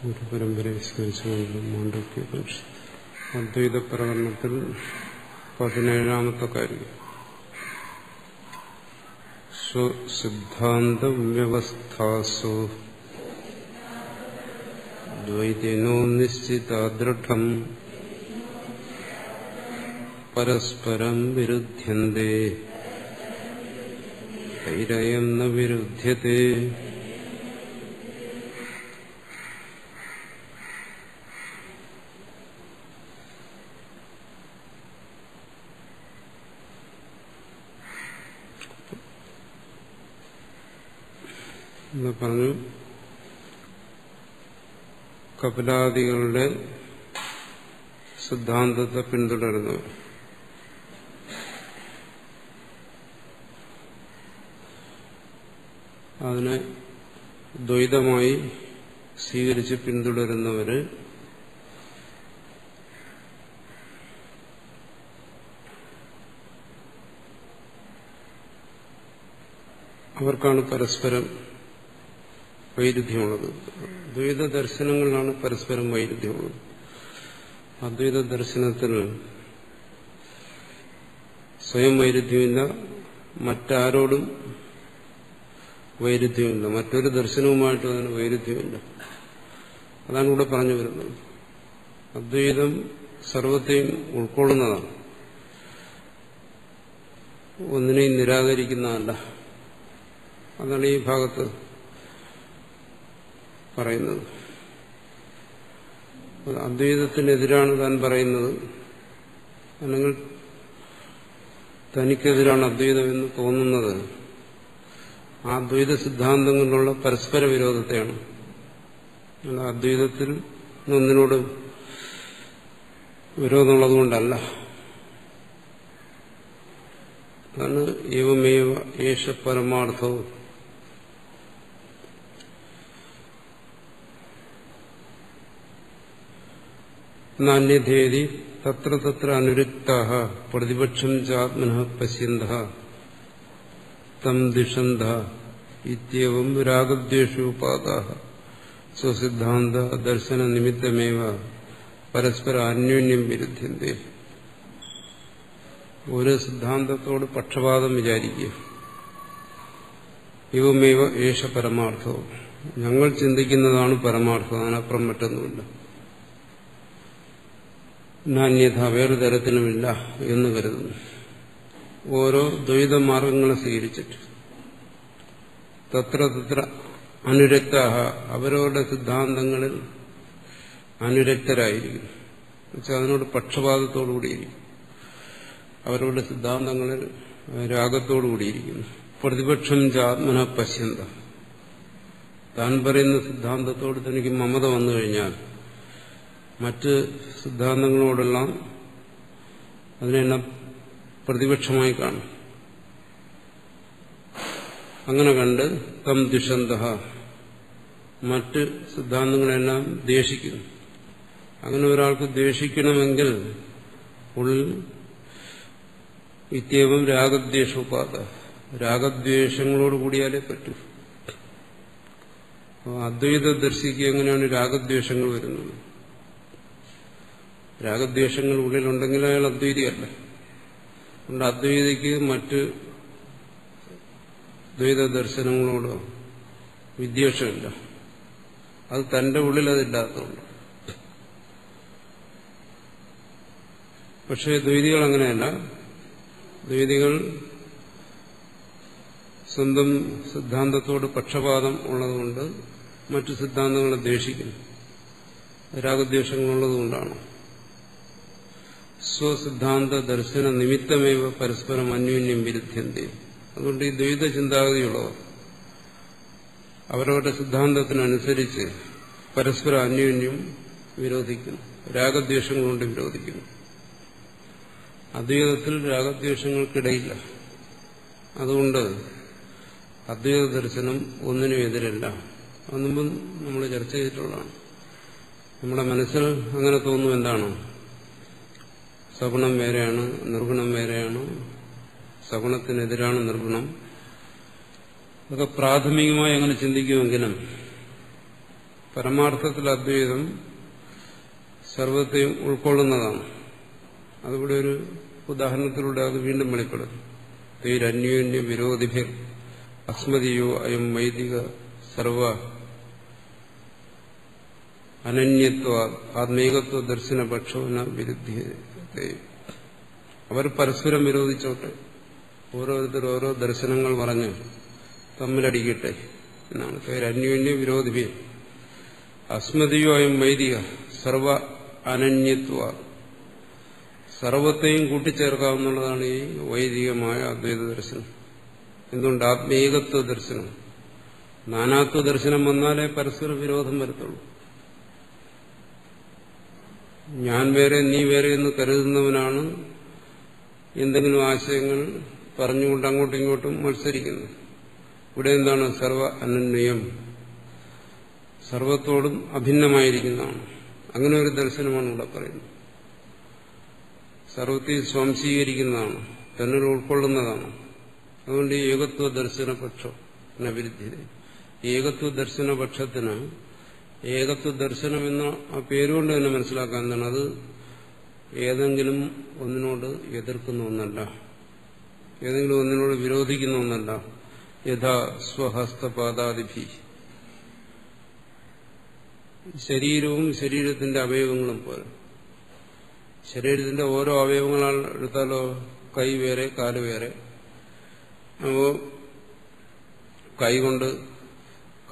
ഒരു പരമ്പരയെ സ്മരിച്ചുകൊണ്ട് മാണ്ഡവ്യോപനിഷത്ത് അദ്വൈത പ്രകടനത്തിൽ 17ാമത്തെ കാര്യം സിദ്ധാന്ത വ്യവസ്ഥാസു ദ്വൈതിനോ നിശ്ചിതദൃഢം പരസ്പരം വിരുദ്ധ്യന്തേ തൈരയം ന വിരുദ്ധ്യത്തെ. പറഞ്ഞു കപിലാദികളുടെ സിദ്ധാന്തത്തെ പിന്തുടരുന്നവർ അതിനെ ദ്വൈതമായി സ്വീകരിച്ച് പിന്തുടരുന്നവര് അവർക്കാണ് പരസ്പരം വൈരുദ്ധ്യമുള്ളത്. ദ്വൈത ദർശനങ്ങളിലാണ് പരസ്പരം വൈരുദ്ധ്യമുള്ളത്. അദ്വൈത ദർശനത്തിൽ സ്വയം വൈരുദ്ധ്യമില്ല, മറ്റാരോടും വൈരുദ്ധ്യമില്ല, മറ്റൊരു ദർശനവുമായിട്ടും അതിന് വൈരുദ്ധ്യമില്ല. അതാണ് ഇവിടെ പറഞ്ഞു വരുന്നത്. അദ്വൈതം സർവത്തെയും ഉൾക്കൊള്ളുന്നതാണ്, ഒന്നിനെയും നിരാകരിക്കുന്നതല്ല. അതാണ് ഈ ഭാഗത്ത് പറയുന്നത്. അദ്വൈതത്തിനെതിരാണ് താൻ പറയുന്നത്, അല്ലെങ്കിൽ തനിക്കെതിരാണ് അദ്വൈതം എന്ന് തോന്നുന്നത് ആ ദ്വൈത സിദ്ധാന്തങ്ങളിലുള്ള പരസ്പര വിരോധത്തെയാണ്. അദ്വൈതത്തിൽ ഒന്നിനോട് വിരോധമുള്ളതുകൊണ്ടല്ല. അതാണ് ഏവമേവ ഏഷ പരമാർത്ഥവും നാന്യധേതി തത്ര തത്ര അനുരക്താഃ പ്രതിപക്ഷം ചാത്മനഃ പശ്യന്തഃ തം ദിഷന്തഃ ഇത്യവം രാഗദ്വേഷോപാദാഃ സ്വസിദ്ധാന്ത ദർശന നിമിത്തമേവ പരസ്പര അന്യോന്യം വിരുദ്ധ്യന്തേ. ഒരു സിദ്ധാന്തത്തോട് പക്ഷപാതം വിചാരിക്കുക. ഇവമേവ ഏഷ പരമാർത്ഥവും, ഞങ്ങൾ ചിന്തിക്കുന്നതാണ് പരമാർത്ഥം, അതിനപ്പുറം മറ്റൊന്നുമില്ല. നാന്യത വേറെ തരത്തിലുമില്ല എന്ന് കരുതുന്നു. ഓരോ ദ്വൈത മാർഗങ്ങളെ സ്വീകരിച്ചിട്ട് തത്ര തത്ര അനുരക്താഃ അവരവരുടെ സിദ്ധാന്തങ്ങളിൽ അനുരക്തരായിരിക്കും. എന്നുവെച്ചാൽ അതിനോട് പക്ഷപാതത്തോടുകൂടിയിരിക്കും, അവരുടെ സിദ്ധാന്തങ്ങളിൽ രാഗത്തോടുകൂടിയിരിക്കുന്നു. പ്രതിപക്ഷം ചാത്മന പശ്യന്ത, താൻ പറയുന്ന സിദ്ധാന്തത്തോട് തനിക്ക് മമത വന്നു കഴിഞ്ഞാൽ മറ്റ് സിദ്ധാന്തങ്ങളോടെല്ലാം അതിനെല്ലാം പ്രതിപക്ഷമായി കാണും. അങ്ങനെ കണ്ട് തം ദിഷന്തഃ മറ്റ് സിദ്ധാന്തങ്ങളെല്ലാം ദ്വേഷിക്കുന്നു. അങ്ങനെ ഒരാൾക്ക് ദ്വേഷിക്കണമെങ്കിൽ ഉള്ളിൽ ഇത്യവം രാഗദ്വേഷോപാദ, രാഗദ്വേഷങ്ങളോട് കൂടിയാലേ പറ്റൂ. അദ്വൈത ദർശിക്ക് എങ്ങനെയാണ് രാഗദ്വേഷങ്ങൾ വരുന്നത്? രാഗദ്വേഷങ്ങൾ ഉള്ളിലുണ്ടെങ്കിൽ അയാൾ അദ്വൈതിയല്ല. അതുകൊണ്ട് അദ്വൈതിക്ക് മറ്റ് ദ്വൈത ദർശനങ്ങളോട് വിദ്വേഷമില്ല. അത് തന്റെ ഉള്ളിൽ അതില്ലാത്തതുകൊണ്ട്. പക്ഷേ ദ്വൈതികൾ അങ്ങനെയല്ല. ദ്വൈതികൾ സ്വന്തം സിദ്ധാന്തത്തോട് പക്ഷപാതം ഉള്ളതുകൊണ്ട് മറ്റു സിദ്ധാന്തങ്ങളെ ദ്വേഷിക്കുന്നു. രാഗദ്വേഷങ്ങളുള്ളതുകൊണ്ടാണ്. സ്വസിദ്ധാന്ത ദർശന നിമിത്തമേവ പരസ്പരം അന്യോന്യം വിരുദ്ധ്യന്തേ. അതുകൊണ്ട് ഈ ദ്വൈത ചിന്താഗതിയുള്ളവർ അവരവരുടെ സിദ്ധാന്തത്തിനനുസരിച്ച് പരസ്പര അന്യോന്യം വിരോധിക്കുന്നു, രാഗദ്വേഷങ്ങൾ കൊണ്ട് വിരോധിക്കുന്നു. അദ്വൈതത്തിൽ രാഗദ്വേഷങ്ങൾക്കിടയില്ല. അതുകൊണ്ട് അദ്വൈത ദർശനം ഒന്നിനും എതിരല്ല. അത് മുമ്പ് നമ്മൾ ചർച്ച ചെയ്തിട്ടുള്ളതാണ്. നമ്മുടെ മനസ്സിൽ അങ്ങനെ തോന്നുന്നു, എന്താണ് സഗുണം വേറെയാണ്, നിർഗുണം വേറെയാണ്, സഗുണത്തിനെതിരാണ് നിർഗുണം. അതൊക്കെ പ്രാഥമികമായി അങ്ങനെ ചിന്തിക്കുമെങ്കിലും പരമാർത്ഥത്തിൽ അദ്വൈതം സർവത്തെയും ഉൾക്കൊള്ളുന്നതാണ്. അതുകൂടെ ഒരു ഉദാഹരണത്തിലൂടെ അത് വീണ്ടും വെളിപ്പെടും. തൈരന്യോന്യ വിരോധിഭിർ അസ്മതിയോ അയം വൈദിക സർവ അനന്യത്വ ആത്മീകത്വ ദർശനപക്ഷോന വിരുദ്ധ. അവർ പരസ്പരം വിരോധിച്ചോട്ടെ, ഓരോരുത്തർ ഓരോ ദർശനങ്ങൾ പറഞ്ഞ് തമ്മിലടിക്കട്ടെ എന്നാണ്. തൈരന്യോന്യ വിരോധിഭിർ അസ്മതിയോ അയം വൈദിക സർവ അനന്യത്വ. സർവത്തെയും കൂട്ടിച്ചേർക്കാവുന്നതാണ് ഈ വൈദികമായ അദ്വൈത ദർശനം. എന്തുകൊണ്ട്? ആത്മീകത്വ ദർശനം. നാനാത്വ ദർശനം വന്നാലേ പരസ്പര വിരോധം വരത്തുള്ളൂ. ഞാൻ വേറെ നീ വേറെ എന്ന് കരുതുന്നവനാണ് എന്തെങ്കിലും ആശയങ്ങൾ പറഞ്ഞുകൊണ്ട് അങ്ങോട്ടും ഇങ്ങോട്ടും മത്സരിക്കുന്നത്. ഇവിടെ എന്താണ്? സർവ അനന്യം, സർവത്തോടും അഭിന്നമായിരിക്കുന്നതാണ്. അങ്ങനെ ഒരു ദർശനമാണ് ഇവിടെ പറയുന്നത്. സർവത്തെ സ്വാംശീകരിക്കുന്നതാണ്, തന്നെ ഉൾക്കൊള്ളുന്നതാണ്. അതുകൊണ്ട് ഈ ഏകത്വ ദർശനപക്ഷം വിരുദ്ധ്യത. ഏകത്വ ദർശനപക്ഷത്തിന് ഏകത്വ ദർശനം എന്ന ആ പേരുകൊണ്ട് തന്നെ മനസ്സിലാക്കാൻ എന്താണ്? അത് ഏതെങ്കിലും ഒന്നിനോട് എതിർക്കുന്ന ഒന്നല്ല, ഏതെങ്കിലും ഒന്നിനോട് വിരോധിക്കുന്ന ഒന്നല്ല. യഥാ സ്വഹസ്തപാദാദിഭി, ശരീരവും ശരീരത്തിന്റെ അവയവങ്ങളും പോലെ. ശരീരത്തിന്റെ ഓരോ അവയവങ്ങളാൽ എടുത്താലോ, കൈ വേറെ കാല് വേറെ. അപ്പോ കൈകൊണ്ട്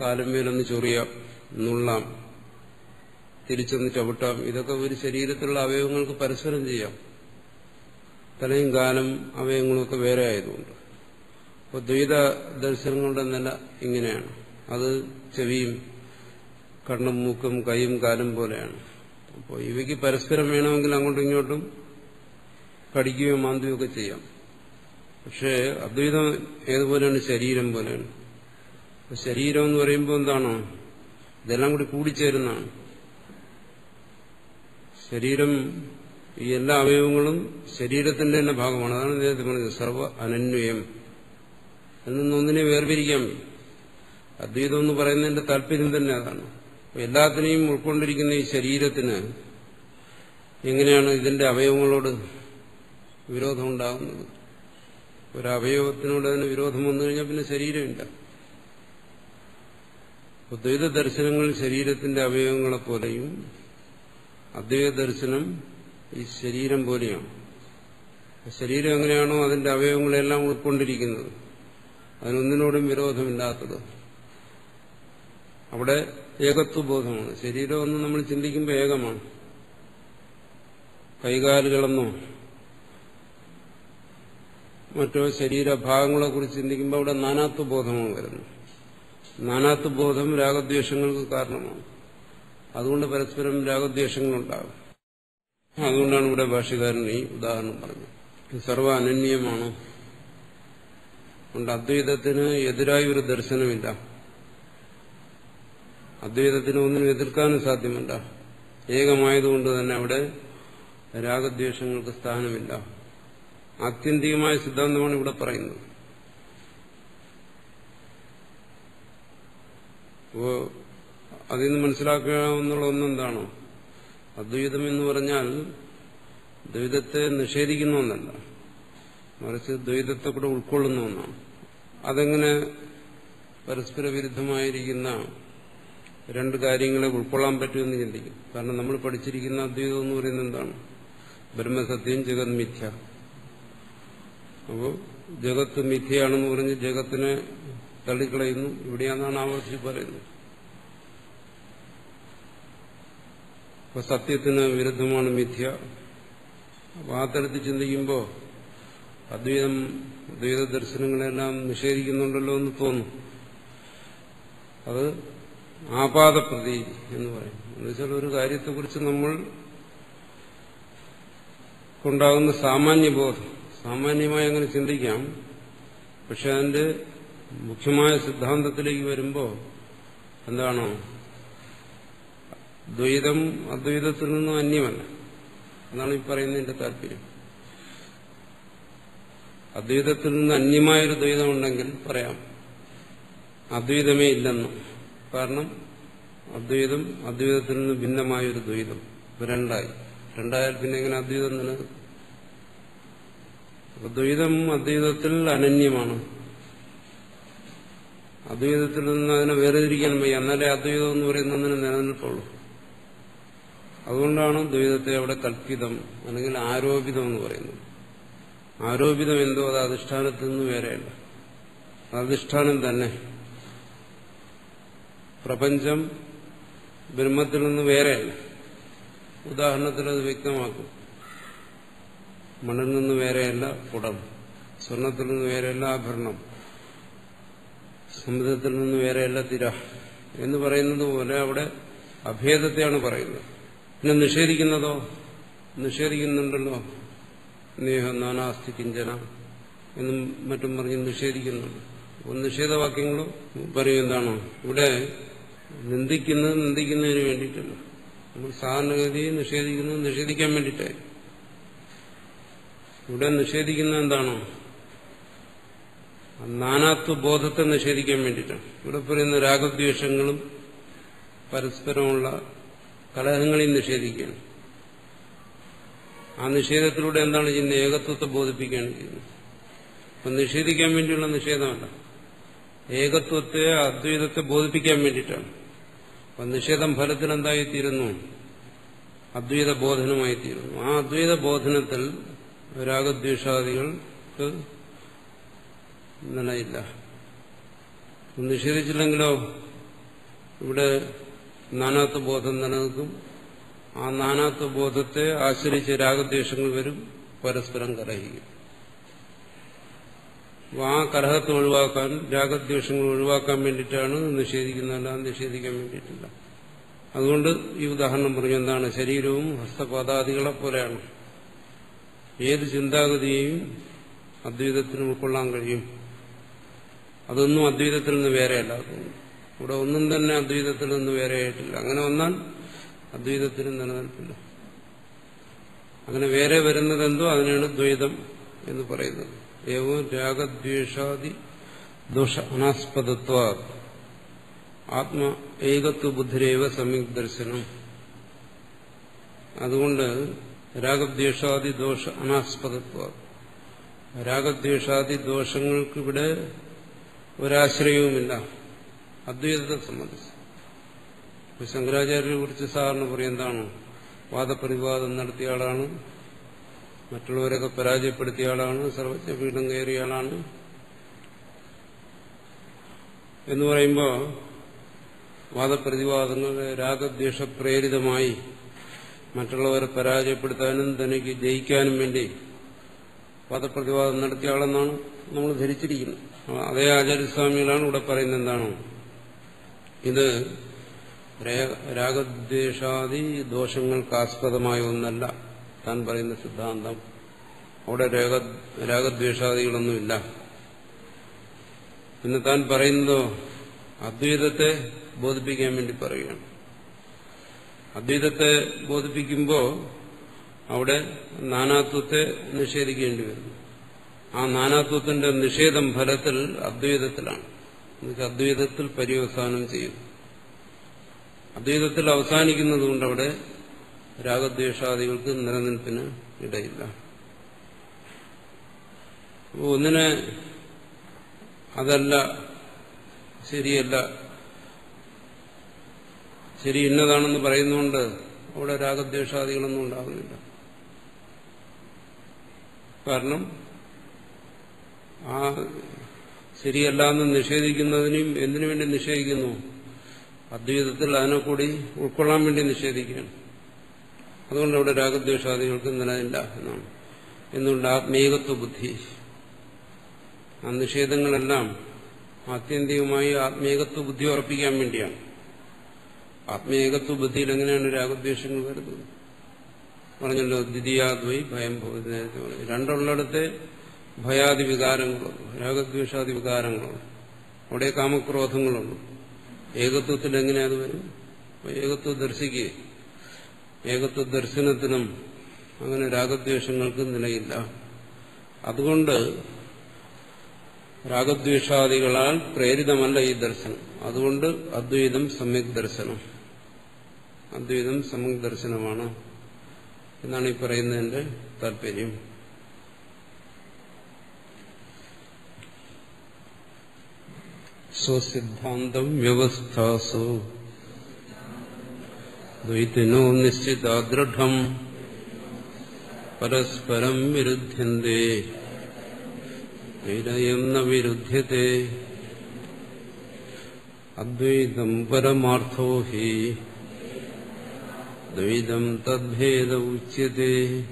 കാലുമേലൊന്ന് ചൊറിയാം, നുള്ളാം, തിരിച്ചൊന്ന് ചവിട്ടാം. ഇതൊക്കെ ഒരു ശരീരത്തിലുള്ള അവയവങ്ങൾക്ക് പരസ്പരം ചെയ്യാം. തലയും കാലും അവയവങ്ങളും ഒക്കെ വേറെ ആയതുകൊണ്ട്. അപ്പോൾ ദ്വൈത ദർശനങ്ങളുടെ നില ഇങ്ങനെയാണ്. അത് ചെവിയും കണ്ണും മൂക്കും കൈയും കാലും പോലെയാണ്. അപ്പോൾ ഇവയ്ക്ക് പരസ്പരം വേണമെങ്കിൽ അങ്ങോട്ടും ഇങ്ങോട്ടും കടിക്കുകയോ മാന്തുകയോ ഒക്കെ ചെയ്യാം. പക്ഷേ അദ്വൈതം ഏതുപോലെയാണ്? ശരീരം പോലെയാണ്. ശരീരം എന്ന് പറയുമ്പോൾ എന്താണോ? ഇതെല്ലാം കൂടി കൂടിച്ചേരുന്നതാണ്. ശരീരം, ഈ എല്ലാ അവയവങ്ങളും ശരീരത്തിന്റെ തന്നെ ഭാഗമാണ്. അതാണ് നേരത്തെ പറഞ്ഞത് സർവ അനന്വയം. എന്നൊന്നിനെ വേർപിരിക്കാൻ വയ്യ. അദ്വൈതം എന്ന് പറയുന്നതിന്റെ താല്പര്യം തന്നെ അതാണ്. എല്ലാത്തിനെയും ഉൾക്കൊണ്ടിരിക്കുന്ന ഈ ശരീരത്തിന് എങ്ങനെയാണ് ഇതിന്റെ അവയവങ്ങളോട് വിരോധം ഉണ്ടാകുന്നത്? ഒരവയവത്തിനോട് അതിന് വിരോധം വന്നു കഴിഞ്ഞാൽ പിന്നെ ശരീരമില്ല. ദ്വൈത ദർശനങ്ങൾ ശരീരത്തിന്റെ അവയവങ്ങളെപ്പോലെയും അദ്വൈത ദർശനം ഈ ശരീരം പോലെയാണ്. ശരീരം എങ്ങനെയാണോ അതിന്റെ അവയവങ്ങളെല്ലാം ഉൾക്കൊണ്ടിരിക്കുന്നത്, അതിനൊന്നിനോടും വിരോധമില്ലാത്തത്, അവിടെ ഏകത്വബോധമാണ്. ശരീരമെന്ന് നമ്മൾ ചിന്തിക്കുമ്പോൾ ഏകമാണ്. കൈകാലുകളെന്നോ മറ്റോ ശരീരഭാഗങ്ങളെക്കുറിച്ച് ചിന്തിക്കുമ്പോൾ അവിടെ നാനാത്വബോധമാണ് വരുന്നത്. നാനാത്വബോധം രാഗദ്വേഷങ്ങൾക്ക് കാരണമാണ്. അതുകൊണ്ട് പരസ്പരം രാഗദ്വേഷങ്ങളുണ്ടാകും. അതുകൊണ്ടാണ് ഇവിടെ ഭാഷ്യകാരൻ ഈ ഉദാഹരണം പറഞ്ഞത്. സർവ അനന്യമാണ്. അതുകൊണ്ട് അദ്വൈതത്തിന് എതിരായ ഒരു ദർശനമില്ല. അദ്വൈതത്തിന് ഒന്നിനും എതിർക്കാനും സാധ്യമല്ല. ഏകമായതുകൊണ്ട് തന്നെ അവിടെ രാഗദ്വേഷങ്ങൾക്ക് സ്ഥാനമില്ല. ആത്യന്തികമായ സിദ്ധാന്തമാണ് ഇവിടെ പറയുന്നത്. അപ്പോ അതിൽ നിന്ന് മനസ്സിലാക്കാവുന്നുള്ള ഒന്നെന്താണോ? അദ്വൈതം എന്ന് പറഞ്ഞാൽ ദ്വൈതത്തെ നിഷേധിക്കുന്ന ഒന്നല്ല, മറിച്ച് ദ്വൈതത്തെ കൂടെ ഉൾക്കൊള്ളുന്ന ഒന്നാണ്. അതെങ്ങനെ പരസ്പര വിരുദ്ധമായിരിക്കുന്ന രണ്ട് കാര്യങ്ങളെ ഉൾക്കൊള്ളാൻ പറ്റുമെന്ന് ചിന്തിക്കും. കാരണം നമ്മൾ പഠിച്ചിരിക്കുന്ന അദ്വൈതം എന്ന് പറയുന്നത് എന്താണ്? ബ്രഹ്മസത്യം, ജഗത് മിഥ്യ. അപ്പോൾ ജഗത്ത് മിഥ്യയാണെന്ന് പറഞ്ഞ് ജഗത്തിനെ തള്ളിക്കളയുന്നു. ഇവിടെയാണെന്നാണ് ആവർത്തിച്ച് പറയുന്നത്. അപ്പൊ സത്യത്തിന് വിരുദ്ധമാണ് മിഥ്യ. അപ്പൊ ആ തരത്തിൽ ചിന്തിക്കുമ്പോൾ ദ്വൈത ദർശനങ്ങളെല്ലാം നിഷേധിക്കുന്നുണ്ടല്ലോ എന്ന് തോന്നും. അത് ആപാദപ്രതി എന്ന് പറയും. എന്നുവെച്ചാൽ ഒരു കാര്യത്തെക്കുറിച്ച് നമ്മൾ കൊണ്ടാകുന്ന സാമാന്യബോധം, സാമാന്യമായി അങ്ങനെ ചിന്തിക്കാം. പക്ഷെ അതിന്റെ മുഖ്യമായ സിദ്ധാന്തത്തിലേക്ക് വരുമ്പോൾ എന്താണോ? ദ്വൈതം അദ്വൈതത്തിൽ നിന്നും അന്യമല്ല. എന്നാണ് ഈ പറയുന്നതിന്റെ താല്പര്യം. അദ്വൈതത്തിൽ നിന്ന് അന്യമായൊരു ദ്വൈതമുണ്ടെങ്കിൽ പറയാം അദ്വൈതമേ ഇല്ലെന്ന്. കാരണം അദ്വൈതം അദ്വൈതത്തിൽ നിന്ന് ഭിന്നമായൊരു ദ്വൈതം. രണ്ടായാൽ പിന്നെ എങ്ങനെ അദ്വൈതം നിലനിൽക്കും? ദ്വൈതം അദ്വൈതത്തിൽ അനന്യമാണ്. അദ്വൈതത്തിൽ നിന്ന് അതിനെ വേർതിരിക്കാൻ വയ്യ. എന്നാലേ അദ്വൈതം എന്ന് പറയുന്നതിന് നിലനിൽപ്പുള്ളൂ. അതുകൊണ്ടാണ് ദ്വൈതത്തെ അവിടെ കൽപ്പിതം അല്ലെങ്കിൽ ആരോപിതം എന്ന് പറയുന്നത്. ആരോപിതം എന്തോ അത് അധിഷ്ഠാനത്തിൽ നിന്ന് വേറെയല്ല, അധിഷ്ഠാനം തന്നെ. പ്രപഞ്ചം ബ്രഹ്മത്തിൽ നിന്ന് വേറെയല്ല. ഉദാഹരണത്തിൽ അത് വ്യക്തമാക്കും. മണ്ണിൽ നിന്ന് വേറെയല്ല കുടം, സ്വർണത്തിൽ നിന്ന് വേറെയല്ല ആഭരണം, സമുദ്രത്തിൽ നിന്ന് വേറെയല്ല തിര എന്ന് പറയുന്നത് പോലെ അവിടെ അഭേദത്തെയാണ് പറയുന്നത്. പിന്നെ നിഷേധിക്കുന്നതോ, നിഷേധിക്കുന്നുണ്ടല്ലോ, നേഹ നാനാസ്തി കിഞ്ചന എന്നും മറ്റും പറഞ്ഞ് നിഷേധിക്കുന്നുണ്ട്. നിഷേധവാക്യങ്ങളോ പറയും എന്താണോ ഇവിടെ നിന്ദിക്കുന്നതിന് വേണ്ടിയിട്ടല്ല. നമ്മൾ സാധാരണഗതിയെ നിഷേധിക്കുന്നത് നിഷേധിക്കാൻ വേണ്ടിയിട്ടായി. ഇവിടെ നിഷേധിക്കുന്നത് എന്താണോ നാനാത്വ ബോധത്തെ നിഷേധിക്കാൻ വേണ്ടിയിട്ടാണ്. ഇവിടെ പറയുന്ന രാഗദ്വേഷങ്ങളും പരസ്പരമുള്ള കലഹങ്ങളെയും നിഷേധിക്കുകയാണ്. ആ നിഷേധത്തിലൂടെ എന്താണ് ചെയ്യുന്നത്? ഏകത്വത്തെ ബോധിപ്പിക്കുകയാണ് ചെയ്യുന്നത്. അപ്പം നിഷേധിക്കാൻ വേണ്ടിയുള്ള നിഷേധമല്ല, ഏകത്വത്തെ അദ്വൈതത്തെ ബോധിപ്പിക്കാൻ വേണ്ടിയിട്ടാണ്. അപ്പം നിഷേധം ഫലത്തിൽ എന്തായിത്തീരുന്നു? അദ്വൈത ബോധനമായിത്തീരുന്നു. ആ അദ്വൈത ബോധനത്തിൽ രാഗദ്വേഷാദികൾക്ക് നിലയില്ല. നിഷേധിച്ചില്ലെങ്കിലോ ഇവിടെ നാനാത്വ ബോധം നിലനിൽക്കും. ആ നാനാത്വ ബോധത്തെ ആശ്രയിച്ച് രാഗദ്വേഷങ്ങൾ വരും, പരസ്പരം കലഹിക്കും. ആ കലഹത്തെ ഒഴിവാക്കാൻ, രാഗദ്വേഷങ്ങൾ ഒഴിവാക്കാൻ വേണ്ടിയിട്ടാണ് നിഷേധിക്കുന്നതല്ല, നിഷേധിക്കാൻ വേണ്ടിയിട്ടില്ല. അതുകൊണ്ട് ഈ ഉദാഹരണം പറഞ്ഞു. എന്താണ്? ശരീരവും ഹസ്തപാദാദികളെ പോലെയാണ്. ഏത് ചിന്താഗതിയെയും അദ്വൈതത്തിന് ഉൾക്കൊള്ളാൻ കഴിയും. അതൊന്നും അദ്വൈതത്തിൽ നിന്ന് വേറെയല്ല. ഇവിടെ ഒന്നും തന്നെ അദ്വൈതത്തിൽ നിന്ന് വേറെയായിട്ടില്ല. അങ്ങനെ വന്നാൽ അദ്വൈതത്തിന് നിലനിൽപ്പില്ല. അങ്ങനെ വേറെ വരുന്നതെന്തോ അതിനാണ് ദ്വൈതം എന്ന് പറയുന്നത്. ഏവം രാഗദ്വേഷാദി ദോഷ അനാസ്പദത്വ ആത്മ ഏകത്വ ബുദ്ധിരേവ സമ്യക് ദർശനം. അതുകൊണ്ട് രാഗദ്വേഷാദി ദോഷ അനാസ്പദത്വ, രാഗദ്വേഷാദി ദോഷങ്ങൾക്കിവിടെ ഒരാശ്രയവുമില്ല അദ്വൈതത്തെ സംബന്ധിച്ച്. ശങ്കരാചാര്യരെ കുറിച്ച് സാധാരണ പറയും എന്താണ്? വാദപ്രതിവാദം നടത്തിയ ആളാണ്, മറ്റുള്ളവരൊക്കെ പരാജയപ്പെടുത്തിയ ആളാണ്, സർവജ്ഞ പീഠം കയറിയ ആളാണ് എന്ന് പറയുമ്പോൾ വാദപ്രതിവാദങ്ങൾ രാഗദ്വേഷപ്രേരിതമായി മറ്റുള്ളവരെ പരാജയപ്പെടുത്താനും തനിക്ക് ജയിക്കാനും വേണ്ടി വാദപ്രതിവാദം നടത്തിയ ആളെന്നാണ് നമ്മൾ ധരിച്ചിരിക്കുന്നത്. അതേ ആചാര്യസ്വാമികളാണ് ഇവിടെ പറയുന്നത് എന്താണോ ഇത് രാഗദ്വേഷാദി ദോഷങ്ങൾക്കാസ്പദമായ ഒന്നല്ല താൻ പറയുന്ന സിദ്ധാന്തം. അവിടെ രാഗദ്വേഷാദികളൊന്നുമില്ല. പിന്നെ താൻ പറയുന്നതോ അദ്വൈതത്തെ ബോധിപ്പിക്കാൻ വേണ്ടി പറയുകയാണ്. അദ്വൈതത്തെ ബോധിപ്പിക്കുമ്പോൾ അവിടെ നാനാത്വത്തെ നിഷേധിക്കേണ്ടി വരുന്നു. ആ നാനാത്വത്തിന്റെ നിഷേധം ഫലത്തിൽ അദ്വൈതത്തിലാണ്. എന്നുവെച്ചാൽ അദ്വൈതത്തിൽ പര്യവസാനം ചെയ്യും. അദ്വൈതത്തിൽ അവസാനിക്കുന്നതുകൊണ്ട് അവിടെ രാഗദ്വേഷാദികൾക്ക് നിലനിൽപ്പിന് ഇടയില്ല. ഒന്നിനെ അതല്ല, ശരിയല്ല, ശരി ഇന്നതാണെന്ന് പറയുന്നുകൊണ്ട് അവിടെ രാഗദ്വേഷാദികളൊന്നും ഉണ്ടാകുന്നില്ല. കാരണം ആ ശരിയല്ല എന്ന് നിഷേധിക്കുന്നതിനും എന്തിനു വേണ്ടി നിഷേധിക്കുന്നു? അദ്വൈതത്തിൽ അതിനെ കൂടി ഉൾക്കൊള്ളാൻ വേണ്ടി നിഷേധിക്കുകയാണ്. അതുകൊണ്ട് അവിടെ രാഗദ്വേഷാദികൾക്ക് നിലനില്ല എന്നാണ്. എന്തുകൊണ്ട്? ആത്മീകത്വ ബുദ്ധി. ആ നിഷേധങ്ങളെല്ലാം ആത്യന്തികമായി ആത്മീകത്വ ബുദ്ധി ഉറപ്പിക്കാൻ വേണ്ടിയാണ്. ആത്മീകത്വ ബുദ്ധിയിൽ എങ്ങനെയാണ് രാഗദ്വേഷങ്ങൾ വരുന്നത്? പറഞ്ഞല്ലോ, ദ്വിതീയാദ്വൈ ഭയം ഭവതി. രണ്ടുള്ളിടത്തെ ഭയാദി വികാരങ്ങളുള്ളൂ, രാഗദ്വേഷാദി വികാരങ്ങളുള്ളൂ. അവിടെ കാമക്രോധങ്ങളുള്ളൂ. ഏകത്വത്തിൽ എങ്ങനെ അത് വരും? ഏകത്വം ദർശിക്കുകയെ ഏകത്വ ദർശനത്തിനും അങ്ങനെ രാഗദ്വേഷങ്ങൾക്ക് നിലയില്ല. അതുകൊണ്ട് രാഗദ്വേഷാദികളാൽ പ്രേരിതമല്ല ഈ ദർശനം. അതുകൊണ്ട് അദ്വൈതം സമ്യക് ദർശനം, അദ്വൈതം സമ്യക് ദർശനമാണ് എന്നാണ് ഈ പറയുന്നതിന്റെ താല്പര്യം. സ്വസിദ്ധാന്തം വ്യവസ്ഥാസു ദ്വൈതിനോ നിശ്ചിതാദൃഢം പരസ്പരം വിരുദ്ധ്യന്തേ ദ്വൈതയം ന വിരുദ്ധ്യത്തെ അദ്വൈതം പരമാർത്ഥോ ഹി ദ്വൈതം തദ്ഭേദ ഉച്യത്തെ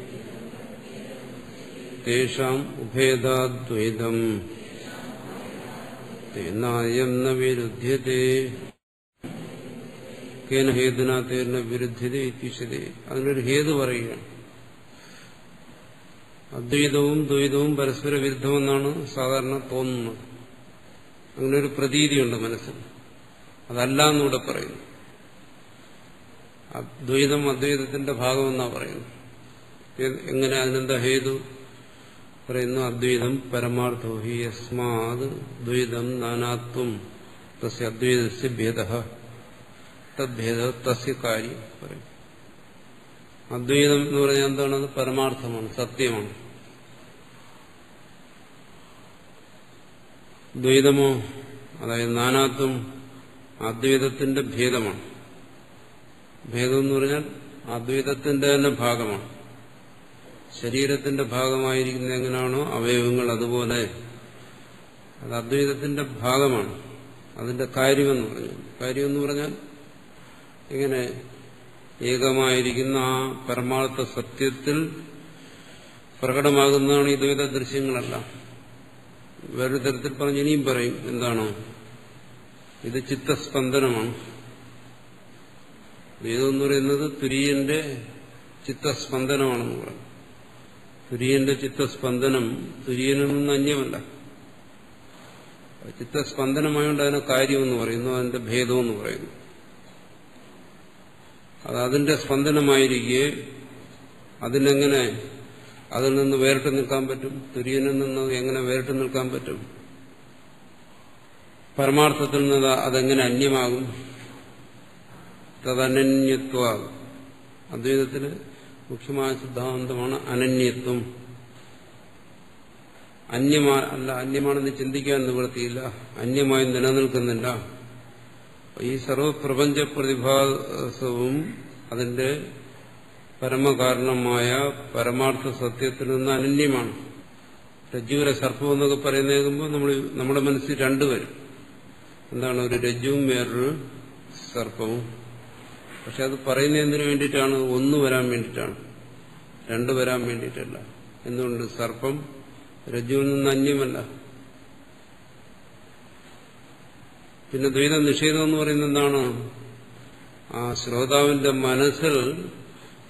തേഷാം ഉഭേദാദ്വൈതം തേനായം ന വിരുദ്ധ്യത്തെ കേന ഹേതുന തേന വിരുദ്ധ്യതേ ഇത്യുച്യതേ. അതിനൊരു ഹേതു പറയുകയാണ്. അദ്വൈതവും ദ്വൈതവും പരസ്പര വിരുദ്ധമെന്നാണ് സാധാരണ തോന്നുന്നത്. അങ്ങനെ ഒരു പ്രതീതിയുണ്ട് മനസ്സിൽ. അതല്ല എന്നിവിടെ പറയുന്നു. അദ്വൈതം അദ്വൈതത്തിന്റെ ഭാഗമെന്നാണ് പറയുന്നത്. എങ്ങനെ? അതിനെന്താ ഹേതു പറയുന്നു? അദ്വൈതം പരമാർത്ഥോ ഹി യസ്മാത് ദ്വൈതം നാനാത്വം തസ്യ അദ്വൈതസ്യ ഭേദഃ തദ്ഭേദ തസ്യ കാര്യം പറയും. അദ്വൈതം എന്ന് പറഞ്ഞാൽ എന്താണത്? പരമാർത്ഥമാണ്, സത്യമാണ്. ദ്വൈതമോ, അതായത് നാനാത്വം, അദ്വൈതത്തിന്റെ ഭേദമാണ്. ഭേദം എന്ന് പറഞ്ഞാൽ അദ്വൈതത്തിന്റെ തന്നെ ഭാഗമാണ്. ശരീരത്തിന്റെ ഭാഗമായിരിക്കുന്ന എങ്ങനെയാണോ അവയവങ്ങൾ, അതുപോലെ അത് അദ്വൈതത്തിന്റെ ഭാഗമാണ്. അതിന്റെ കാര്യമെന്ന് പറഞ്ഞു. കാര്യമെന്ന് പറഞ്ഞാൽ ഇങ്ങനെ ഏകമായിരിക്കുന്ന ആ പരമാർത്ഥ സത്യത്തിൽ പ്രകടമാകുന്നതാണ് ഈ ദ്വൈത ദൃശ്യങ്ങളെല്ലാം. വേറൊരു തരത്തിൽ പറഞ്ഞ് ഇനിയും പറയും. എന്താണോ ഇത്? ചിത്തസ്പന്ദനമാണ്. ദ്വൈതം എന്ന് പറയുന്നത് തുര്യന്റെ ചിത്തസ്പന്ദനമാണെന്ന് പറയും. തുര്യന്റെ ചിത്തസ്പന്ദനം തുര്യനിൽ നിന്ന് അന്യമല്ല. ചിത്തസ്പന്ദനമായതുകൊണ്ട് അതിനെ കാര്യമെന്ന് പറയുന്നു, അതിന്റെ ഭേദമെന്ന് പറയുന്നു. അത് അതിന്റെ സ്പന്ദനമായിരിക്കെ അതിനെങ്ങനെ അതിൽ നിന്ന് വേറിട്ട് നിൽക്കാൻ പറ്റും? തുര്യനിൽ നിന്ന് എങ്ങനെ വേറിട്ട് നിൽക്കാൻ പറ്റും? പരമാർത്ഥത്തിൽ നിന്ന് അതെങ്ങനെ അന്യമാകും? തദനന്യത്വ. അദ്വൈതത്തില് മുഖ്യമായ സിദ്ധാന്തമാണ് അനന്യത്വം. അന്യമാണെന്ന് ചിന്തിക്കാൻ നിവൃത്തിയില്ല, അന്യമായി നിലനിൽക്കുന്നില്ല. ഈ സർവപ്രപഞ്ച പ്രതിഭാസവും അതിന്റെ പരമകാരണമായ പരമാർത്ഥ സത്യത്തിൽ നിന്ന് അനന്യമാണ്. രജ്ജുവിലെ സർപ്പം എന്നൊക്കെ പറയുന്ന കേൾക്കുമ്പോൾ നമ്മുടെ മനസ്സിൽ രണ്ടുപേരും എന്താണ്? ഒരു രജ്ജുവും വേറൊരു സർപ്പവും. പക്ഷെ അത് പറയുന്ന എന്തിനു വേണ്ടിയിട്ടാണ്? ഒന്ന് വരാൻ വേണ്ടിയിട്ടാണ്, രണ്ട് വരാൻ വേണ്ടിയിട്ടല്ല. എന്തുകൊണ്ട്? സർപ്പം രജ്ജുവിൽ നിന്ന് അന്യമല്ല. പിന്നെ ദ്വൈത നിഷേധം എന്ന് പറയുന്നത് എന്താണ്? ആ ശ്രോതാവിന്റെ മനസ്സിൽ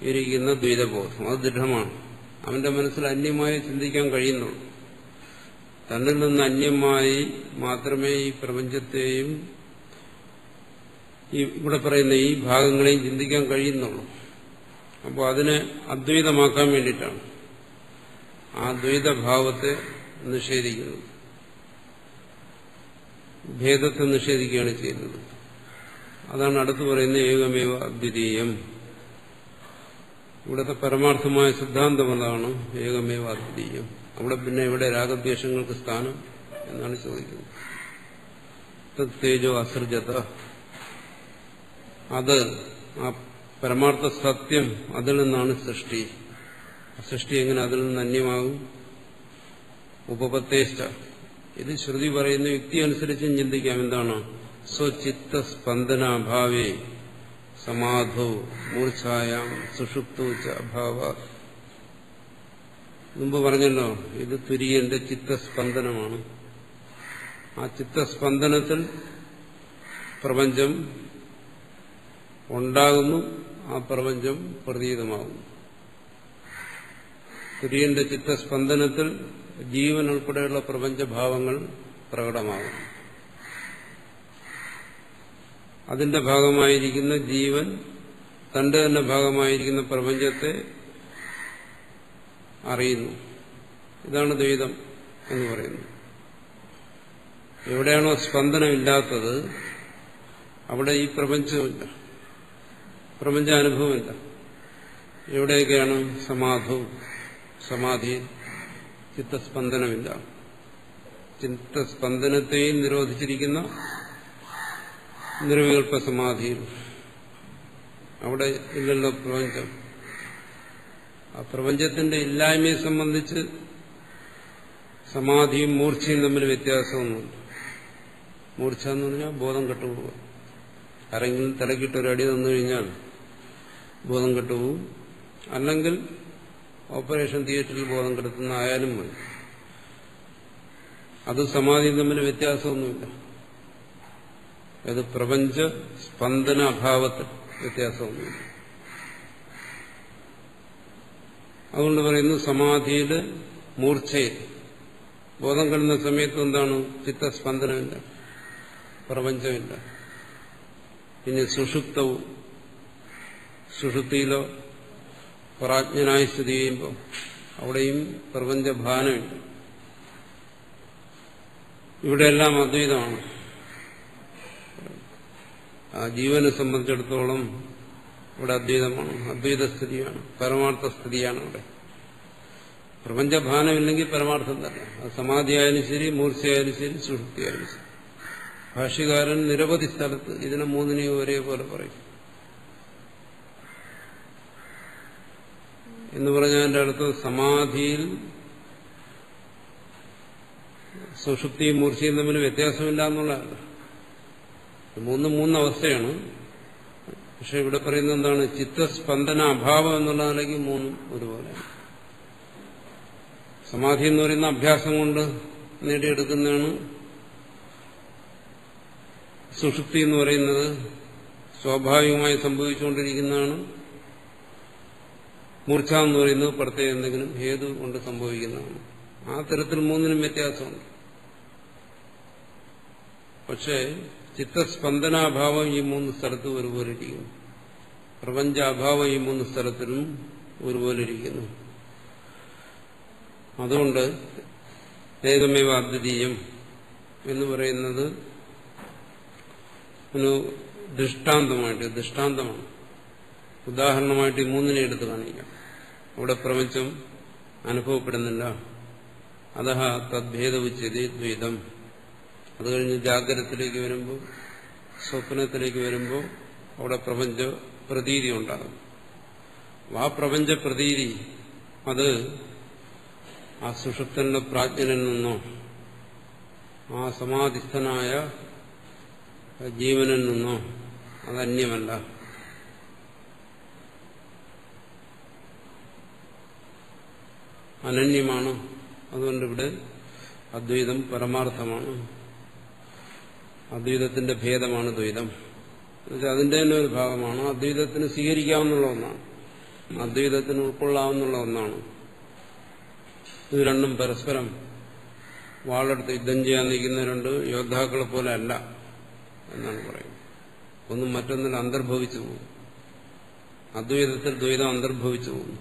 ഇരിക്കുന്ന ദ്വൈതബോധം, അത് ദൃഢമാണ്. അവന്റെ മനസ്സിൽ അന്യമായി ചിന്തിക്കാൻ കഴിയുന്നുള്ളൂ. തന്നിൽ നിന്ന് അന്യമായി മാത്രമേ ഈ പ്രപഞ്ചത്തെയും ഇവിടെ പറയുന്ന ഈ ഭാഗങ്ങളെയും ചിന്തിക്കാൻ കഴിയുന്നുള്ളൂ. അപ്പോൾ അതിനെ അദ്വൈതമാക്കാൻ വേണ്ടിയിട്ടാണ് ആ ദ്വൈതഭാവത്തെ നിഷേധിക്കുന്നത്. ഭേദത്തെ നിഷേധിക്കുകയാണ് ചെയ്യുന്നത്. അതാണ് അടുത്ത് പറയുന്നത് ഏകമേവ അദ്വിതീയം. ഇവിടുത്തെ പരമാർത്ഥമായ സിദ്ധാന്തം അതാണ്, ഏകമേവ അദ്വിതീയം. അവിടെ പിന്നെ എവിടെ രാഗദ്വേഷങ്ങൾക്ക് സ്ഥാനം എന്നാണ് ചോദിക്കുന്നത്. തേജോ അസൃജത, അത് ആ പരമാർത്ഥ സത്യം, അതിൽ നിന്നാണ് സൃഷ്ടി. സൃഷ്ടി എങ്ങനെ അതിൽ നിന്ന് അന്യമാകും? ഉപപത്തേഷ്ട. ഇത് ശ്രുതി പറയുന്ന യുക്തി അനുസരിച്ചും ചിന്തിക്കാം. എന്താണ്? സ്വചിത്തസ്പന്ദനാഭാവേ സമാധോ മൂർച്ഛായാം സുഷുപ്തോ ച അഭാവാത്. മുമ്പ് പറഞ്ഞല്ലോ, ഇത് തുര്യന്റെ ചിത്തസ്പന്ദനമാണ്. ആ ചിത്തസ്പന്ദനത്തിൽ പ്രപഞ്ചം ഉണ്ടാകുന്നു, ആ പ്രപഞ്ചം പ്രതീതമാകുന്നു. തുര്യന്റെ ചിത്തസ്പന്ദനത്തിൽ ജീവൻ ഉൾപ്പെടെയുള്ള പ്രപഞ്ചഭാവങ്ങൾ പ്രകടമാകുന്നു. അതിന്റെ ഭാഗമായിരിക്കുന്ന ജീവൻ തന്റെ തന്നെ ഭാഗമായിരിക്കുന്ന പ്രപഞ്ചത്തെ അറിയുന്നു. ഇതാണ് ദ്വൈതം എന്ന് പറയുന്നത്. എവിടെയാണോ സ്പന്ദനമില്ലാത്തത് അവിടെ ഈ പ്രപഞ്ചമില്ല, പ്രപഞ്ചാനുഭവമില്ല. എവിടെയൊക്കെയാണ് സമാധി ചിത്തസ്പന്ദനമില്ല. ചിത്തസ്പന്ദനത്തെയും നിരോധിച്ചിരിക്കുന്ന നിർവികൽപ്പ സമാധിയിൽ അവിടെ ഇല്ലല്ലോ പ്രപഞ്ചം. ആ പ്രപഞ്ചത്തിന്റെ ഇല്ലായ്മയെ സംബന്ധിച്ച് സമാധിയും മൂർച്ഛയും തമ്മിൽ വ്യത്യാസമൊന്നുമില്ല. മൂർച്ഛ എന്ന് പറഞ്ഞാൽ ബോധം കെട്ടുപോകുക. ആരെങ്കിലും തലക്കിട്ടൊരടി തന്നു കഴിഞ്ഞാൽ ബോധം കെട്ടുപോകും. അല്ലെങ്കിൽ ഓപ്പറേഷൻ തിയേറ്ററിൽ ബോധം കെടുത്തുന്ന ആയാലും മതി. അത് സമാധിയും തമ്മിൽ വ്യത്യാസമൊന്നുമില്ല. അത് പ്രപഞ്ച സ്പന്ദന അഭാവത്തിൽ വ്യത്യാസമൊന്നുമില്ല. അതുകൊണ്ട് പറയുന്നു സമാധിയിൽ മൂർച്ഛയിൽ ബോധം കെടുന്ന സമയത്ത് എന്താണ്? ചിത്തസ്പന്ദനമില്ല, പ്രപഞ്ചമില്ല. പിന്നെ സുഷുപ്തിയിലോ പ്രാജ്ഞനായി സ്ഥിതി ചെയ്യുമ്പോൾ അവിടെയും പ്രപഞ്ചഭാനമില്ല. ഇവിടെയെല്ലാം അദ്വൈതമാണ്. ആ ജീവനെ സംബന്ധിച്ചിടത്തോളം ഇവിടെ അദ്വൈതമാണ്, അദ്വൈതസ്ഥിതിയാണ്, പരമാർത്ഥസ്ഥിതിയാണ്. ഇവിടെ പ്രപഞ്ചഭാനമില്ലെങ്കിൽ പരമാർത്ഥം തന്നെ. അത് സമാധിയായാലും ശരി, മൂർച്ചയായാലും ശരി, സുഷുപ്തിയായാലും ശരി. ഭാഷ്യകാരൻ നിരവധി സ്ഥലത്ത് ഇതിനെ മൂന്നിനെയും ഒരേപോലെ പറയും. എന്ന് പറഞ്ഞാൽ എന്റെ അടുത്ത് സമാധിയിൽ സുഷുപ്തിയും മൂർച്ചയും തമ്മിൽ വ്യത്യാസമില്ല എന്നുള്ളതല്ല. മൂന്നവസ്ഥയാണ്. പക്ഷെ ഇവിടെ പറയുന്നത് എന്താണ്? ചിത്തസ്പന്ദന അഭാവം എന്നുള്ള നിലയ്ക്ക് മൂന്നും ഒരുപോലെയാണ്. സമാധി എന്ന് പറയുന്ന അഭ്യാസം കൊണ്ട് നേടിയെടുക്കുന്നതാണ്. സുഷുപ്തി എന്ന് പറയുന്നത് സ്വാഭാവികമായി സംഭവിച്ചുകൊണ്ടിരിക്കുന്നതാണ്. മൂർച്ഛ എന്ന് പറയുന്നത് പ്രത്യേകം എന്തെങ്കിലും ഹേതു കൊണ്ട് സംഭവിക്കുന്നതാണ്. ആ തരത്തിൽ മൂന്നിനും വ്യത്യാസമുണ്ട്. പക്ഷേ ചിത്തസ്പന്ദനാഭാവം ഈ മൂന്ന് സ്ഥലത്തും ഒരുപോലെ ഇരിക്കുന്നു. പ്രപഞ്ചാഭാവം ഈ മൂന്ന് സ്ഥലത്തിലും ഒരുപോലെ ഇരിക്കുന്നു. അതുകൊണ്ട് ഏകമേവ അദ്വിതീയം എന്ന് പറയുന്നത് ഒരു ദൃഷ്ടാന്തമാണ്. ഉദാഹരണമായിട്ട് ഈ മൂന്നിനെ എടുത്ത് കാണിക്കാം. അവിടെ പ്രപഞ്ചം അനുഭവപ്പെടുന്നില്ല. അതഹ തദ്ഭേദവുച്യതേ ദ്വൈതം. അത് കഴിഞ്ഞ് ജാഗ്രതത്തിലേക്ക് വരുമ്പോൾ, സ്വപ്നത്തിലേക്ക് വരുമ്പോൾ അവിടെ പ്രപഞ്ച പ്രതീതി ഉണ്ടാകും. ആ പ്രപഞ്ച പ്രതീതി അത് ആ സുഷുപ്തന്റെ പ്രാജ്ഞനിൽ നിന്നോ ആ സമാധിസ്ഥനായ ജീവനിൽ നിന്നോ അതന്യമല്ല. അനന്യമാണ്. അതുകൊണ്ട് ഇവിടെ അദ്വൈതം പരമാർത്ഥമാണ്. അദ്വൈതത്തിന്റെ ഭേദമാണ് ദ്വൈതം. എന്നുവെച്ചാൽ അതിന്റെ തന്നെ ഒരു ഭാഗമാണ്. അദ്വൈതത്തിന് സ്വീകരിക്കാവുന്നുള്ള ഒന്നാണ്, അദ്വൈതത്തിന് ഉൾക്കൊള്ളാവുന്നുള്ള ഒന്നാണ്. ഇത് രണ്ടും പരസ്പരം വാളെടുത്ത് യുദ്ധം ചെയ്യാൻ നിൽക്കുന്ന രണ്ട് യോദ്ധാക്കളെ പോലെ അല്ല എന്നാണ് പറയുന്നത്. ഒന്നും മറ്റൊന്നിൽ അന്തർഭവിച്ചു പോകും. അദ്വൈതത്തിൽ ദ്വൈതം അന്തർഭവിച്ചു പോകുന്നു.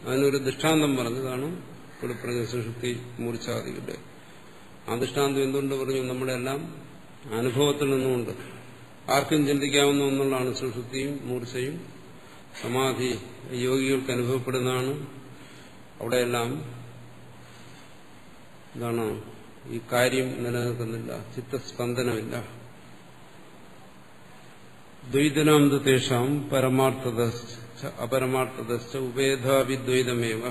അതിനൊരു ദൃഷ്ടാന്തം പറഞ്ഞതാണ് ഇവിടെ പറഞ്ഞ സുഷുപ്തി മൂർച്ഛാദികളുടെ. ആ ദൃഷ്ടാന്തം എന്തുകൊണ്ട് പറഞ്ഞു? നമ്മുടെ എല്ലാം അനുഭവത്തിൽ നിന്നുകൊണ്ട് ആർക്കും ചിന്തിക്കാവുന്ന ഒന്നുള്ളതാണ് സുഷുപ്തിയും മൂർച്ഛയും. സമാധി യോഗികൾക്ക് അനുഭവപ്പെടുന്നതാണ്. അവിടെയെല്ലാം എന്താണ്? ഈ കാര്യം നിലനിൽക്കുന്നില്ല, ചിത്തസ്പന്ദനമില്ല. ദ്വൈതനാം തേഷാം പരമാർത്ഥത അപരമാർത്ഥതശ്ച ഉപേധാവിദ്വൈതമേവ.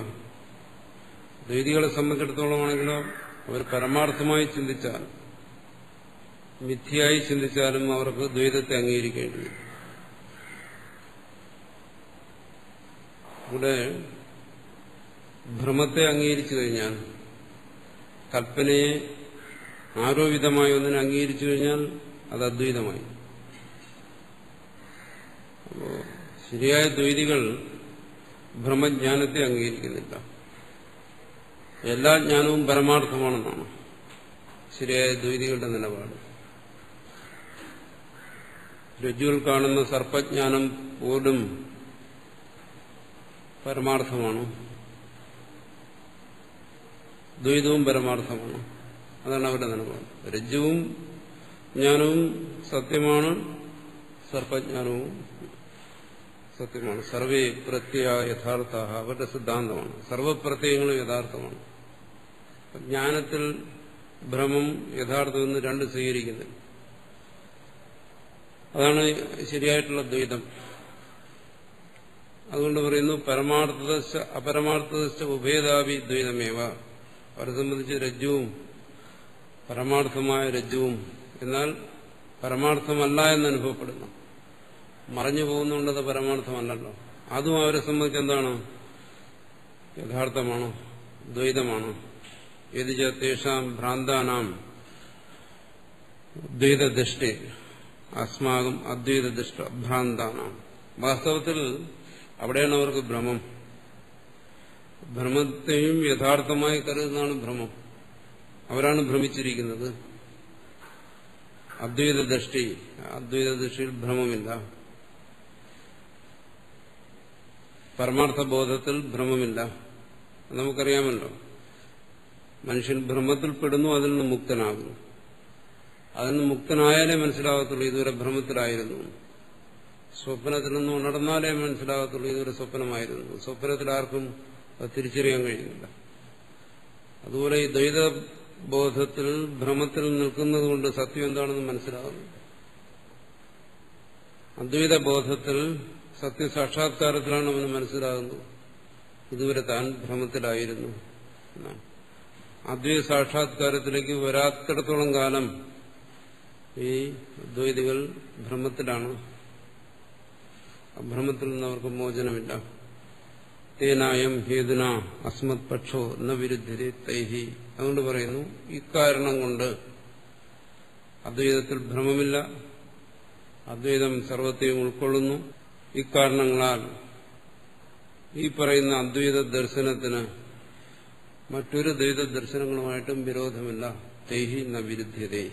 ദ്വൈതികളെ സംബന്ധിച്ചിടത്തോളമാണെങ്കിലോ അവർ പരമാർത്ഥമായി ചിന്തിച്ചാൽ, മിഥ്യയായി ചിന്തിച്ചാലും അവർക്ക് ദ്വൈതത്തെ അംഗീകരിക്കേണ്ടി വരും. ഇവിടെ ഭ്രമത്തെ അംഗീകരിച്ചു കഴിഞ്ഞാൽ, കൽപ്പനയെ ആരോപിതമായി ഒന്നിനെ അംഗീകരിച്ചു കഴിഞ്ഞാൽ അത് അദ്വൈതമായി. അപ്പോ ശരിയായ ദ്വൈതികൾ ബ്രഹ്മജ്ഞാനത്തെ അംഗീകരിക്കുന്നില്ല. എല്ലാ ജ്ഞാനവും പരമാർത്ഥമാണെന്നാണ് ശരിയായ ദ്വൈതികളുടെ നിലപാട്. രജ്ജുവിൽ കാണുന്ന സർപ്പജ്ഞാനം പോലും പരമാർത്ഥമാണ്, ദ്വൈതവും പരമാർത്ഥമാണ്. അതാണ് അവരുടെ നിലപാട്. രജ്ജുവും ജ്ഞാനവും സത്യമാണ്, സർപ്പജ്ഞാനവും സത്യമാണ്. സർവേ പ്രത്യയ യഥാർത്ഥ അവരുടെ സിദ്ധാന്തമാണ്. സർവപ്രത്യയങ്ങളും യഥാർത്ഥമാണ്. ജ്ഞാനത്തിൽ ഭ്രമം യഥാർത്ഥമെന്ന് രണ്ട് സ്വീകരിക്കുന്നില്ല. അതാണ് ശരിയായിട്ടുള്ള ദ്വൈതം. അതുകൊണ്ട് പറയുന്നു പരമാർത്ഥദശ അപരമാർത്ഥദശ ഉഭേദാവി ദ്വൈതമേവ. അവരെ സംബന്ധിച്ച് രജ്ജുവും പരമാർത്ഥമായ രജ്ജുവും എന്നാൽ പരമാർത്ഥമല്ല എന്നനുഭവപ്പെടുന്നു. മറഞ്ഞു പോകുന്നുണ്ടത് പരമാർത്ഥമല്ലല്ലോ. അതും അവരെ സംബന്ധിച്ച് എന്താണ്? യഥാർത്ഥമാണ്, ദ്വൈതമാണ്. യതിച തേഷാം ഭ്രാന്താനാം ദ്വൈതദൃഷ്ടി അസ്മാകം അദ്വൈതദൃഷ്ട ഭ്രാന്താനാം. വാസ്തവത്തിൽ അവിടെയാണ് അവർക്ക് ഭ്രമം. ഭ്രമത്തെയും യഥാർത്ഥമായി കരുതുന്നതാണ് ഭ്രമം. അവരാണ് ഭ്രമിച്ചിരിക്കുന്നത്. അദ്വൈതദൃഷ്ടി, അദ്വൈതദൃഷ്ടിയിൽ ഭ്രമമില്ല. പരമാർത്ഥബോധത്തിൽ ഭ്രമമില്ല. നമുക്കറിയാമല്ലോ, മനുഷ്യൻ ഭ്രമത്തിൽപ്പെടുന്നു, അതിൽ നിന്ന് മുക്തനാകുന്നു. അതിൽ നിന്ന് മുക്തനായാലേ മനസ്സിലാകത്തുള്ളൂ ഇതുവരെ ഭ്രമത്തിലായിരുന്നു. സ്വപ്നത്തിൽ നിന്ന് ഉണർന്നാലേ മനസ്സിലാകത്തുള്ളൂ ഇതുവരെ സ്വപ്നമായിരുന്നു. സ്വപ്നത്തിൽ ആർക്കും അത് തിരിച്ചറിയാൻ കഴിയുന്നില്ല. അതുപോലെ ഈ ദ്വൈതബോധത്തിൽ ഭ്രമത്തിൽ നിൽക്കുന്നത് കൊണ്ട് സത്യം എന്താണെന്ന് മനസ്സിലാകുന്നു. അദ്വൈത ബോധത്തിൽ സത്യസാക്ഷാത്കാരത്തിലാണ് അവന് മനസ്സിലാകുന്നത് ഇതുവരെ താൻ ഭ്രമത്തിലായിരുന്നു എന്നാണ്. അദ്വൈത സാക്ഷാത്കാരത്തിലേക്ക് വരാത്തിടത്തോളം കാലം ഈ ദ്വൈതികൾ ഭ്രമത്തിലാണ്. ഭ്രമത്തിൽ നിന്ന് അവർക്ക് മോചനമില്ല. തേനായം ഹേതുന അസ്മത് പക്ഷോ ന വിരുദ്ധരെ തൈഹി. അതുകൊണ്ട് പറയുന്നു ഇക്കാരണം കൊണ്ട് അദ്വൈതത്തിൽ ഭ്രമമില്ല, അദ്വൈതം സർവത്തെയും ഉൾക്കൊള്ളുന്നു. ഇക്കാരണങ്ങളാൽ ഈ പറയുന്ന അദ്വൈത ദർശനത്തിന് മറ്റൊരു ദ്വൈത ദർശനങ്ങളുമായിട്ടും വിരോധമില്ല. തൈഹി ന വിരുദ്ധ്യതേ.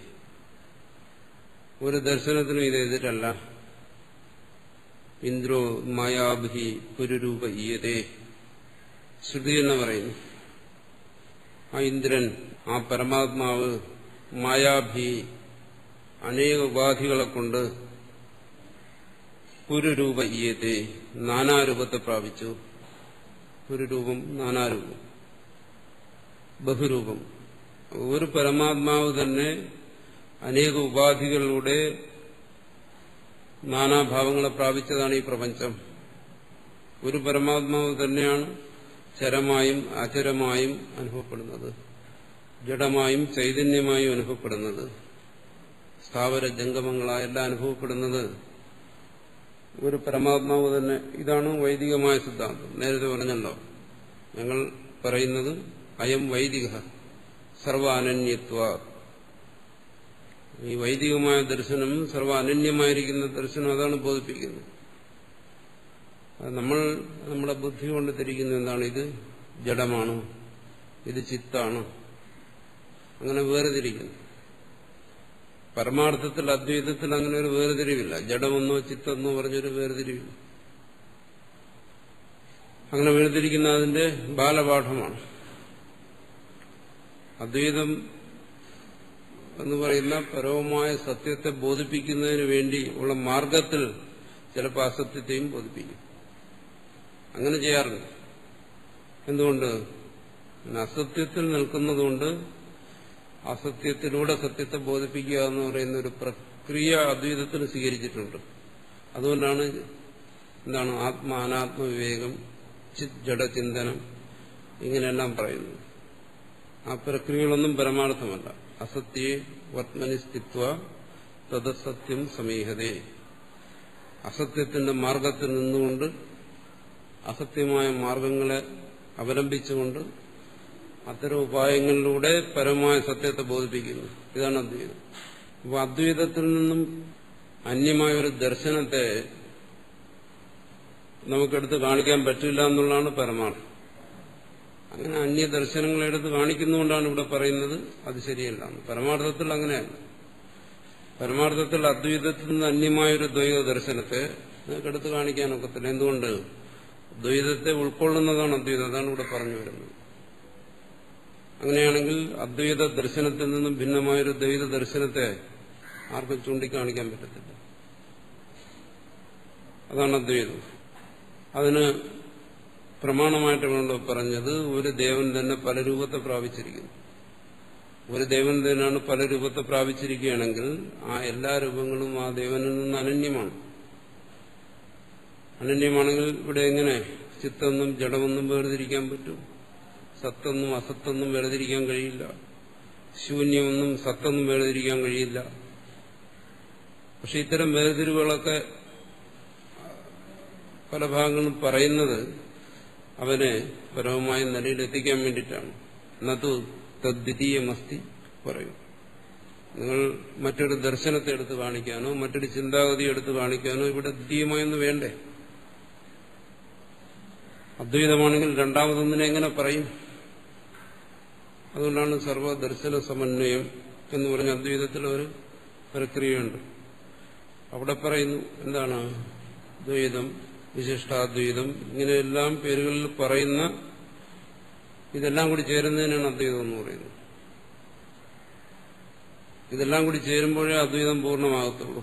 ഒരു ദർശനത്തിനും ഇത് എതിരല്ല. ഇന്ദ്രോ മായാഭി പുരുരൂപ ഈയതേ. ശ്രുതി എന്ന് പറയുന്നു ആ ഇന്ദ്രൻ, ആ പരമാത്മാവ് മായാഭി അനേക ഉപാധികളെ കൊണ്ട് പുരുരൂപ ഈയതേ നാനാരൂപത്തെ പ്രാപിച്ചു. പുരുരൂപം, നാനാരൂപം, ബഹുരൂപം. ഒരു പരമാത്മാവ് തന്നെ അനേക ഉപാധികളിലൂടെ നാനാഭാവങ്ങളെ പ്രാപിച്ചതാണ് ഈ പ്രപഞ്ചം. ഒരു പരമാത്മാവ് തന്നെയാണ് ചരമായും അചരമായും അനുഭവപ്പെടുന്നത്, ജഡമായും ചൈതന്യമായും അനുഭവപ്പെടുന്നത്, സ്ഥാവര ജംഗമങ്ങളായെല്ലാം അനുഭവപ്പെടുന്നത് ഒരു പരമാത്മാവ് തന്നെ. ഇതാണ് വൈദികമായ സിദ്ധാന്തം. നേരത്തെ പറഞ്ഞല്ലോ, ഞങ്ങൾ പറയുന്നത് അയം വൈദിക സർവ അനന്യത്വ. ഈ വൈദികമായ ദർശനം സർവ അനന്യമായിരിക്കുന്ന ദർശനം അതാണ് ബോധിപ്പിക്കുന്നത്. നമ്മൾ നമ്മുടെ ബുദ്ധി കൊണ്ട് തിരിക്കുന്നത് എന്താണ്? ഇത് ജഡമാണ്, ഇത് ചിത്താണ്, അങ്ങനെ വേർതിരിക്കുന്നു. പരമാർത്ഥത്തിൽ അദ്വൈതത്തിൽ അങ്ങനെ ഒരു വേർതിരിവില്ല. ജഡമെന്നോ ചിത്തെന്നോ പറഞ്ഞൊരു വേർതിരിവില്ല. അങ്ങനെ വേർതിരിക്കുന്ന അതിന്റെ ബാലപാഠമാണ്. അദ്വൈതം എന്ന് പറയുന്ന പരമമായ സത്യത്തെ ബോധിപ്പിക്കുന്നതിന് വേണ്ടി ഉള്ള മാർഗത്തിൽ ചിലപ്പോൾ അസത്യത്തെയും ബോധിപ്പിക്കും. അങ്ങനെ ചെയ്യാറുണ്ട്. എന്തുകൊണ്ട്? അസത്യത്തിൽ നിൽക്കുന്നതുകൊണ്ട് അസത്യത്തിലൂടെ സത്യത്തെ ബോധിപ്പിക്കുക എന്ന് പറയുന്ന ഒരു പ്രക്രിയ അദ്വൈതത്തിന് സ്വീകരിച്ചിട്ടുണ്ട്. അതുകൊണ്ടാണ് എന്താണ് അനാത്മ വിവേകം, ചിത് ജഡചിന്തനം, ഇങ്ങനെയെല്ലാം പറയുന്നത്. ആ പ്രക്രിയകളൊന്നും പരമാർത്ഥമല്ല. അസത്യേ വർത്തമനി സ്ഥിത്വ തദസത്യം സമീഹതേ. അസത്യത്തിന്റെ മാർഗത്തിൽ നിന്നുകൊണ്ട്, അസത്യമായ മാർഗങ്ങളെ അവലംബിച്ചുകൊണ്ട് അത്തരം ഉപായങ്ങളിലൂടെ പരമമായ സത്യത്തെ ബോധിപ്പിക്കുന്നു. ഇതാണ് അദ്വൈതം. അപ്പോൾ അദ്വൈതത്തിൽ നിന്നും അന്യമായ ഒരു ദർശനത്തെ നമുക്കെടുത്ത് കാണിക്കാൻ പറ്റില്ല എന്നുള്ളതാണ് പരമാർത്ഥം. അങ്ങനെ അന്യദർശനങ്ങൾ എടുത്ത് കാണിക്കുന്നുകൊണ്ടാണ് ഇവിടെ പറയുന്നത് അത് ശരിയല്ല. പരമാർത്ഥത്തിൽ അങ്ങനെയല്ല. പരമാർത്ഥത്തിൽ അദ്വൈതത്തിൽ നിന്ന് അന്യമായൊരു ദ്വൈത ദർശനത്തെ നിങ്ങൾക്കെടുത്ത് കാണിക്കാനൊക്കത്തില്ല. എന്തുകൊണ്ട്? ദ്വൈതത്തെ ഉൾക്കൊള്ളുന്നതാണ് അദ്വൈതം. അതാണ് ഇവിടെ പറഞ്ഞു വരുന്നത്. അങ്ങനെയാണെങ്കിൽ അദ്വൈത ദർശനത്തിൽ നിന്നും ഭിന്നമായൊരു ദ്വൈത ദർശനത്തെ ആർക്കും ചൂണ്ടിക്കാണിക്കാൻ പറ്റത്തില്ല. അതാണ് അദ്വൈതം. അതിന് പ്രമാണമായിട്ടാണല്ലോ പറഞ്ഞത്, ഒരു ദേവൻ തന്നെ പല രൂപത്തെ പ്രാപിച്ചിരിക്കുന്നു. ഒരു ദേവൻ തന്നെയാണ് പല രൂപത്തെ പ്രാപിച്ചിരിക്കുകയാണെങ്കിൽ ആ എല്ലാ രൂപങ്ങളും ആ ദേവനിൽ നിന്ന് അനന്യമാണ്. അനന്യമാണെങ്കിൽ ഇവിടെ എങ്ങനെ ചിത്തെന്നും ജഡമെന്നും വേർതിരിക്കാൻ പറ്റും? സത്തെന്നും അസത്തെന്നും വേർതിരിക്കാൻ കഴിയില്ല. ശൂന്യമെന്നും സത്തെന്നും വേർതിരിക്കാൻ കഴിയില്ല. പക്ഷെ ഇത്തരം വേർതിരിവുകളൊക്കെ പല ഭാഗങ്ങളും പറയുന്നത് അവനെ പരമമായ നിലയിലെത്തിക്കാൻ വേണ്ടിയിട്ടാണ്. നതു തദ്വിതീയമസ്തി പറയും. നിങ്ങൾ മറ്റൊരു ദർശനത്തെ എടുത്ത് കാണിക്കാനോ മറ്റൊരു ചിന്താഗതി എടുത്ത് കാണിക്കാനോ ഇവിടെ ദ്വിതീയമായൊന്നും വേണ്ടേ? അദ്വൈതമാണെങ്കിൽ രണ്ടാമതൊന്നിനെ എങ്ങനെ പറയും? അതുകൊണ്ടാണ് സർവദർശന സമന്വയം എന്ന് പറഞ്ഞ അദ്വൈതത്തിൽ ഒരു പ്രക്രിയയുണ്ട്. അവിടെ പറയുന്നു എന്താണ് ദ്വൈതം, വിശിഷ്ടാദ്വൈതം, ഇങ്ങനെയെല്ലാം പേരുകളിൽ പറയുന്ന ഇതെല്ലാം കൂടി ചേരുന്നതിനാണ് അദ്വൈതം എന്ന് പറയുന്നത്. ഇതെല്ലാം കൂടി ചേരുമ്പോഴേ അദ്വൈതം പൂർണ്ണമാകത്തുള്ളൂ.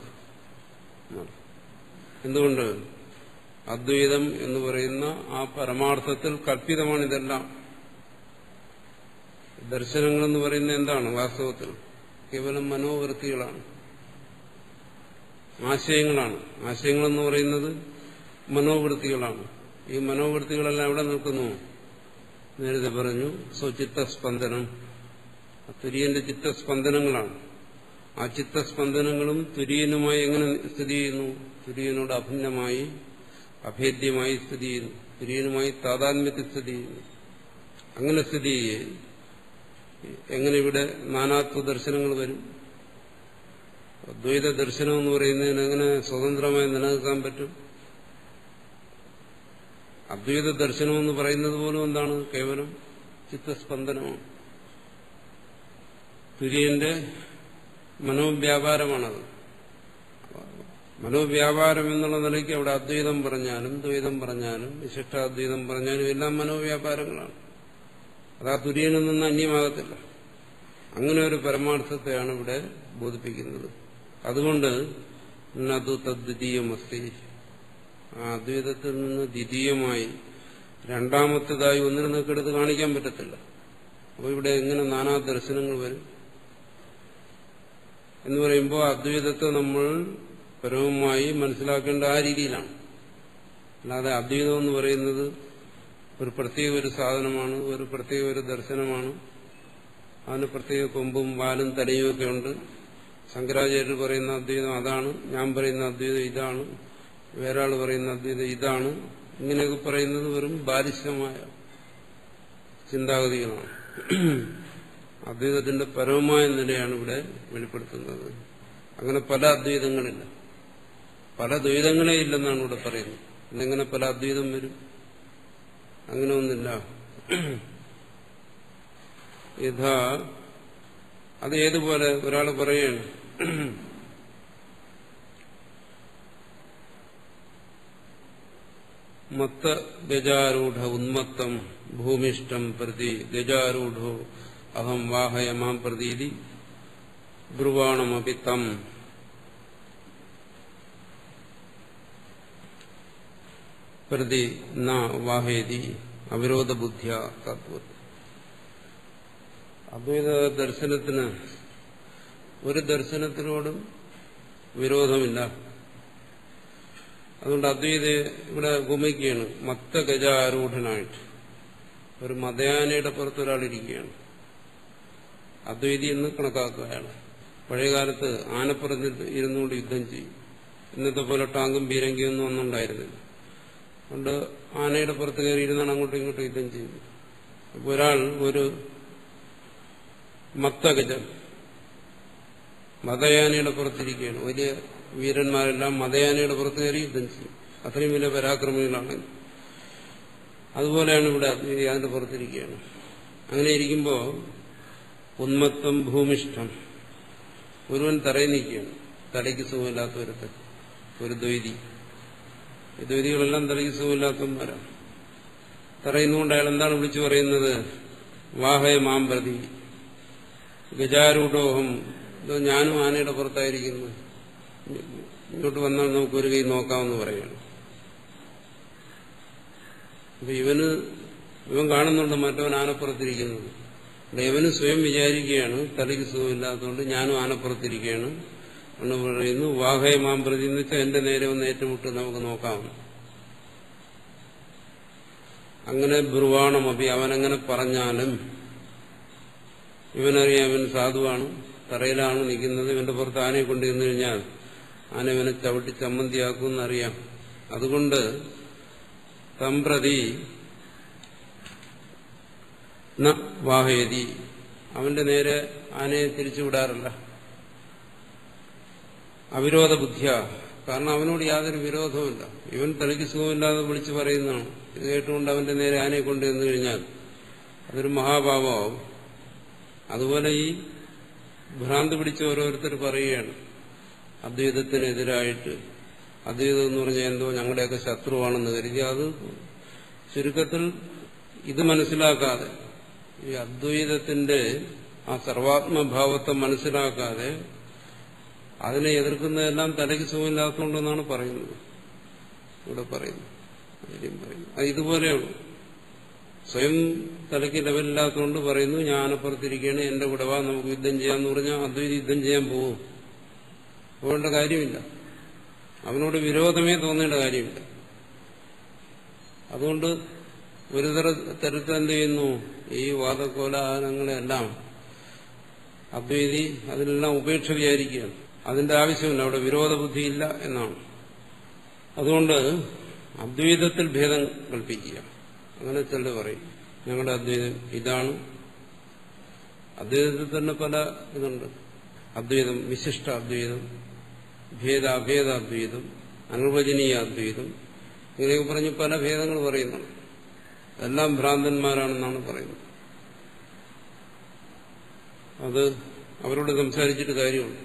എന്തുകൊണ്ട്? അദ്വൈതം എന്ന് പറയുന്ന ആ പരമാർത്ഥത്തിൽ കൽപ്പിതമാണ് ഇതെല്ലാം. ദർശനങ്ങളെന്ന് പറയുന്നത് എന്താണ്? വാസ്തവത്തിൽ കേവലം മനോവൃത്തികളാണ്, ആശയങ്ങളാണ്. ആശയങ്ങളെന്ന് പറയുന്നത് മനോവൃത്തികളാണ്. ഈ മനോവൃത്തികളെല്ലാം എവിടെ നിൽക്കുന്നു? നേരത്തെ പറഞ്ഞു സ്വചിത്തസ്പന്ദനം, തുര്യന്റെ ചിത്തസ്പന്ദനങ്ങളാണ്. ആ ചിത്തസ്പന്ദനങ്ങളും തുര്യനുമായി എങ്ങനെ സ്ഥിതി ചെയ്യുന്നു? തുര്യനോട് അഭിന്നമായി അഭേദ്യമായി സ്ഥിതി ചെയ്യുന്നു, തുര്യനുമായി താതാത്മ്യത്തിൽ സ്ഥിതി ചെയ്യുന്നു. അങ്ങനെ സ്ഥിതി എങ്ങനെ ഇവിടെ നാനാത്വ ദർശനങ്ങൾ വരും? ദ്വൈത ദർശനം എന്ന് പറയുന്നതിന് എങ്ങനെ സ്വതന്ത്രമായി നിലനിൽക്കാൻ പറ്റും? അദ്വൈത ദർശനം എന്ന് പറയുന്നത് പോലും എന്താണ്? കേവലം ചിത്തസ്പന്ദനമാണ്, തുര്യന്റെ മനോവ്യാപാരമാണത്. മനോവ്യാപാരം എന്നുള്ള നിലയ്ക്ക് അവിടെ അദ്വൈതം പറഞ്ഞാലും ദ്വൈതം പറഞ്ഞാലും വിശിഷ്ടാദ്വൈതം പറഞ്ഞാലും എല്ലാം മനോവ്യാപാരങ്ങളാണ്. അത് ആ തുര്യനിൽ നിന്ന് അന്യമാകത്തില്ല. അങ്ങനെ ഒരു പരമാർത്ഥത്തെയാണ് ഇവിടെ ബോധിപ്പിക്കുന്നത്. അതുകൊണ്ട് നതു തദ്വിതീയമസ്തി, ആ അദ്വൈതത്തിൽ നിന്ന് ദ്വിതീയമായി രണ്ടാമത്തേതായി ഒന്നിനെ നിൽക്കെടുത്ത് കാണിക്കാൻ പറ്റത്തില്ല. അപ്പോൾ ഇവിടെ എങ്ങനെ നാനാ ദർശനങ്ങൾ വരും എന്ന് പറയുമ്പോൾ അദ്വൈതത്തെ നമ്മൾ പരമമായി മനസ്സിലാക്കേണ്ട ആ രീതിയിലാണ്. അല്ലാതെ അദ്വൈതം എന്ന് പറയുന്നത് ഒരു പ്രത്യേക ഒരു സാധനമാണ്, ഒരു പ്രത്യേക ഒരു ദർശനമാണ്, അതിന് പ്രത്യേക കൊമ്പും വാലും തലയും ഒക്കെ ഉണ്ട്. ശങ്കരാചാര്യർ പറയുന്ന അദ്വൈതം അതാണ്, ഞാൻ പറയുന്ന അദ്വൈതം ഇതാണ്, വേറൊരാൾ പറയുന്ന അദ്വൈതം ഇതാണ്. ഇങ്ങനെയൊക്കെ പറയുന്നത് വെറും ബാലിശമായ ചിന്താഗതികളാണ്. അദ്വൈതത്തിന്റെ പരമമായ നിലയാണ് ഇവിടെ വെളിപ്പെടുത്തുന്നത്. അങ്ങനെ പല അദ്വൈതങ്ങളില്ല, പല ദ്വൈതങ്ങളെ ഇല്ലെന്നാണ് ഇവിടെ പറയുന്നത്. ഇന്നെങ്ങനെ പല അദ്വൈതം വരും? അങ്ങനെ ഒന്നില്ല. യഥാ അത് ഏതുപോലെ ഒരാൾ പറയാണ്, മത്ത ഗജാരൂഢ ഉന്മത്തം ഭൂമിഷ്ടം പ്രതി ഗജാരൂഢോ അഹം വാഹയമാം പ്രതീതി ബ്രുവാണമപി തം പ്രതി ന വാഹേതി അവിരോധ ബുദ്ധ്യ തത്വത്. അദ്വൈത ദർശനത്തിന് ഒരു ദർശനത്തിനോടും വിരോധമില്ല. അതുകൊണ്ട് അദ്വൈത ഇവിടെ ഉപമിക്കുകയാണ് മത്ത ഗജാരൂഢനായിട്ട്. ഒരു മതയാനയുടെ പുറത്തൊരാളിരിക്കുകയാണ്, അദ്വൈതി എന്ന് കണക്കാക്കുക. അയാൾ പഴയകാലത്ത് ആനപ്പുറത്ത് ഇരുന്നുകൊണ്ട് യുദ്ധം ചെയ്യും. ഇന്നത്തെ പോലെ ടാങ്കും പീരങ്കിയും ഒന്നും ഒന്നുണ്ടായിരുന്നില്ല. അതുകൊണ്ട് ആനയുടെ പുറത്ത് കയറി ഇരുന്നാണ് അങ്ങോട്ടും ഇങ്ങോട്ടും യുദ്ധം ചെയ്യുന്നത്. അപ്പോൾ ഒരാൾ ഒരു മത്തഗജം മതയാനയുടെ പുറത്തിരിക്കുകയാണ്. വലിയ വീരന്മാരെല്ലാം മതയാനയുടെ പുറത്ത് കയറി യുദ്ധം ചെയ്യും, അത്രയും വലിയ പരാക്രമികളാണ്. അതുപോലെയാണ് ഇവിടെ അതിന്റെ പുറത്തിരിക്കുകയാണ്. അങ്ങനെ ഇരിക്കുമ്പോൾ ഉന്മത്തം ഭൂമിഷ്ഠം, ഒരുവൻ തറയിൽ നിൽക്കുകയാണ്. തലയ്ക്ക് സുഖമില്ലാത്ത ഒരു ദ്വൈതി. ഈ ദ്വൈതികളെല്ലാം തലയ്ക്ക് സുഖമില്ലാത്തവന്മാരാണ്. തറയുന്നുകൊണ്ട് അയാൾ എന്താണ് വിളിച്ചു പറയുന്നത്? വാഹയ മാം പ്രതി ഗജാരൂഢോഹം, ഇതോ ഞാനും ആനയുടെ പുറത്തായിരിക്കുന്നു, ഇങ്ങോട്ട് വന്നാൽ നമുക്ക് ഒരു കൈ നോക്കാമെന്ന് പറയുകയാണ്. അപ്പൊ ഇവൻ കാണുന്നുണ്ട് മറ്റവൻ ആനപ്പുറത്തിരിക്കുന്നത്. ഇവന് സ്വയം വിചാരിക്കുകയാണ് തലയ്ക്ക് സുഖമില്ലാത്തതുകൊണ്ട് ഞാനും ആനപ്പുറത്തിരിക്കുകയാണ് എന്ന് പറയുന്നു. വാഹയ മാം പ്രതി എന്ന് വെച്ചാൽ എന്റെ നേരെ ഒന്ന് ഏറ്റുമുട്ട് നമുക്ക് നോക്കാമെന്ന്. അങ്ങനെ ബ്രുവാണമപി, അവനങ്ങനെ പറഞ്ഞാലും ഇവനറിയാം ഇവൻ സാധുവാണ്, തറയിലാണ് നിൽക്കുന്നത്, ഇവന്റെ പുറത്ത് ആനയെ കൊണ്ടിരുന്നു കഴിഞ്ഞാൽ ആന ഇവനെ ചവിട്ടി ചമ്മന്തിയാക്കുമെന്നറിയാം. അതുകൊണ്ട് തമ്പ്രതി ന വാഹയതി, അവന്റെ നേരെ ആനയെ തിരിച്ചുവിടാറില്ല. അവിരോധ ബുദ്ധിയ, കാരണം അവനോട് യാതൊരു വിരോധവുമില്ല. ഇവൻ തനിക്ക് സുഖമില്ലാതെ വിളിച്ചു പറയുന്നതാണ്. ഇത് കേട്ടുകൊണ്ട് അവന്റെ നേരെ ആനയെ കൊണ്ടുവന്നു കഴിഞ്ഞാൽ അതൊരു മഹാഭാവമാവും. അതുപോലെ ഈ ഭ്രാന്ത് പിടിച്ച ഓരോരുത്തർ പറയുകയാണ് അദ്വൈതത്തിനെതിരായിട്ട്. അദ്വൈതം എന്ന് പറഞ്ഞാൽ എന്തോ ഞങ്ങളുടെയൊക്കെ ശത്രുവാണെന്ന് കരുതി. അത് ചുരുക്കത്തിൽ ഇത് മനസ്സിലാക്കാതെ, ഈ അദ്വൈതത്തിന്റെ ആ സർവാത്മഭാവത്തെ മനസ്സിലാക്കാതെ അതിനെ എതിർക്കുന്നതെല്ലാം തലയ്ക്ക് സുഖമില്ലാത്തതുകൊണ്ടെന്നാണ് പറയുന്നത്. ഇവിടെ പറയുന്നു അത് ഇതുപോലെയുള്ളൂ. സ്വയം തലയ്ക്ക് ലെവലില്ലാത്തതുകൊണ്ട് പറയുന്നു ഞാൻ ആനപ്പുറത്തിരിക്കുകയാണ്, എന്റെ കൂടെ വാ നമുക്ക് യുദ്ധം ചെയ്യാന്ന് പറഞ്ഞാൽ അദ്വൈതി യുദ്ധം ചെയ്യാൻ പോകും. പോകേണ്ട കാര്യമില്ല. അവനോട് വിരോധമേ തോന്നേണ്ട കാര്യമില്ല. അതുകൊണ്ട് ഒരു തരത്തിൽ എന്ത് ചെയ്യുന്നു, ഈ വാദകോലാഹലങ്ങളെല്ലാം അദ്വൈതി അതിനെല്ലാം ഉപേക്ഷ വിചാരിക്കുകയാണ്. അതിന്റെ ആവശ്യമില്ല, അവിടെ വിരോധ ബുദ്ധിയില്ല എന്നാണ്. അതുകൊണ്ട് അദ്വൈതത്തിൽ ഭേദം കൽപ്പിക്കുക. അങ്ങനെ ചിലർ പറയും ഞങ്ങളുടെ അദ്വൈതം ഇതാണ്. അദ്വൈതത്തിൽ തന്നെ പല ഇതുണ്ട്. അദ്വൈതം, വിശിഷ്ട അദ്വൈതം, ഭേദാഭേദ അദ്വൈതം, അനിർവചനീയ അദ്വൈതം, ഇങ്ങനെയൊക്കെ പറഞ്ഞ് പല ഭേദങ്ങൾ പറയുന്നുണ്ട്. എല്ലാം ഭ്രാന്തന്മാരാണെന്നാണ് പറയുന്നത്. അത് അവരോട് സംസാരിച്ചിട്ട് കാര്യമുണ്ട്.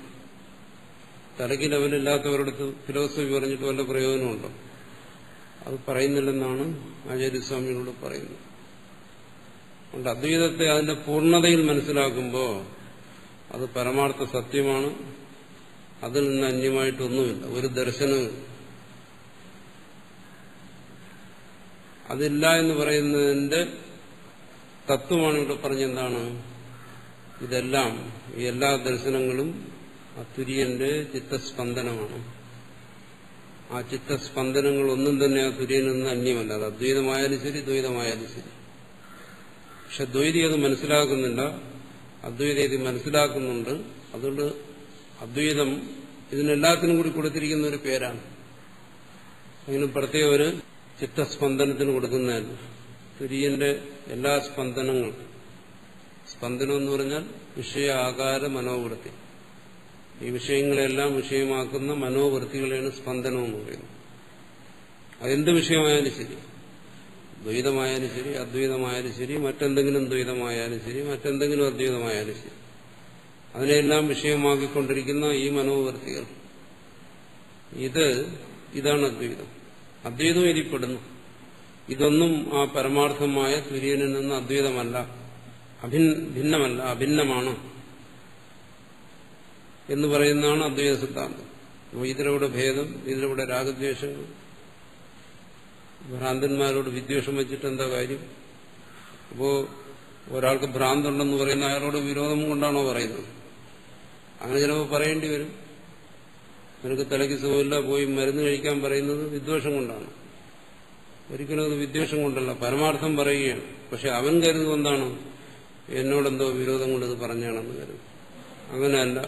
തലയ്ക്ക് ലെവലില്ലാത്തവരടുത്ത് ഫിലോസഫി പറഞ്ഞിട്ട് വല്ല പ്രയോജനമുണ്ടോ? അത് പറയുന്നില്ലെന്നാണ് ആചാര്യസ്വാമികളോട് പറയുന്നത്. അതുകൊണ്ട് അദ്വൈതത്തെ അതിന്റെ പൂർണ്ണതയിൽ മനസ്സിലാക്കുമ്പോൾ അത് പരമാർത്ഥ സത്യമാണ്. അതിൽ നിന്ന് അന്യമായിട്ടൊന്നുമില്ല, ഒരു ദർശനവും. അതില്ല എന്ന് പറയുന്നതിന്റെ തത്വമാണ് ഇവിടെ പറഞ്ഞെന്താണ്, ഇതെല്ലാം ഈ എല്ലാ ദർശനങ്ങളും ആ തുര്യന്റെ ചിത്തസ്പന്ദനമാണ്. ആ ചിത്തസ്പന്ദനങ്ങളൊന്നും തന്നെ ആ തുര്യനിൽ നിന്ന് അന്യമല്ല. അത് അദ്വൈതമായാലും ശരി, ദ്വൈതമായാലും ശരി. പക്ഷെ ദ്വൈതി അത് മനസ്സിലാക്കുന്നില്ല, അദ്വൈതം ഇത് മനസ്സിലാക്കുന്നുണ്ട്. അതുകൊണ്ട് അദ്വൈതം ഇതിനെല്ലാത്തിനും കൂടി കൊടുത്തിരിക്കുന്ന ഒരു പേരാണ്. അതിന് പ്രത്യേക ഒരു ചിത്തസ്പന്ദനത്തിന് കൊടുക്കുന്നതല്ല. തുര്യന്റെ എല്ലാ സ്പന്ദനങ്ങളും, സ്പന്ദനം എന്ന് പറഞ്ഞാൽ വിഷയ ആകാര മനോവൃത്തി, ഈ വിഷയങ്ങളെല്ലാം വിഷയമാക്കുന്ന മനോവൃത്തികളെയാണ് സ്പന്ദനം എന്ന് പറയുന്നത്. അതെന്ത് വിഷയമായാലും ശരി, ദ്വൈതമായാലും ശരി, അദ്വൈതമായാലും ശരി, മറ്റെന്തെങ്കിലും ദ്വൈതമായാലും ശരി, മറ്റെന്തെങ്കിലും അദ്വൈതമായാലും ശരി, അതിനെല്ലാം വിഷയമാക്കിക്കൊണ്ടിരിക്കുന്ന ഈ മനോവൃത്തികൾ, ഇതാണ് അദ്വൈതം. അദ്വൈതം ഇതിൽപ്പെടുന്നു. ഇതൊന്നും ആ പരമാർത്ഥമായ തുര്യനിൽ നിന്ന് അദ്വൈതമല്ല, ഭിന്നമല്ല, അഭിന്നമാണ് എന്ന് പറയുന്നതാണ് അദ്വൈത സിദ്ധാന്തം. ഇതിലൂടെ ഭേദം, ഇതിലൂടെ രാഗദ്വേഷങ്ങൾ, ഭ്രാന്തന്മാരോട് വിദ്വേഷം വെച്ചിട്ട് എന്താ കാര്യം? അപ്പോ ഒരാൾക്ക് ഭ്രാന്തുണ്ടെന്ന് പറയുന്ന അയാളോട് വിരോധം കൊണ്ടാണോ പറയുന്നത്? അങ്ങനെ ചിലപ്പോൾ പറയേണ്ടി വരും. നിനക്ക് തലയ്ക്ക് സുഖമില്ല, പോയി മരുന്ന് കഴിക്കാൻ പറയുന്നത് വിദ്വേഷം കൊണ്ടാണ്. ഒരിക്കലും അത് വിദ്വേഷം കൊണ്ടല്ല, പരമാർത്ഥം പറയുകയാണ്. പക്ഷെ അവൻ കരുതുന്നത് എന്താണ്, എന്നോടെന്തോ വിരോധം കൊണ്ടത് പറഞ്ഞാണെന്ന് കരുതും. അങ്ങനെയല്ല.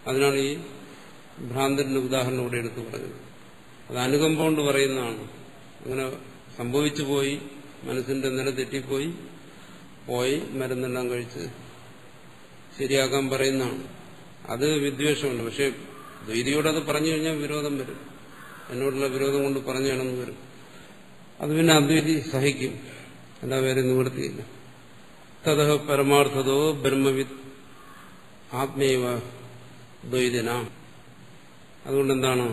അതിനാണ് ഈ ഭ്രാന്തന്റെ ഉദാഹരണം ഇവിടെ എടുത്തു പറഞ്ഞത്. അത് അനുകമ്പ കൊണ്ട് പറയുന്നതാണ്. അങ്ങനെ സംഭവിച്ചു പോയി, മനസ്സിന്റെ നില തെറ്റിപ്പോയി, മരുന്നെല്ലാം കഴിച്ച് ശരിയാക്കാൻ പറയുന്നതാണ്. അത് വിദ്വേഷമുണ്ട്. പക്ഷെ ദ്വൈതിയോടത് പറഞ്ഞു കഴിഞ്ഞാൽ വിരോധം വരും. എന്നോടുള്ള വിരോധം കൊണ്ട് പറഞ്ഞാണെന്ന് വരും. അത് പിന്നെ അദ്വൈതി സഹിക്കും, അല്ല വേറെ നിവൃത്തിയില്ല. തതഃ പരമാർത്ഥതോ ബ്രഹ്മവിദ് ആത്മൈവ ദ്വൈതന. അതുകൊണ്ടെന്താണ്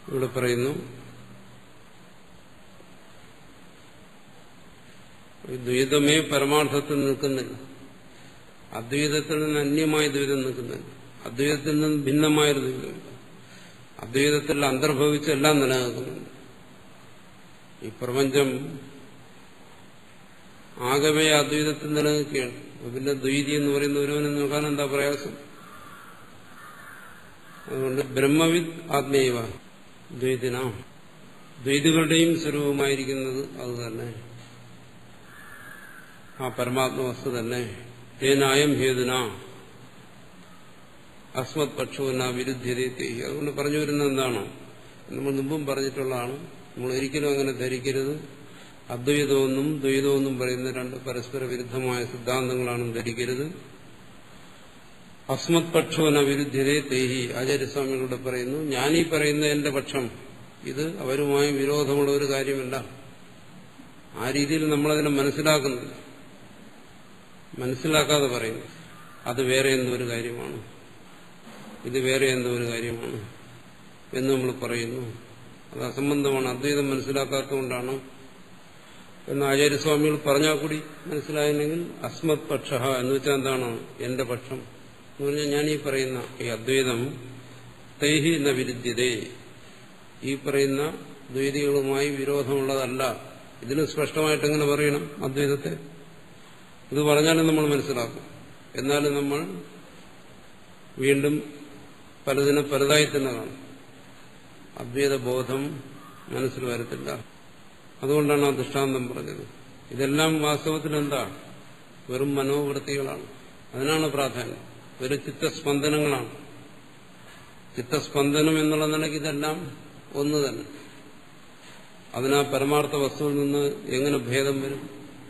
ഇവിടെ പറയുന്നു, ദ്വൈതമേ പരമാർത്ഥത്തിൽ നിൽക്കുന്നില്ല. അദ്വൈതത്തിൽ നിന്ന് അന്യമായ ദ്വൈതം നിൽക്കുന്നില്ല. അദ്വൈതത്തിൽ നിന്ന് ഭിന്നമായൊരു ദ്വൈതമില്ല. അദ്വൈതത്തിൽ അന്തർഭവിച്ച് എല്ലാം നിലനിൽക്കുന്നുണ്ട്. ഈ പ്രപഞ്ചം ആകവേ അദ്വൈതത്തിൽ നിലനിൽക്കുകയാണ്. പിന്നെ ദ്വൈതി എന്ന് പറയുന്ന ഒരുവനെ നോക്കാൻ എന്താ പ്രയാസം? അതുകൊണ്ട് ബ്രഹ്മവിദ് ആത്മൈവ ദ്വൈതിന, ദ്വൈതികളുടെയും സ്വരൂപമായിരിക്കുന്നത് അതുതന്നെ, ആ പരമാത്മവസ്തു തന്നെ. തേനായം ഹേതുന അസ്മത് പക്ഷോന വിരുദ്ധ്യതേ. അതുകൊണ്ട് പറഞ്ഞു വരുന്നത് എന്താണോ, നമ്മൾ മുമ്പും പറഞ്ഞിട്ടുള്ളതാണ്. നമ്മൾ ഒരിക്കലും അങ്ങനെ ധരിക്കരുത്. അദ്വൈതമെന്നും ദ്വൈതമെന്നും പറയുന്ന രണ്ട് പരസ്പര വിരുദ്ധമായ സിദ്ധാന്തങ്ങളാണെന്ന് ധരിക്കരുത്. അസ്മത് പക്ഷോന വിരുദ്ധ്യതേ തേഹി. ആചാര്യസ്വാമികളുടെ പറയുന്നു, ഞാനീ പറയുന്ന എന്റെ പക്ഷം ഇത് അവരുമായി വിരോധമുള്ള ഒരു കാര്യമല്ല. ആ രീതിയിൽ നമ്മളതിനെ മനസ്സിലാക്കുന്നില്ല. മനസ്സിലാക്കാതെ പറയുന്നു അത് വേറെ എന്തോ ഒരു കാര്യമാണ്, ഇത് വേറെ എന്തോ ഒരു കാര്യമാണ് എന്ന് നമ്മൾ പറയുന്നു. അത് അസംബന്ധമാണ്. അദ്വൈതം മനസ്സിലാക്കാത്തതുകൊണ്ടാണ് എന്ന് ആചാര്യസ്വാമികൾ പറഞ്ഞാൽ കൂടി മനസ്സിലായില്ലെങ്കിൽ അസ്മത് പക്ഷ എന്ന് വെച്ചാൽ എന്താണ്? എന്റെ പക്ഷം എന്ന് പറഞ്ഞാൽ ഞാനീ പറയുന്ന ഈ അദ്വൈതം തൈഹി എന്ന വിരുദ്ധ്യതേ, ഈ പറയുന്ന ദ്വൈതികളുമായി വിരോധമുള്ളതല്ല. ഇതിന് സ്പഷ്ടമായിട്ട് എങ്ങനെ പറയണം അദ്വൈതത്തെ? ഇത് പറഞ്ഞാലും നമ്മൾ മനസ്സിലാക്കും. എന്നാലും നമ്മൾ വീണ്ടും പലതിനെ പലതായി തന്നെ കാണും. അദ്വൈത ബോധം മനസ്സിൽ വരത്തില്ല. അതുകൊണ്ടാണ് ആ ദൃഷ്ടാന്തം പറഞ്ഞത്. ഇതെല്ലാം വാസ്തവത്തിൽ എന്താ? വെറും മനോവൃത്തികളാണ്. അതിനാണ് പ്രാധാന്യം. വെറും ചിത്തസ്പന്ദനങ്ങളാണ്. ചിത്തസ്പന്ദനം എന്നുള്ള നിലയ്ക്ക് ഇതെല്ലാം ഒന്ന് തന്നെ. അതിനാ പരമാർത്ഥ വസ്തുവിൽ നിന്ന് എങ്ങനെ ഭേദം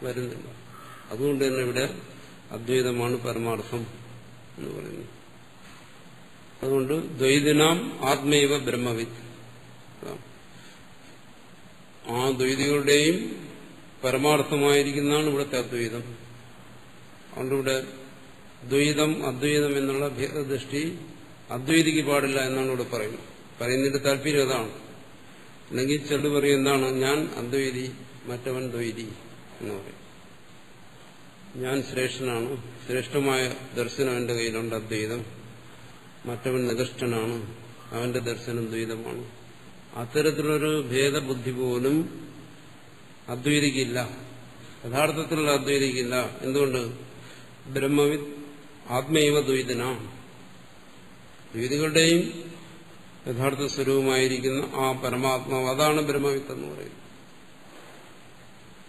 വരുന്നില്ല. അതുകൊണ്ട് തന്നെ ഇവിടെ അദ്വൈതമാണ് പരമാർത്ഥം എന്ന് പറയുന്നു. അതുകൊണ്ട് ദ്വൈതിനാം ആത്മൈവ ബ്രഹ്മവിത്ത്, ആ ദ്വൈതികളുടെയും പരമാർത്ഥമായിരിക്കുന്നതാണ് ഇവിടുത്തെ അദ്വൈതം. അതുകൊണ്ട് ഇവിടെ ദ്വൈതം അദ്വൈതം എന്നുള്ള ഭേദദൃഷ്ടി അദ്വൈതിക്ക് പാടില്ല എന്നാണ് ഇവിടെ പറയുന്നത്. പറയുന്നതിന്റെ താല്പര്യം അതാണ്. അല്ലെങ്കിൽ ചെല്ലു പറയും എന്താണ്, ഞാൻ അദ്വൈതി മറ്റവൻ ദ്വൈതി എന്ന് പറയും. ഞാൻ ശ്രേഷ്ഠനാണ്, ശ്രേഷ്ഠമായ ദർശനം എന്റെ കയ്യിലുണ്ട് അദ്വൈതം, മറ്റവൻ നികഷ്ടനാണ്, അവന്റെ ദർശനം ദ്വൈതമാണ്. അത്തരത്തിലൊരു ഭേദബുദ്ധി പോലും അദ്വൈതിക്കില്ല, യഥാർത്ഥത്തിലുള്ള അദ്വൈതിക്കില്ല. എന്തുകൊണ്ട്? ബ്രഹ്മവിദ് ആത്മൈവ ദ്വൈതന, ദ്വൈതികളുടെയും യഥാർത്ഥ സ്വരൂപമായിരിക്കുന്ന ആ പരമാത്മാവ്, അതാണ് ബ്രഹ്മവിത്ത് എന്ന് പറയുന്നത്.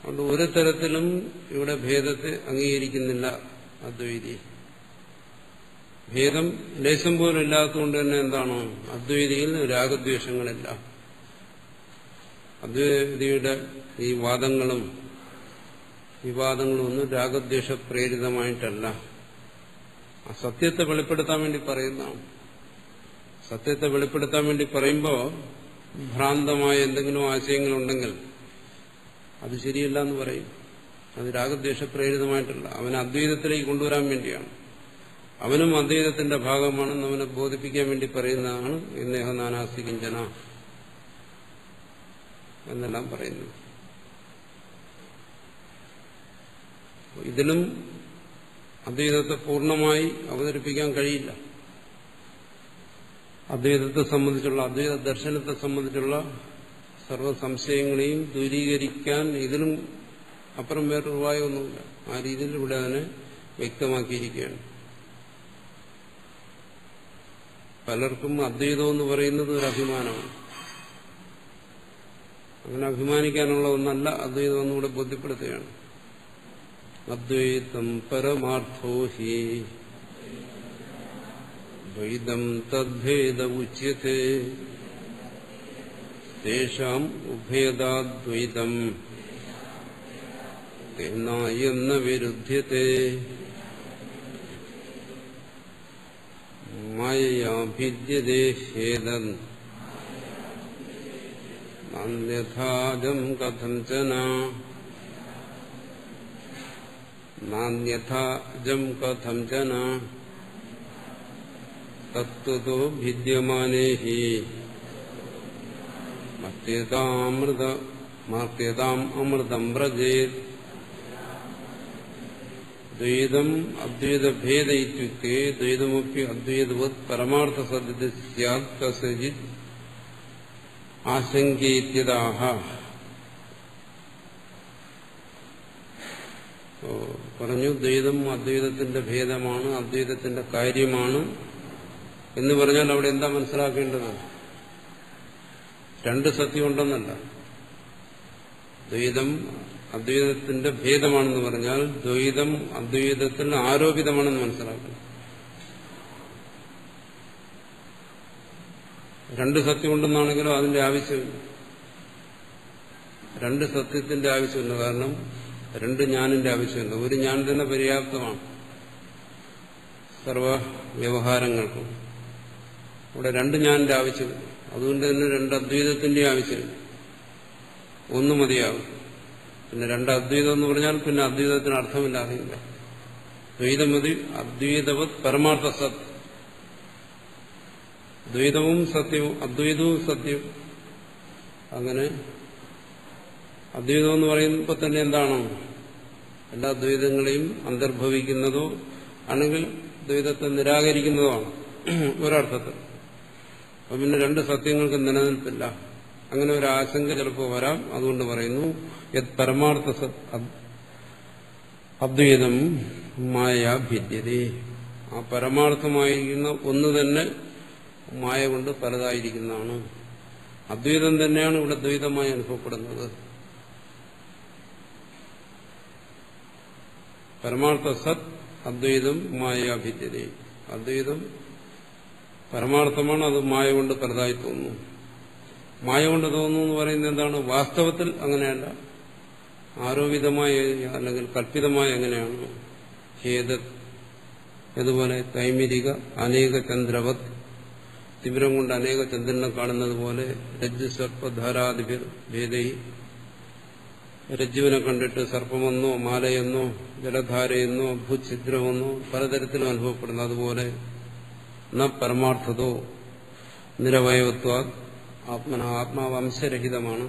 അതുകൊണ്ട് ഒരു തരത്തിലും ഇവിടെ ഭേദത്തെ അംഗീകരിക്കുന്നില്ല അദ്വൈതി. ഭേദം ലേശം പോലും ഇല്ലാത്തതുകൊണ്ട് തന്നെ എന്താണ്? അദ്വൈതിയിൽ രാഗദ്വേഷങ്ങളില്ല. അദ്വൈതിയുടെ ഈ വാദങ്ങളും വിവാദങ്ങളും ഒന്നും രാഗദ്വേഷ പ്രേരിതമായിട്ടല്ല. ആ സത്യത്തെ വെളിപ്പെടുത്താൻ വേണ്ടി പറയുന്നതാണ്. സത്യത്തെ വെളിപ്പെടുത്താൻ വേണ്ടി പറയുമ്പോൾ ഭ്രാന്തമായ എന്തെങ്കിലും ആശയങ്ങളുണ്ടെങ്കിൽ അത് ശരിയല്ല എന്ന് പറയും. അത് രാഗദ്വേഷ പ്രേരിതമായിട്ടല്ല, അവനെ അദ്വൈതത്തിലേക്ക് കൊണ്ടുവരാൻ വേണ്ടിയാണ്. അവനും അദ്വൈതത്തിന്റെ ഭാഗമാണെന്ന് അവനെ ബോധിപ്പിക്കാൻ വേണ്ടി പറയുന്നതാണ് എന്നേഹ നാനാസ്തി കിഞ്ചന എന്നെല്ലാം പറയുന്നു. ഇതിലും അദ്വൈതത്തെ പൂർണ്ണമായി അവതരിപ്പിക്കാൻ കഴിയില്ല. അദ്വൈതത്തെ സംബന്ധിച്ചുള്ള, അദ്വൈത ദർശനത്തെ സംബന്ധിച്ചുള്ള സർവ്വ സംശയങ്ങളെയും ദൂരീകരിക്കാൻ ഇതിലും അപ്പുറം വേറൊരു ഉപായമൊന്നുമില്ല. ആ രീതിയിൽ ഇവിടെ അതിനെ വ്യക്തമാക്കിയിരിക്കുകയാണ്. പലർക്കും അദ്വൈതം എന്ന് പറയുന്നത് ഒരു അഭിമാനമാണ്. അങ്ങനെ അഭിമാനിക്കാനുള്ള ഒന്നല്ല അദ്വൈതം എന്നിവിടെ ബോധ്യപ്പെടുത്തുകയാണ്. അദ്വൈതം പരമാർത്ഥോ ഹി ദ്വൈതം തദ്ഭേദ ഉച്യത്തെ തേഷാം ഉഭേദാദ്വൈതം തേനായെന്ന വിരുദ്ധ്യത്തെ മായയാ ഭിദ്യതേ ഹേതൻ നാന്യഥാജം കഥഞ്ചന നാന്യഥാജം കഥഞ്ചന തത്വതോ ഭിദ്യമാനേ ഹി മർത്യതാം അമൃതം വ്രജേത് ദ്വൈതം അദ്വൈതഭേദ ഇത്യുക്തേ ദ്വൈതമൊപ്പി അദ്വൈതവത് പരമാർത്ഥ സദ്യത സ്യാത് കസ്യചിത് ആശങ്കേത്യതാഹ. പറഞ്ഞു ദ്വൈതം അദ്വൈതത്തിന്റെ ഭേദമാണ്, അദ്വൈതത്തിന്റെ കാര്യമാണ് എന്ന് പറഞ്ഞാൽ അവിടെ എന്താ മനസ്സിലാക്കേണ്ടത്? രണ്ട് സത്യമുണ്ടെന്നല്ല. ദ്വൈതം അദ്വൈതത്തിന്റെ ഭേദമാണെന്ന് പറഞ്ഞാൽ ദ്വൈതം അദ്വൈതത്തിന് ആരോപിതമാണെന്ന് മനസ്സിലാക്കണം. രണ്ട് സത്യമുണ്ടെന്നാണെങ്കിലും അതിന്റെ ആവശ്യമില്ല. രണ്ട് സത്യത്തിന്റെ ആവശ്യമില്ല. കാരണം രണ്ട് ഞാനിന്റെ ആവശ്യമില്ല. ഒരു ഞാൻ തന്നെ പര്യാപ്തമാണ് സർവ വ്യവഹാരങ്ങൾക്കും. ഇവിടെ രണ്ട് ഞാനിന്റെ ആവശ്യമില്ല. അതുകൊണ്ട് തന്നെ രണ്ട് അദ്വൈതത്തിന്റെ ആവശ്യമില്ല. ഒന്ന് മതിയാകും. പിന്നെ രണ്ട് അദ്വൈതം എന്ന് പറഞ്ഞാൽ പിന്നെ അദ്വൈതത്തിന് അർത്ഥമില്ലാതെയില്ല. ദ്വൈതം മതി. അദ്വൈതവത് പരമാർത്ഥ സത്. ദ്വൈതവും സത്യവും അദ്വൈതവും സത്യവും. അങ്ങനെ അദ്വൈതം എന്ന് പറയുമ്പോൾ തന്നെ എന്താണ്? എല്ലാ ദ്വൈതങ്ങളെയും അന്തർഭവിക്കുന്നതോ അല്ലെങ്കിൽ ദ്വൈതത്തെ നിരാകരിക്കുന്നതോ ആണ് ഒരർത്ഥത്തിൽ. അപ്പൊ പിന്നെ രണ്ട് സത്യങ്ങൾക്ക് നിലനിൽപ്പില്ല. അങ്ങനെ ഒരു ആശങ്ക ചിലപ്പോൾ വരാം. അതുകൊണ്ട് പറയുന്നു യത് പരമാർത്ഥ അദ്വൈതം മായ ഭിദ്യതേ. ആ പരമാർത്ഥമായിരിക്കുന്ന ഒന്ന് തന്നെ മായ കൊണ്ട് പലതായിരിക്കുന്നതാണ്. അദ്വൈതം തന്നെയാണ് ഇവിടെ ദ്വൈതമായി അനുഭവപ്പെടുന്നത്. പരമാർത്ഥ സത് അദ്വൈതം മായ ഭിദ്യതേ. അദ്വൈതം പരമാർത്ഥമാണ്, അത് മായ കൊണ്ട് പലതായി തോന്നുന്നു. മായ കൊണ്ട് തോന്നുന്നു എന്ന് പറയുന്നത് എന്താണ്? വാസ്തവത്തിൽ അങ്ങനെയല്ല. ആരോപിതമായ അല്ലെങ്കിൽ കല്പിതമായ എങ്ങനെയാണ്? ഹേതത് അതുപോലെ തൈമിരിക അനേക ചന്ദ്രവത്. തിമിരം കൊണ്ട് അനേക ചന്ദ്രനെ കാണുന്നത് പോലെ രജ്ജു സർപ്പധാരാദിഭിർ ഭേദൈ. രജ്ജുവിനെ കണ്ടിട്ട് സർപ്പമെന്നോ മാലയെന്നോ ജലധാരയെന്നോ ഭൂഛിദ്രമെന്നോ പലതരത്തിലും അനുഭവപ്പെടുന്നു. അതുപോലെ ന പരമാർത്ഥതോ നിരവയവത്വ ആത്മന. ആത്മാവ് അംശരഹിതമാണ്.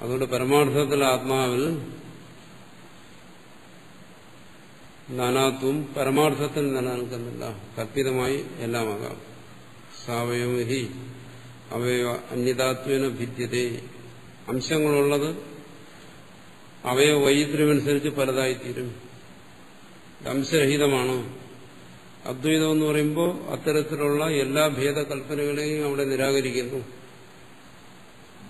അതുകൊണ്ട് പരമാർത്ഥത്തിൽ ആത്മാവിൽ നാനാത്വം പരമാർത്ഥത്തിൽ നിലനിൽക്കുന്നില്ല. കല്പിതമായി എല്ലാമാകാം. സാവയവഹി അവയവ അന്യതാത്വേന ഭിദ്യതേ. അംശങ്ങളുള്ളത് അവയവ വൈചിത്ര്യമനുസരിച്ച് പലതായിത്തീരും. അംശരഹിതമാണ്. അദ്വൈതം എന്ന് പറയുമ്പോൾ അത്തരത്തിലുള്ള എല്ലാ ഭേദകൽപ്പനകളെയും അവിടെ നിരാകരിക്കുന്നു.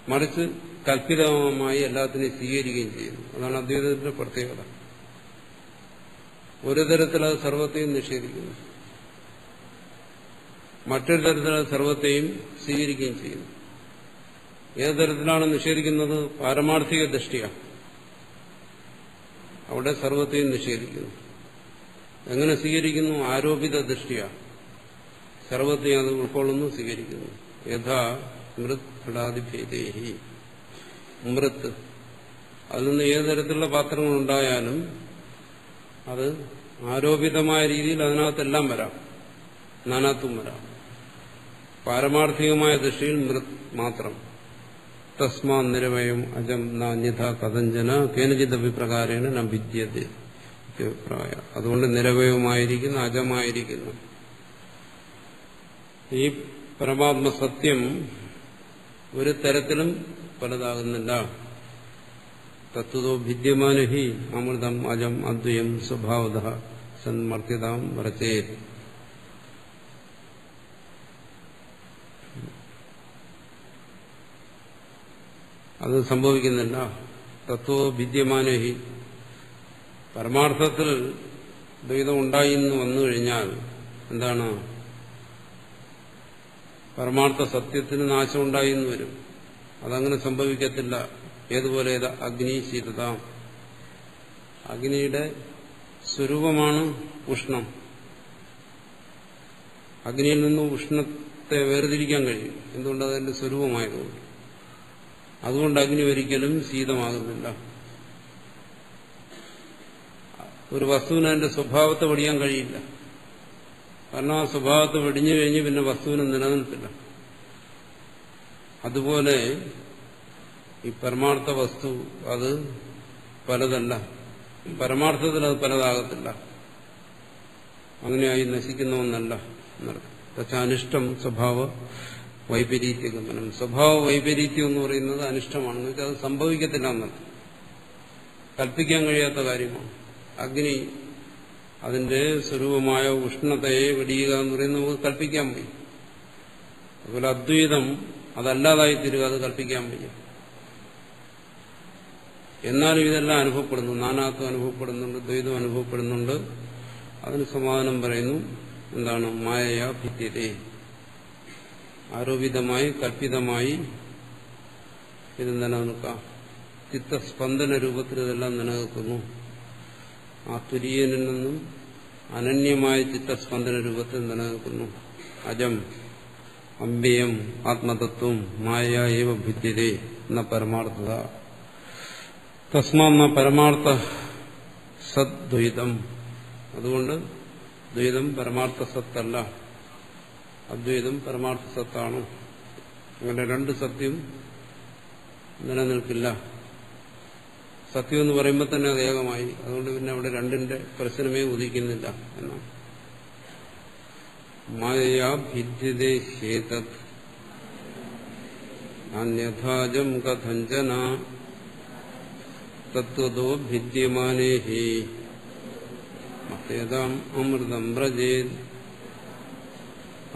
മറിച്ച് കല്പിതമായി എല്ലാത്തിനെയും സ്വീകരിക്കുകയും ചെയ്യുന്നു. അതാണ് അദ്വൈതത്തിന്റെ പ്രത്യേകത. ഒരു തരത്തിൽ അത് സർവത്തെയും നിഷേധിക്കുന്നു, മറ്റൊരു തരത്തിൽ അത് സർവത്തെയും സ്വീകരിക്കുകയും ചെയ്യുന്നു. ഏത് തരത്തിലാണ് നിഷേധിക്കുന്നത്? പാരമാർത്ഥിക ദൃഷ്ടിയാണ്. അവിടെ സർവത്തെയും നിഷേധിക്കുന്നു. എങ്ങനെ സ്വീകരിക്കുന്നു? ആരോപിത ദൃഷ്ടിയാണ്. സർവത്തെയും അത് ഉൾക്കൊള്ളുന്നു, സ്വീകരിക്കുന്നു. യഥാ മൃത് ഘടാതിഭേദേഹി. മൃത്ത്, അതിൽ നിന്ന് ഏത് തരത്തിലുള്ള പാത്രങ്ങളുണ്ടായാലും അത് ആരോപിതമായ രീതിയിൽ അതിനകത്തെല്ലാം വരാം, നാനാത്വം വരാം. പാരമാർത്ഥികമായ ദൃഷ്ടിയിൽ മൃത് മാത്രം. തസ്മാ നിരവയം അജം നാന്യഥ കഥഞ്ജന കേനചിത് അഭിപ്രകാരേണ ന ഭിദ്യതേ. അതുകൊണ്ട് നിരവയവുമായിരിക്കുന്ന അജമായിരിക്കുന്നു ഈ പരമാത്മസത്യം ഒരു തരത്തിലും പലതാകുന്നില്ല. തത്വതോ ഭിദ്യമാനഹി അമൃതം അജം അദ്വയം സ്വഭാവതഃ സന്മർത്യതാം വരചേത്. അത് സംഭവിക്കുന്നില്ല. തത്വ ഭിദ്യമാനഹി, പരമാർത്ഥത്തിൽ ദ്വൈതം ഉണ്ടായി എന്ന് വന്നു കഴിഞ്ഞാൽ എന്താണ്? പരമാർത്ഥ സത്യത്തിന് നാശം ഉണ്ടായി എന്ന് വരും. അതങ്ങനെ സംഭവിക്കത്തില്ല. ഏതുപോലെ അഗ്നി ശീതത. അഗ്നിയുടെ സ്വരൂപമാണ് ഉഷ്ണം. അഗ്നിയിൽ നിന്ന് ഉഷ്ണത്തെ വേർതിരിക്കാൻ കഴിയും. എന്തുകൊണ്ട്? അതിന്റെ സ്വരൂപമായതുകൊണ്ട്. അതുകൊണ്ട് അഗ്നി ഒരിക്കലും ശീതമാകുന്നില്ല. ഒരു വസ്തുവിന് അതിന്റെ സ്വഭാവത്തെ വെടിയാൻ കഴിയില്ല. കാരണം ആ സ്വഭാവത്തെ വെടിഞ്ഞു കഴിഞ്ഞ് പിന്നെ വസ്തുവിന് നിലനിൽപ്പില്ല. അതുപോലെ ഈ പരമാർത്ഥ വസ്തു അത് പലതല്ല. പരമാർത്ഥത്തിൽ അത് പലതാകത്തില്ല, അങ്ങനെയായി നശിക്കുന്ന ഒന്നല്ല. അനിഷ്ടം സ്വഭാവ വൈപരീത്യഗമനം. സ്വഭാവ വൈപരീത്യം എന്ന് പറയുന്നത് അനിഷ്ടമാണെന്ന് വെച്ചാൽ അത് സംഭവിക്കത്തില്ല എന്നല്ല, കൽപ്പിക്കാൻ കഴിയാത്ത കാര്യമാണ്. അഗ്നി അതിന്റെ സ്വരൂപമായ ഉഷ്ണതയെ വെടിയുക എന്ന് പറയുന്നത് നമുക്ക് കൽപ്പിക്കാൻ വയ്യ. അതുപോലെ അദ്വൈതം അതല്ലാതായി തീരുക, അത് കൽപ്പിക്കാൻ വയ്യ. എന്നാലും ഇതെല്ലാം അനുഭവപ്പെടുന്നു, നാനാത്വം അനുഭവപ്പെടുന്നുണ്ട്, ദ്വൈതം അനുഭവപ്പെടുന്നുണ്ട്. അതിന് സമാധാനം പറയുന്നു. എന്താണ്? മായയാ ഭിദ്യതേ, ആരോപിതമായി കൽപ്പിതമായി ഇത് നിലനിൽക്കാം. ചിത്തസ്പന്ദന രൂപത്തിൽ ഇതെല്ലാം നിലനിൽക്കുന്നു. ആ തുര്യനിൽ നിന്നും അനന്യമായ ചിത്തസ്പന്ദന രൂപത്തിൽ നിലനിൽക്കുന്നു. അജം അമ്പ്യം ആത്മതത്വം മായ ഏവ ഭിദ്യതേ എന്ന പരമാർത്ഥത. തസ്മാ പരമാർത്ഥ സദ്ദ്വൈതം. അതുകൊണ്ട് ദ്വൈതം പരമാർത്ഥ സത്തല്ല, അദ്വൈതം പരമാർത്ഥ സത്താണ്. അങ്ങനെ രണ്ട് സത്യം നിലനിൽക്കില്ല. സത്യം എന്ന് പറയുമ്പോൾ തന്നെ അത് ഏകമായി. അതുകൊണ്ട് പിന്നെ അവിടെ രണ്ടിന്റെ പ്രശ്നമേ ഉദിക്കുന്നില്ല എന്നാണ്. മായയാ ഭിദ്യതേ ഹേതത് അന്യഥാജം കഥഞ്ജന തത്വതോ ഭിദ്യമാനേ ഹി മത്തേതാം അമൃതം വ്രജേത്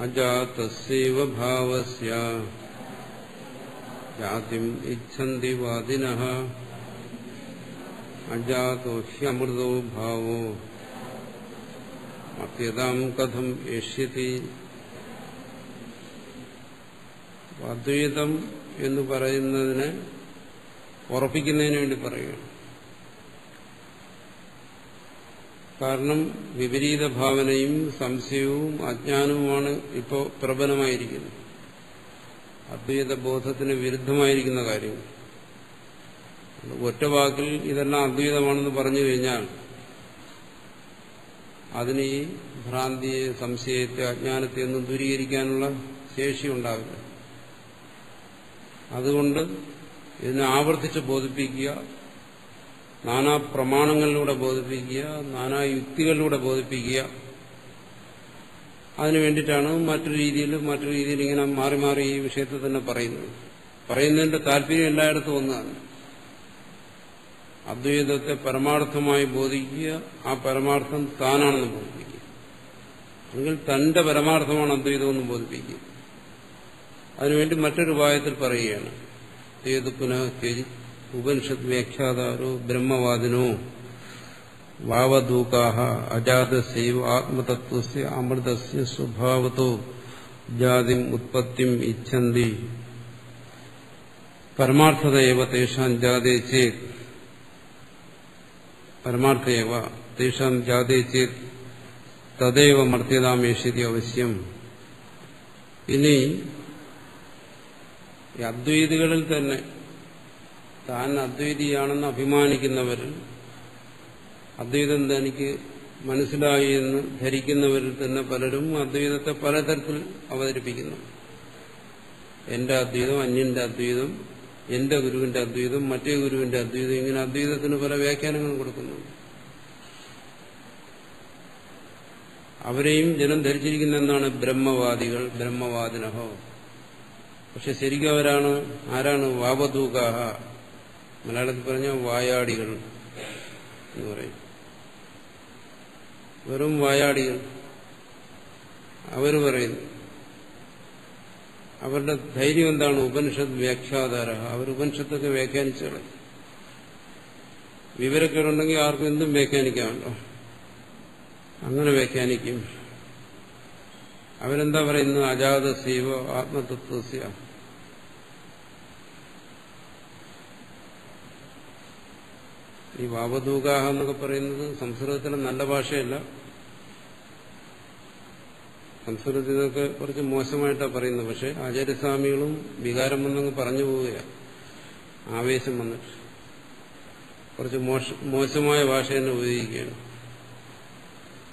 അജാതസ്യൈവ ഭാവസ്യ ജാതിം ഇച്ഛന്തി വാദിനഃ അജാതോ ഹ്യമൃതോ ഭാവോ മത്യതാം കഥം യേഷ്യതി. അദ്വൈതം എന്ന് പറയുന്നതിനെ ഉറപ്പിക്കുന്നതിന് വേണ്ടി പറയുകയാണ്. കാരണം വിപരീത ഭാവനയും സംശയവും അജ്ഞാനവുമാണ് ഇപ്പോൾ പ്രബലമായിരിക്കുന്നത്, അദ്വൈത ബോധത്തിന് വിരുദ്ധമായിരിക്കുന്ന കാര്യങ്ങൾ. ഒറ്റ വാക്കിൽ ഇതെല്ലാം അദ്വൈതമാണെന്ന് പറഞ്ഞു കഴിഞ്ഞാൽ അതിന് ഈ ഭ്രാന്തിയെ, സംശയത്തെ, അജ്ഞാനത്തെ ഒന്നും ദൂരീകരിക്കാനുള്ള ശേഷി ഉണ്ടാവില്ല. അതുകൊണ്ട് ഇതിനെ ആവർത്തിച്ച് ബോധിപ്പിക്കുക, നാനാ പ്രമാണങ്ങളിലൂടെ ബോധിപ്പിക്കുക, നാനാ യുക്തികളിലൂടെ ബോധിപ്പിക്കുക. അതിനു വേണ്ടിയിട്ടാണ് മറ്റൊരു രീതിയിൽ ഇങ്ങനെ മാറി മാറി ഈ വിഷയത്തെ തന്നെ പറയുന്നതിന്റെ താല്പര്യം എല്ലായിടത്തും ഒന്നാണ്. അദ്വൈതത്തെ പരമാർത്ഥമായി ബോധിക്കുക, ആ പരമാർത്ഥം താനാണെന്ന് ബോധിപ്പിക്കുക. അല്ലെങ്കിൽ തന്റെ പരമാർത്ഥമാണ് അദ്വൈതമെന്ന് ബോധിപ്പിക്കുക. അതിനുവേണ്ടി മറ്റൊരു ഉപായത്തിൽ പറയുകയാണ്. ഏത് പുനഃ ഉപനിഷത്ത് വ്യാഖ്യാതാരോ ബ്രഹ്മവാദിനോ വാവദൂകാഹ അജാതസ്യൈവ ആത്മതത്വസ്യ അമൃതസ്യ സ്വഭാവതോ ജാതിം ഉത്പത്തിം ഇച്ഛന്തി പരമാർത്ഥതയേവ തേഷാം ജാതേ ചേത് പരമാർത്ഥയേവ തേഷാം ജാതേ ചേത് തദൈവ മർത്യതാമേഷ്യതി അവശ്യം. ഇനി ഈ അദ്വൈതികളിൽ തന്നെ താൻ അദ്വൈതിയാണെന്ന് അഭിമാനിക്കുന്നവരിൽ, അദ്വൈതം തനിക്ക് മനസ്സിലായി എന്ന് ധരിക്കുന്നവരിൽ തന്നെ പലരും അദ്വൈതത്തെ പലതരത്തിൽ അവതരിപ്പിക്കുന്നു. എന്റെ അദ്വൈതം, അന്യന്റെ അദ്വൈതം, എന്റെ ഗുരുവിന്റെ അദ്വൈതം, മറ്റേ ഗുരുവിന്റെ അദ്വൈതം, ഇങ്ങനെ അദ്വൈതത്തിന് പല വ്യാഖ്യാനങ്ങളും കൊടുക്കുന്നു. അവരെയും ജനം ധരിച്ചിരിക്കുന്ന എന്താണ്? ബ്രഹ്മവാദികൾ, ബ്രഹ്മവാദിനഹോ. പക്ഷെ ശരിക്കും ആരാണ്? വാവദൂകാഹ, മലയാളത്തിൽ പറഞ്ഞ വായാടികൾ എന്ന് പറയും. വെറും വായാടികൾ. അവർ പറയുന്നു, അവരുടെ ധൈര്യം എന്താണ്? ഉപനിഷത്ത് വ്യാഖ്യാതാര. അവർ ഉപനിഷത്തൊക്കെ വ്യാഖ്യാനിച്ചു കളയും. വിവരക്കേടുണ്ടെങ്കിൽ ആർക്കും എന്തും വ്യാഖ്യാനിക്കാമല്ലോ, അങ്ങനെ വ്യാഖ്യാനിക്കും. അവരെന്താ പറയുന്നത്? അജാതസ്യൈവ ആത്മതത്വസ്യ. ഈ വാവദൂകാഹ എന്നൊക്കെ പറയുന്നത് സംസ്കൃതത്തിലെ നല്ല ഭാഷയല്ല. സംസ്കൃതത്തിനൊക്കെ കുറച്ച് മോശമായിട്ടാണ് പറയുന്നത്. പക്ഷെ ആചാര്യസ്വാമികളും വികാരം വന്നങ്ങ് പറഞ്ഞു പോവുകയാണ്, ആവേശം വന്നിട്ട് കുറച്ച് മോശമായ ഭാഷ തന്നെ ഉപയോഗിക്കുകയാണ്.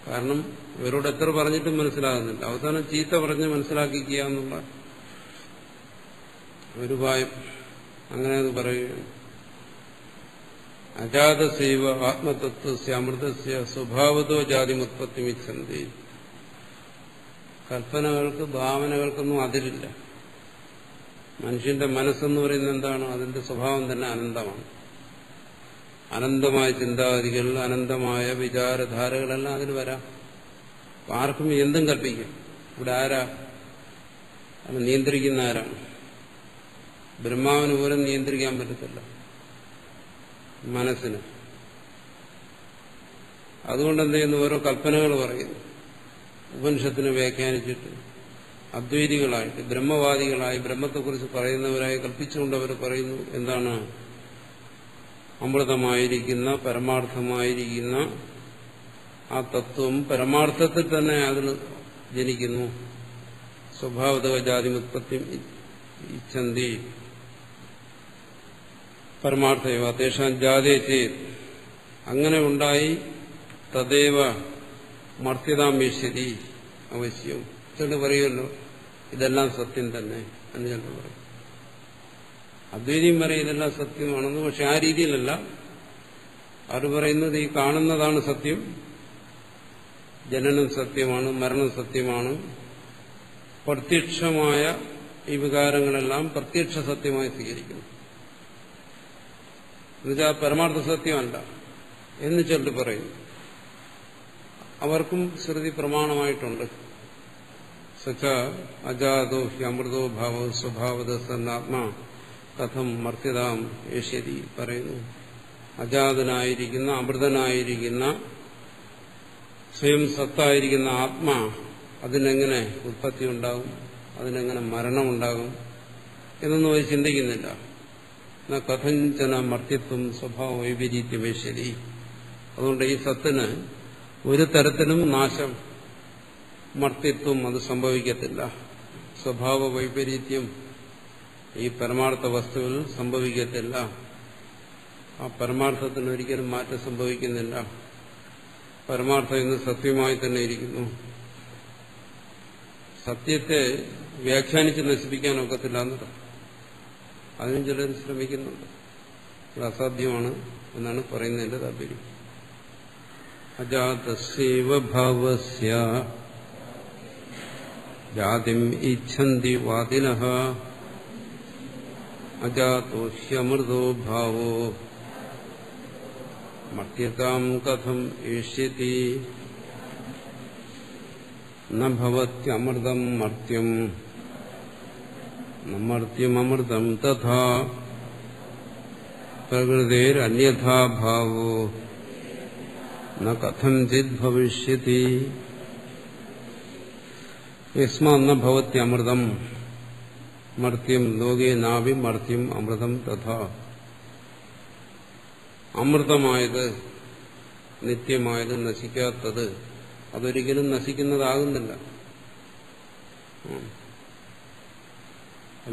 കാരണം ഇവരോട് എത്ര പറഞ്ഞിട്ടും മനസ്സിലാകുന്നില്ല. അവസാനം ചീത്ത പറഞ്ഞ് മനസ്സിലാക്കിക്കുക എന്നുള്ള ഒരു ഉപായം, അങ്ങനെ അത് പറയുകയാണ്. അജാതസൈവ ആത്മതത്വസ്യ അമൃതസ്യ സ്വഭാവതോ ജാതിമുത്പത്തിമിച്ഛന്തി. കൽപ്പനകൾക്ക് ഭാവനകൾക്കൊന്നും അതിരില്ല. മനുഷ്യന്റെ മനസ്സെന്ന് പറയുന്നത് എന്താണ്? അതിന്റെ സ്വഭാവം തന്നെ അനന്തമാണ്. അനന്തമായ ചിന്താഗതികൾ, അനന്തമായ വിചാരധാരകളെല്ലാം അതിൽ വരാം. ആർക്കും എന്തും കൽപ്പിക്കും. ഇവിടെ ആരാ അത് നിയന്ത്രിക്കുന്ന? ആരാണ്? ബ്രഹ്മാവിന് പോലും നിയന്ത്രിക്കാൻ പറ്റത്തില്ല മനസ്സിന്. അതുകൊണ്ട് എന്ത് ചെയ്യുന്നു? ഓരോ കൽപ്പനകൾ പറയുന്നു. ഉപനിഷത്തിനെ വ്യാഖ്യാനിച്ചിട്ട് അദ്വൈതികളായിട്ട് ബ്രഹ്മവാദികളായി ബ്രഹ്മത്തെക്കുറിച്ച് പറയുന്നവരായി കൽപ്പിച്ചുകൊണ്ട് അവർ പറയുന്നു എന്താണ്? അമൃതമായിരിക്കുന്ന പരമാർത്ഥമായിരിക്കുന്ന ആ തത്വം പരമാർത്ഥത്തിൽ തന്നെ അതിൽ ജനിക്കുന്നു. സ്വഭാവത ജാതിമുത്പത്തി ഇച്ഛന്തി പരമാർത്ഥയോ തേഷാം ജാതേ ചെയ്ത് അങ്ങനെ ഉണ്ടായി തദേവ മർത്യതാമേശ്വരി അവശ്യം. ചില പറയുമല്ലോ ഇതെല്ലാം സത്യം തന്നെ എന്ന് ചിലർ പറയും. അദ്വൈതിയും പറയും ഇതെല്ലാം സത്യമാണെന്ന്. പക്ഷെ ആ രീതിയിലല്ല. അവർ പറയുന്നത് ഈ കാണുന്നതാണ് സത്യം, ജനനം സത്യമാണ്, മരണം സത്യമാണ്, പ്രത്യക്ഷമായ ഈ വികാരങ്ങളെല്ലാം പ്രത്യക്ഷ സത്യമായി സ്വീകരിക്കുന്നു. എന്നുവെച്ചാൽ പരമാർത്ഥ സത്യമല്ല എന്ന് ചിലർ പറയുന്നു. അവർക്കും ശ്രുതി പ്രമാണമായിട്ടുണ്ട്. സച്ച അജാതോ ഹി അമൃതോ ഭാവോ സ്വഭാവത സന്നാത്മാ കഥം മർത്യതാം ഏഷ്യതി പറയുന്നു. അജാതനായിരിക്കുന്ന അമൃതനായിരിക്കുന്ന സ്വയം സത്തായിരിക്കുന്ന ആത്മാ അതിനെങ്ങനെ ഉത്പത്തി ഉണ്ടാകും, അതിനെങ്ങനെ മരണമുണ്ടാകും എന്നൊന്നും അവർ ചിന്തിക്കുന്നില്ല. കഥഞ്ചന മർത്യത്വം സ്വഭാവ വൈപരീത്യമേശ്വരി. അതുകൊണ്ട് ഈ സത്തിന് ഒരു തരത്തിലും നാശം, മർത്യത്വം അത് സംഭവിക്കത്തില്ല. സ്വഭാവ വൈപരീത്യം ഈ പരമാർത്ഥ വസ്തുവിൽ സംഭവിക്കത്തില്ല. ആ പരമാർത്ഥത്തിന് ഒരിക്കലും മാറ്റം സംഭവിക്കുന്നില്ല. പരമാർത്ഥം ഇന്ന് സത്യമായി തന്നെ ഇരിക്കുന്നു. സത്യത്തെ വ്യാഖ്യാനിച്ച് നശിപ്പിക്കാൻ ഒക്കത്തില്ല എന്നതാണ്. അതിനും ചിലർ ശ്രമിക്കുന്നുണ്ട്. അത് അസാധ്യമാണ് എന്നാണ് പറയുന്നതിന്റെ താല്പര്യം. അജാതസ്യൈവ ഭാവസ്യ ജാതിം ഇച്ഛന്തി വാദിനഃ അജാതോ ഹ്യമൃതോ ഭാവോ മർത്യതാം കഥം ഏഷ്യതി ന ഭവത്യമൃതം മർത്യം ന മർത്യമൃതം തഥാ പ്രകൃതേരന്യഥാ ഭാവോ ന കഥംചിത് ഭവിഷ്യതി യസ്മാന്ന ഭവത്യമൃതം മർത്യം ലോകേ നാഭി മർത്യം അമൃതം തഥാ. അമൃതമായത്, നിത്യമായത്, നശിക്കാത്തത് അതൊരിക്കലും നശിക്കുന്നതാകുന്നില്ല.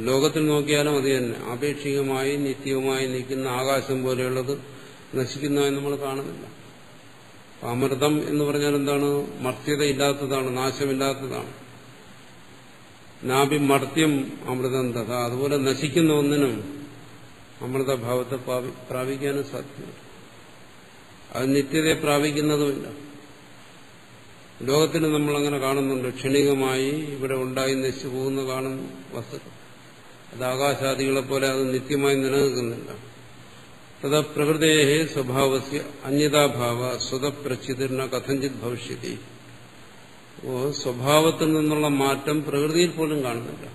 ലോകത്തിൽ നോക്കിയാലും അത് തന്നെ. ആപേക്ഷികമായി നിത്യവുമായി നിൽക്കുന്ന ആകാശം പോലെയുള്ളത് നശിക്കുന്നതായി നമ്മൾ കാണുന്നില്ല. അമൃതം എന്ന് പറഞ്ഞാൽ എന്താണ്? മർത്യതയില്ലാത്തതാണ്, നാശമില്ലാത്തതാണ്. നാഭി മർത്യം അമൃതം തഥ. അതുപോലെ നശിക്കുന്ന ഒന്നിനും അമൃതഭാവത്തെ പ്രാപിക്കാനും സാധ്യമല്ല. അത് നിത്യതയെ പ്രാപിക്കുന്നതുമില്ല. ലോകത്തിന് നമ്മളങ്ങനെ കാണുന്നുണ്ട്. ക്ഷണികമായി ഇവിടെ ഉണ്ടായി നശിച്ചു പോകുന്ന കാണുന്ന വസ്തുക്കൾ. അത് ആകാശാദികളെപ്പോലെ അത് നിത്യമായി നിലനിൽക്കുന്നില്ല. തഥാ പ്രകൃതേഹേ സ്വഭാവസ്യ അന്യതാഭാവ സ്വതപ്രച്ഛിതിർന കഥഞ്ചിത് ഭവിഷ്യതി. സ്വഭാവത്തിൽ നിന്നുള്ള മാറ്റം പ്രകൃതിയിൽ പോലും കാണുന്നില്ല.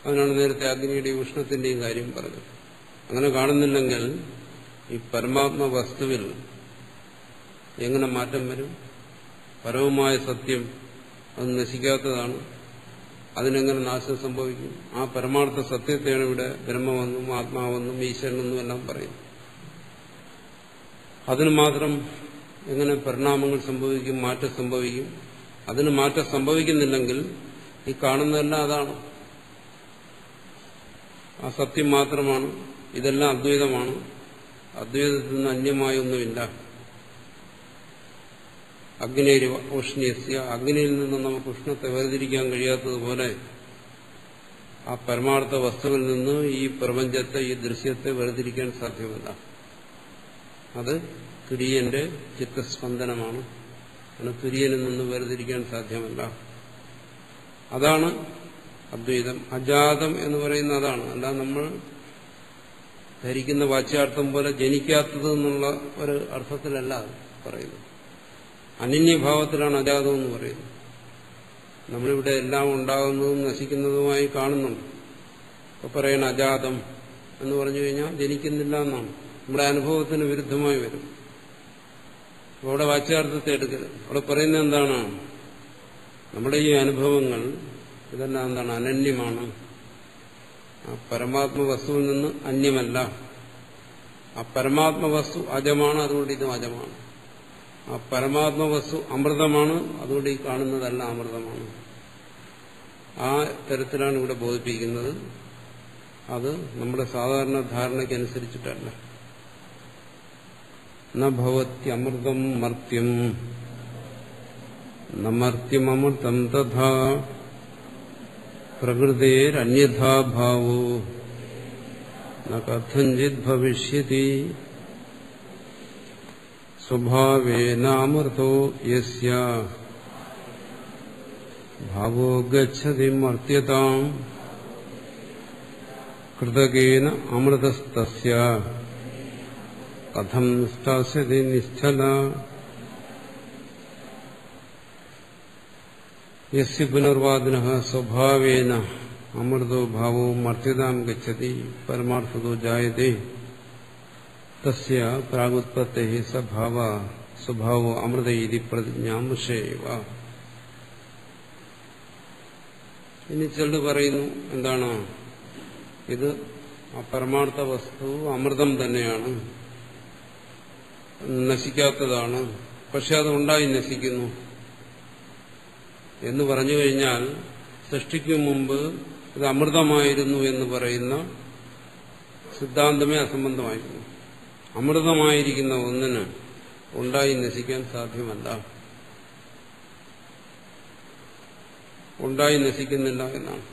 അതിനാണ് നേരത്തെ അഗ്നിയുടെയും ഉഷ്ണത്തിന്റെയും കാര്യം പറഞ്ഞത്. അങ്ങനെ കാണുന്നില്ലെങ്കിൽ ഈ പരമാത്മ വസ്തുവിൽ എങ്ങനെ മാറ്റം വരും? പരമമായ സത്യം അത് നശിക്കാത്തതാണ്. അതിനെങ്ങനെ നാശം സംഭവിക്കും? ആ പരമാർത്ഥ സത്യത്തെയാണ് ഇവിടെ ബ്രഹ്മമെന്നും ആത്മാവെന്നും ഈശ്വരനെന്നും എല്ലാം പറയുന്നത്. അതിന് മാത്രം എങ്ങനെ പരിണാമങ്ങൾ സംഭവിക്കും, മാറ്റം സംഭവിക്കും? അതിന് മാറ്റം സംഭവിക്കുന്നില്ലെങ്കിൽ ഈ കാണുന്നതെല്ലാം അതാണ്, ആ സത്യം മാത്രമാണ്. ഇതെല്ലാം അദ്വൈതമാണ്. അദ്വൈതത്തിൽ നിന്ന് അന്യമായ ഒന്നുമില്ല. അഗ്നിയിൽ ഉഷ്ണ്യസ്യ, അഗ്നിയിൽ നിന്ന് നമുക്ക് ഉഷ്ണത്തെ വേർതിരിക്കാൻ കഴിയാത്തതുപോലെ ആ പരമാർത്ഥ വസ്തുവിൽ നിന്ന് ഈ പ്രപഞ്ചത്തെ, ഈ ദൃശ്യത്തെ വേർതിരിക്കാൻ സാധ്യമല്ല. അത് തുര്യന്റെ ചിത്തസ്പന്ദനമാണ്. തുര്യനിൽ നിന്ന് വേർതിരിക്കാൻ സാധ്യമല്ല. അതാണ് അദ്വൈതം. അജാതം എന്ന് പറയുന്ന അതാണ്. അല്ല നമ്മൾ ധരിക്കുന്ന വാച്യാർത്ഥം പോലെ ജനിക്കാത്തത് എന്നുള്ള ഒരു അർത്ഥത്തിലല്ല പറയുന്നത്. അനന്യഭാവത്തിലാണ് അജാതം എന്ന് പറയുന്നത്. നമ്മളിവിടെ എല്ലാം ഉണ്ടാകുന്നതും നശിക്കുന്നതുമായി കാണുന്നുണ്ട്. അപ്പൊ പറയണ അജാതം എന്ന് പറഞ്ഞു കഴിഞ്ഞാൽ ജനിക്കുന്നില്ല എന്നാണ്. നമ്മുടെ അനുഭവത്തിന് വിരുദ്ധമായി വരും. അവിടെ വാച്യാർത്ഥത്തെ എടുക്കരുത്. അവിടെ പറയുന്നത് എന്താണ്? നമ്മുടെ ഈ അനുഭവങ്ങൾ ഇതെല്ലാം എന്താണ്? അനന്യമാണ്. ആ പരമാത്മ വസ്തുവിൽ നിന്ന് അന്യമല്ല. ആ പരമാത്മ വസ്തു അജമാണ്, അതുകൊണ്ട് ഇതും അജമാണ്. ആ പരമാത്മ വസ്തു അമൃതമാണ്, അതുകൊണ്ട് ഈ കാണുന്നതല്ല അമൃതമാണ്. ആ തരത്തിലാണ് ഇവിടെ ബോധിപ്പിക്കുന്നത്. അത് നമ്മുടെ സാധാരണ ധാരണയ്ക്കനുസരിച്ചിട്ടല്ല. ന ഭവതി അമൃതം മർത്യം ന മർത്യം അമൃതം തഥാ പ്രകൃതേരന്യഥാ ഭാവോ ന കഥഞ്ചിത് ഭവിഷ്യതി സ്വഭാവേനാമൃതോ യസ്യ ഭാവോ ഗച്ഛതി മർത്യതാം കൃതകേന അമൃതസ്തസ്യ കഥം സ്ഥാസ്യതി നിശ്ചല. യസ്യ പുനർവാദിനഃ സ്വഭാവേന അമൃതോ ഭാവോ മർത്യതാം ഗച്ഛതി പരമാർത്ഥതോ ജായതേ തസ്യ പ്രാഗുത്പത്തേഃ സ്വഭാവോ അമൃത ഇതി പ്രതിജ്ഞാംശേവ. ഇനി ചിലർ പറയുന്നു എന്താണ്? ഇത് ആ പരമാർത്ഥ വസ്തു അമൃതം തന്നെയാണ്, നശിക്കാത്തതാണ്, പക്ഷെ അത് ഉണ്ടായി നശിക്കുന്നു എന്ന് പറഞ്ഞു കഴിഞ്ഞാൽ സൃഷ്ടിക്കും മുമ്പ് ഇത് അമൃതമായിരുന്നു എന്ന് പറയുന്ന സിദ്ധാന്തമേ അസംബന്ധമായിരുന്നു. അമൃതമായിരിക്കുന്ന ഒന്നിന് ഉണ്ടായി നശിക്കാൻ സാധ്യമല്ല, ഉണ്ടായി നശിക്കുന്നില്ല എന്നാണ്.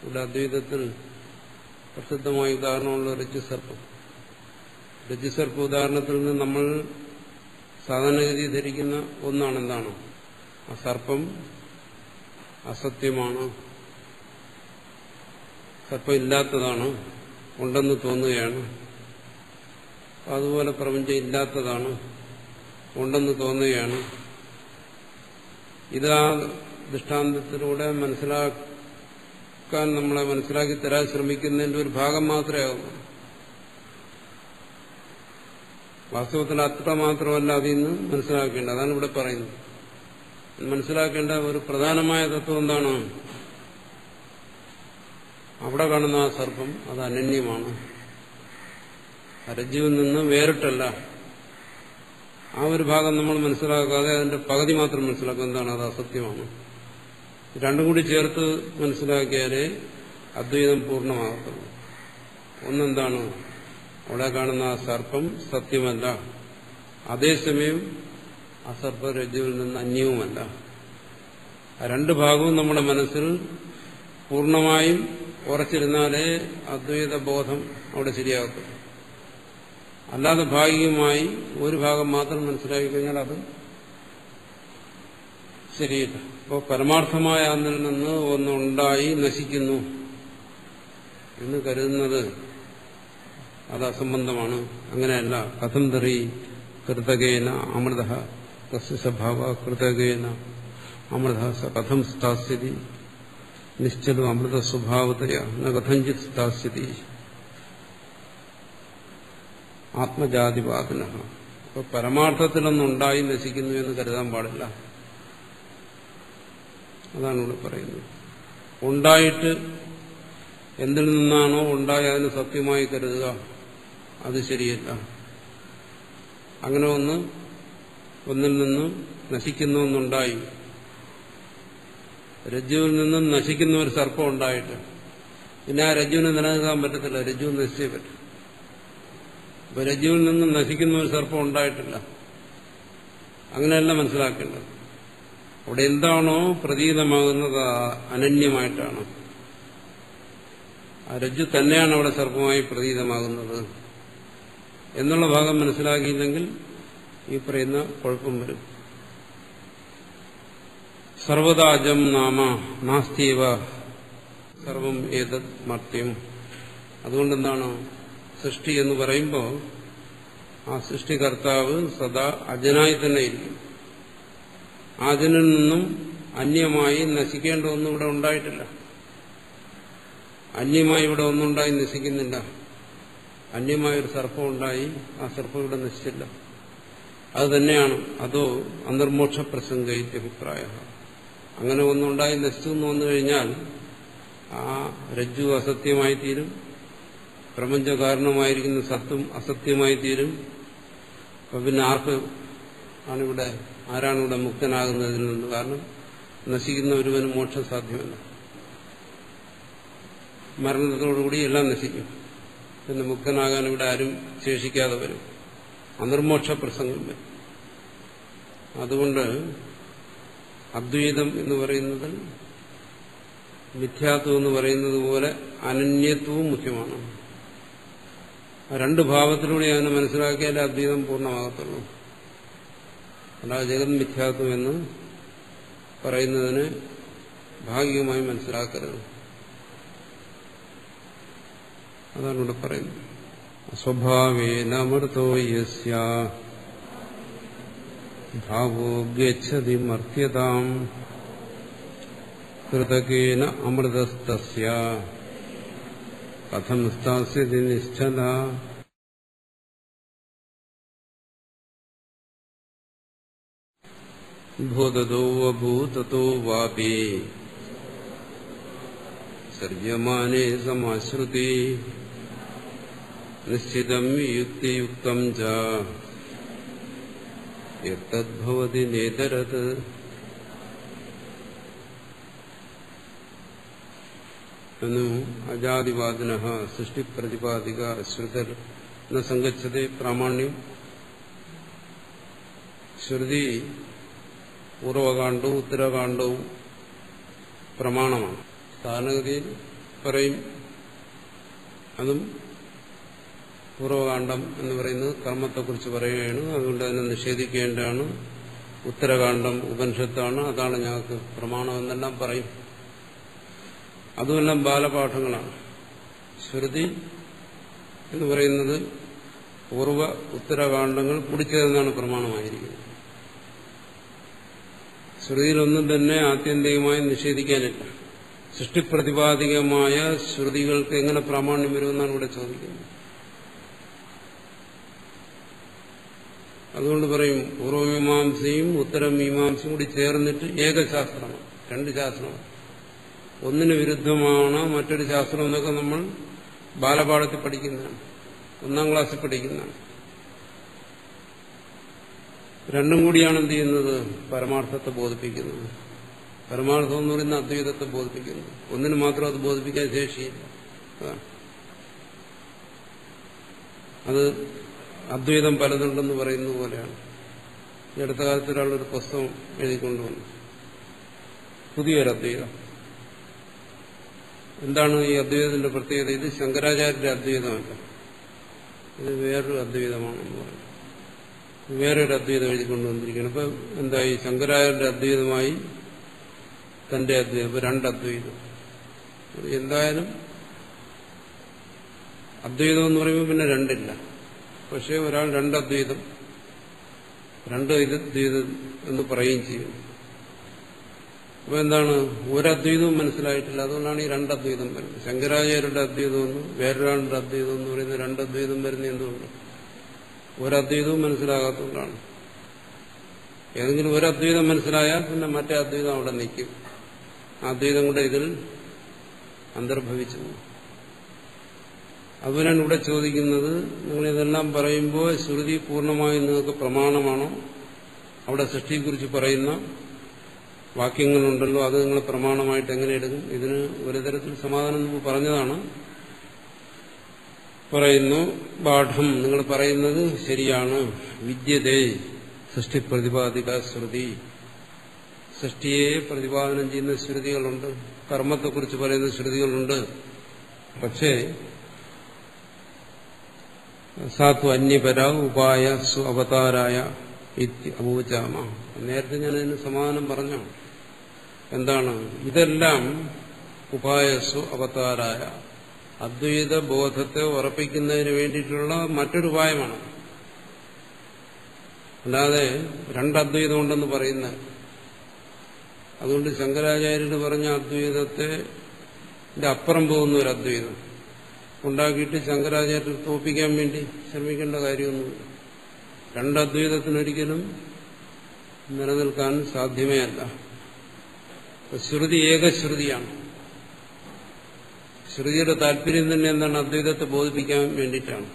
ഇവിടെ അദ്വൈതത്തിൽ പ്രസിദ്ധമായ ഉദാഹരണമുള്ള രജ്ജുസർപ്പം. രജ്ജുസർപ്പ ഉദാഹരണത്തിൽ നിന്ന് നമ്മൾ സാധാരണഗതി ധരിക്കുന്ന ഒന്നാണ് എന്താണ്? ആ സർപ്പം അസത്യമാണ്, സർപ്പം ഇല്ലാത്തതാണ്, ഉണ്ടെന്ന് തോന്നുകയാണ്. അതുപോലെ പ്രപഞ്ചം ഇല്ലാത്തതാണ്, ഉണ്ടെന്ന് തോന്നുകയാണ്. ഇതാ ദൃഷ്ടാന്തത്തിലൂടെ നമ്മളെ മനസ്സിലാക്കി തരാൻ ശ്രമിക്കുന്നതിന്റെ ഒരു ഭാഗം മാത്രമേ ആകുന്നു. വാസ്തവത്തിൽ അത്ര മാത്രമല്ല അതിൽ നിന്ന് മനസ്സിലാക്കേണ്ടത്. അതാണ് ഇവിടെ പറയുന്നത്. മനസ്സിലാക്കേണ്ട ഒരു പ്രധാനമായ തത്വം എന്താണ്? അവിടെ കാണുന്ന ആ സർപ്പം അത് അനന്യമാണ്, രജ്ജുവിൽ നിന്ന് വേറിട്ടല്ല. ആ ഒരു ഭാഗം നമ്മൾ മനസ്സിലാക്കാതെ അതിന്റെ പകുതി മാത്രം മനസ്സിലാക്കുക. എന്താണ്? അത് അസത്യമാണ്. രണ്ടും കൂടി ചേർത്ത് മനസ്സിലാക്കിയാലേ അദ്വൈതം പൂർണ്ണമാകത്തുള്ളൂ. ഒന്നെന്താണ്? അവിടെ കാണുന്ന ആ സർപ്പം സത്യമല്ല, അതേസമയം ആ സർപ്പം രജ്ജുവിൽ നിന്ന് അന്യവുമല്ല. ആ രണ്ട് ഭാഗവും നമ്മുടെ മനസ്സിൽ പൂർണ്ണമായും ഉറച്ചിരുന്നാലേ അദ്വൈത ബോധം അവിടെ ശരിയാകത്തുള്ളൂ. അല്ലാതെ ഭാഗികമായി ഒരു ഭാഗം മാത്രം മനസ്സിലാക്കി കഴിഞ്ഞാൽ അത് ശരിയില്ല. അപ്പോൾ പരമാർത്ഥമായ അതിൽ നിന്ന് ഒന്നുണ്ടായി നശിക്കുന്നു എന്ന് കരുതുന്നത് അത് അസംബന്ധമാണ്. അങ്ങനെയല്ല. കഥം തെറി കൃതകേന അമൃത തസ്യ സ്വഭാവ കൃതകേന അമൃത സ കഥം സ്ഥാസ്യതി നിശ്ചലം അമൃത സ്വഭാവതയാ ന കഥഞ്ചിത് സ്ഥാസ്യതി ആത്മജാതിവാദിന. അപ്പൊ പരമാർത്ഥത്തിലൊന്നുണ്ടായി നശിക്കുന്നു എന്ന് കരുതാൻ പാടില്ല. അതാണ് ഇവിടെ പറയുന്നത്. ഉണ്ടായിട്ട് എന്തിൽ നിന്നാണോ ഉണ്ടായി അതിന് സത്യമായി കരുതുക, അത് ശരിയല്ല. അങ്ങനെ ഒന്നിൽ നിന്നും നശിക്കുന്ന ഒന്നുണ്ടായി, രജ്ജുവിൽ നിന്നും നശിക്കുന്ന ഒരു സർപ്പം ഉണ്ടായിട്ട് പിന്നെ ആ രജ്ജുവിനെ നിലനിൽക്കാൻ പറ്റത്തില്ല, രജ്ജു നശിച്ചേ പറ്റും. അപ്പൊ രജ്ജുവിൽ നിന്നും നശിക്കുന്ന ഒരു സർപ്പം ഉണ്ടായിട്ടില്ല. അങ്ങനെയല്ല മനസ്സിലാക്കേണ്ടത്. അവിടെ എന്താണോ പ്രതീതമാകുന്നത് അനന്യമായിട്ടാണ്. ആ രജ്ജു തന്നെയാണ് അവിടെ സർപ്പമായി പ്രതീതമാകുന്നത് എന്നുള്ള ഭാഗം മനസ്സിലാക്കിയില്ലെങ്കിൽ ഈ പറയുന്ന കുഴപ്പം വരും. സർവദാജം നാമ നാസ്തീവ സർവം ഏതത് മർത്യം. അതുകൊണ്ടെന്താണ് സൃഷ്ടി എന്ന് പറയുമ്പോൾ ആ സൃഷ്ടികർത്താവ് സദാ അജനായി തന്നെ ഇരിക്കും. അജനിൽ നിന്നും അന്യമായി നശിക്കേണ്ട ഒന്നും ഇവിടെ ഉണ്ടായിട്ടില്ല. അന്യമായി ഇവിടെ ഒന്നുണ്ടായി നശിക്കുന്നില്ല. അന്യമായൊരു സർപ്പം ഉണ്ടായി, ആ സർപ്പം ഇവിടെ നശിച്ചില്ല. അത് തന്നെയാണ് അതോ അന്തർമോക്ഷ പ്രസംഗയിന്റെ അഭിപ്രായ. അങ്ങനെ ഒന്നുണ്ടായി നശിച്ചു എന്ന് വന്നു കഴിഞ്ഞാൽ ആ രജ്ജു അസത്യമായി തീരും, പ്രപഞ്ച കാരണമായിരിക്കുന്ന സത്വം അസത്യമായി തീരും. അപ്പൊ പിന്നെ ആരാണ് ഇവിടെ മുക്തനാകുന്നതിൽ നിന്ന്? കാരണം നശിക്കുന്ന ഒരുവന് മോക്ഷം സാധ്യമല്ല. മരണത്തോടുകൂടി എല്ലാം നശിക്കും. പിന്നെ മുക്തനാകാൻ ഇവിടെ ആരും ശേഷിക്കാതെ വരും. അന്തർമോക്ഷ പ്രസംഗം വരും. അതുകൊണ്ട് അദ്വൈതം എന്ന് പറയുന്നത് മിഥ്യാത്വം എന്ന് പറയുന്നത് പോലെ അനന്യത്വവും മുഖ്യമാണ്. രണ്ട് ഭാവത്തിലൂടെ അതിനെ മനസ്സിലാക്കിയാലേ അദ്വൈതം പൂർണ്ണമാകത്തുള്ളൂ. അല്ലാതെ ജഗത് മിഥ്യാത്വം എന്ന് പറയുന്നതിന് ഭാഗികമായി മനസ്സിലാക്കരുത്. അതാണ് ഇവിടെ പറയുന്നത്. സ്വഭാവേന അമൃതോ യസ്യ ഭാവോ ഗച്ഛതി മർത്യതാം കൃതകേന അമൃതസ്തസ്യ കഥം സ്ഥാസ്യതി നിശ്ചല. ഭൂതതോ വഭൂതതോ വാപി സർവ്യമാനേ സമാശ്രുതി നിശ്ചിതം യുക്തിയുക്തം ച യത്തദ്ഭവതി നേതരത്. അജാതിവാദിനഃ സൃഷ്ടിപ്രതിപാദിക ശ്രുതർ ന സങ്കച്ഛതേ പ്രാമാണ്യം. ശ്രുതി പൂർവകാണ്ഡവും ഉത്തരകാണ്ഡവും പ്രമാണമാണ്. സാധാരണഗതിയിൽ പറയും അതും പൂർവകാണ്ഡം എന്ന് പറയുന്നത് കർമ്മത്തെക്കുറിച്ച് പറയുകയാണ്, അതുകൊണ്ട് അതിനെ നിഷേധിക്കേണ്ടതാണ്. ഉത്തരകാണ്ഡം ഉപനിഷത്താണ്, അതാണ് ഞങ്ങൾക്ക് പ്രമാണം എന്നെല്ലാം പറയും. അതുമെല്ലാം ബാലപാഠങ്ങളാണ്. ശ്രുതി എന്ന് പറയുന്നത് പൂർവ ഉത്തരകാണ്ഡങ്ങൾ കൂടിച്ചേർന്നാണ് പ്രമാണമായിരിക്കുന്നത്. ശ്രുതിയിലൊന്നും തന്നെ ആത്യന്തികമായി നിഷേധിക്കാനില്ല. സൃഷ്ടിപ്രതിപാദികമായ ശ്രുതികൾക്ക് എങ്ങനെ പ്രാമാണ്യം വരുമെന്നാണ് ഇവിടെ ചോദിക്കുന്നത്. അതുകൊണ്ട് പറയും പൂർവമീമാംസയും ഉത്തരമീമാംസയും കൂടി ചേർന്നിട്ട് ഏകശാസ്ത്രമാണ്, രണ്ട് ശാസ്ത്രമാണ്. ഒന്നിന് വിരുദ്ധമാണ് മറ്റൊരു ശാസ്ത്രം എന്നൊക്കെ നമ്മൾ ബാലപാഠത്തിൽ പഠിക്കുന്നതാണ്, 1ാം ക്ലാസ്സിൽ പഠിക്കുന്നതാണ്. രണ്ടും കൂടിയാണ് എന്ത് ചെയ്യുന്നത്? പരമാർത്ഥത്തെ ബോധിപ്പിക്കുന്നത്. പരമാർത്ഥം എന്ന് പറയുന്ന അദ്വൈതത്തെ ബോധിപ്പിക്കുന്നത്. ഒന്നിന് മാത്രം അത് ബോധിപ്പിക്കാൻ ശേഷിയില്ല. അത് അദ്വൈതം പലതുണ്ടെന്ന് പറയുന്നത് പോലെയാണ്. ഈ അടുത്ത കാലത്ത് ഒരാളൊരു പുസ്തകം എഴുതിക്കൊണ്ടുവന്നു, പുതിയൊരു അദ്വൈതം. എന്താണ് ഈ അദ്വൈതത്തിന്റെ പ്രത്യേകത? ഇത് ശങ്കരാചാര്യരുടെ അദ്വൈതമല്ല, ഇത് വേറൊരു അദ്വൈതമാണെന്ന് പറയും. വേറൊരു അദ്വൈതം എഴുതിക്കൊണ്ടുവന്നിരിക്കുകയാണ്. ഇപ്പൊ എന്തായി? ശങ്കരാചാര്യരുടെ അദ്വൈതമായി തന്റെ അദ്വൈതം. ഇപ്പൊ 2 അദ്വൈതം. എന്തായാലും അദ്വൈതം എന്ന് പറയുമ്പോൾ പിന്നെ 2 ഇല്ല. പക്ഷെ ഒരാൾ 2 അദ്വൈതം, 2 അദ്വൈതം എന്ന് പറയുകയും ചെയ്യും. അപ്പൊ എന്താണ്? ഒരദ്വൈതവും മനസ്സിലായിട്ടില്ല. അതുകൊണ്ടാണ് ഈ 2 അദ്വൈതം വരുന്നത്. ശങ്കരാചാര്യരുടെ അദ്വൈതം എന്ന് വേറൊരാളുടെ അദ്വൈതം എന്ന് പറയുന്ന 2 അദ്വൈതം വരുന്നത് എന്തുകൊണ്ട്? ഒരദ്വൈതവും മനസ്സിലാകാത്തതുകൊണ്ടാണ്. ഏതെങ്കിലും ഒരദ്വൈതം മനസ്സിലായാൽ പിന്നെ മറ്റേ അദ്വൈതം അവിടെ നിൽക്കും. ആ അദ്വൈതം കൂടെ ഇതിൽ അന്തർഭവിച്ചു. അതുപോലെയാണ് ഇവിടെ ചോദിക്കുന്നത്, നിങ്ങളിതെല്ലാം പറയുമ്പോൾ ശ്രുതി പൂർണ്ണമായും നിങ്ങൾക്ക് പ്രമാണമാണോ? അവിടെ സൃഷ്ടിയെക്കുറിച്ച് പറയുന്ന വാക്യങ്ങളുണ്ടല്ലോ, അത് നിങ്ങൾ പ്രമാണമായിട്ട് എങ്ങനെ എടുക്കും? ഇതിന് ഒരു തരത്തിൽ സമാധാനം നമ്മൾ പറഞ്ഞതാണ്. പറയുന്നു, പാഠം നിങ്ങൾ പറയുന്നത് ശരിയാണ്. വിദ്യതേ സൃഷ്ടി പ്രതിപാദിക ശ്രുതി. സൃഷ്ടിയെ പ്രതിപാദനം ചെയ്യുന്ന ശ്രുതികളുണ്ട്, കർമ്മത്തെക്കുറിച്ച് പറയുന്ന ശ്രുതികളുണ്ട്. പക്ഷേ സാത്വ അന്യപര ഉപായ സ്വ അവതാരായ അഭൂചാമ. നേരത്തെ ഞാനതിന് സമാധാനം പറഞ്ഞു. എന്താണ് ഇതെല്ലാം? ഉപായസ്വ അവതാരായ അദ്വൈത ബോധത്തെ ഉറപ്പിക്കുന്നതിന് വേണ്ടിയിട്ടുള്ള മറ്റൊരു ഉപായമാണ്. അല്ലാതെ രണ്ടദ്വൈതം ഉണ്ടെന്ന് പറയുന്നത്. അതുകൊണ്ട് ശങ്കരാചാര്യർ പറഞ്ഞ അദ്വൈതത്തെ അപ്പുറം പോകുന്ന ഒരു അദ്വൈതം ഉണ്ടാക്കിയിട്ട് ശങ്കരാചാര്യർ തോപ്പിക്കാൻ വേണ്ടി ശ്രമിക്കേണ്ട കാര്യമൊന്നുമില്ല. രണ്ടദ്വൈതത്തിനൊരിക്കലും നിലനിൽക്കാൻ സാധ്യമേ അല്ല. ശ്രുതി ഏകശ്രുതിയാണ്. ശ്രുതിയുടെ താല്പര്യം തന്നെ എന്താണ്? അദ്വൈതത്തെ ബോധിപ്പിക്കാൻ വേണ്ടിയിട്ടാണ്.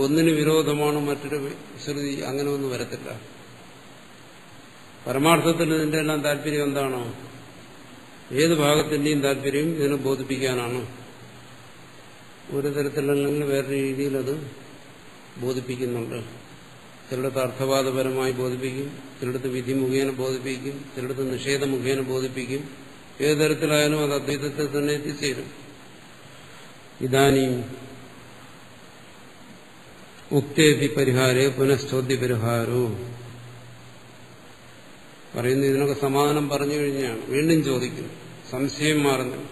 ഒന്നിന് വിരോധമാണ് മറ്റൊരു ശ്രുതി, അങ്ങനെ ഒന്നും വരത്തില്ല. പരമാർത്ഥത്തിൽ ഇതിന്റെ എല്ലാം താല്പര്യം എന്താണോ? ഏത് ഭാഗത്തിന്റെയും താല്പര്യം ഇതിനെ ബോധിപ്പിക്കാനാണ്. ഒരു തരത്തിലല്ലെങ്കിൽ വേറൊരു രീതിയിൽ അത് ബോധിപ്പിക്കുന്നുണ്ട്. ചിലടത്ത് അർത്ഥവാദപരമായി ബോധിപ്പിക്കും, ചിലടത്ത് വിധി മുഖേന ബോധിപ്പിക്കും, ചിലടത്ത് നിഷേധ മുഖേന ബോധിപ്പിക്കും. ഏത് തരത്തിലായാലും അത് അദ്വൈതത്തിൽ തന്നെ എത്തിച്ചേരും. ഇതാനും ഉക്തേഭി പരിഹാരേ പുനഃശ്ചോദ്യ പരിഹാരോ പറയുന്നു. ഇതിനൊക്കെ സമാധാനം പറഞ്ഞു കഴിഞ്ഞാണ് വീണ്ടും ചോദിക്കുന്നു. സംശയം മാറുന്നില്ല.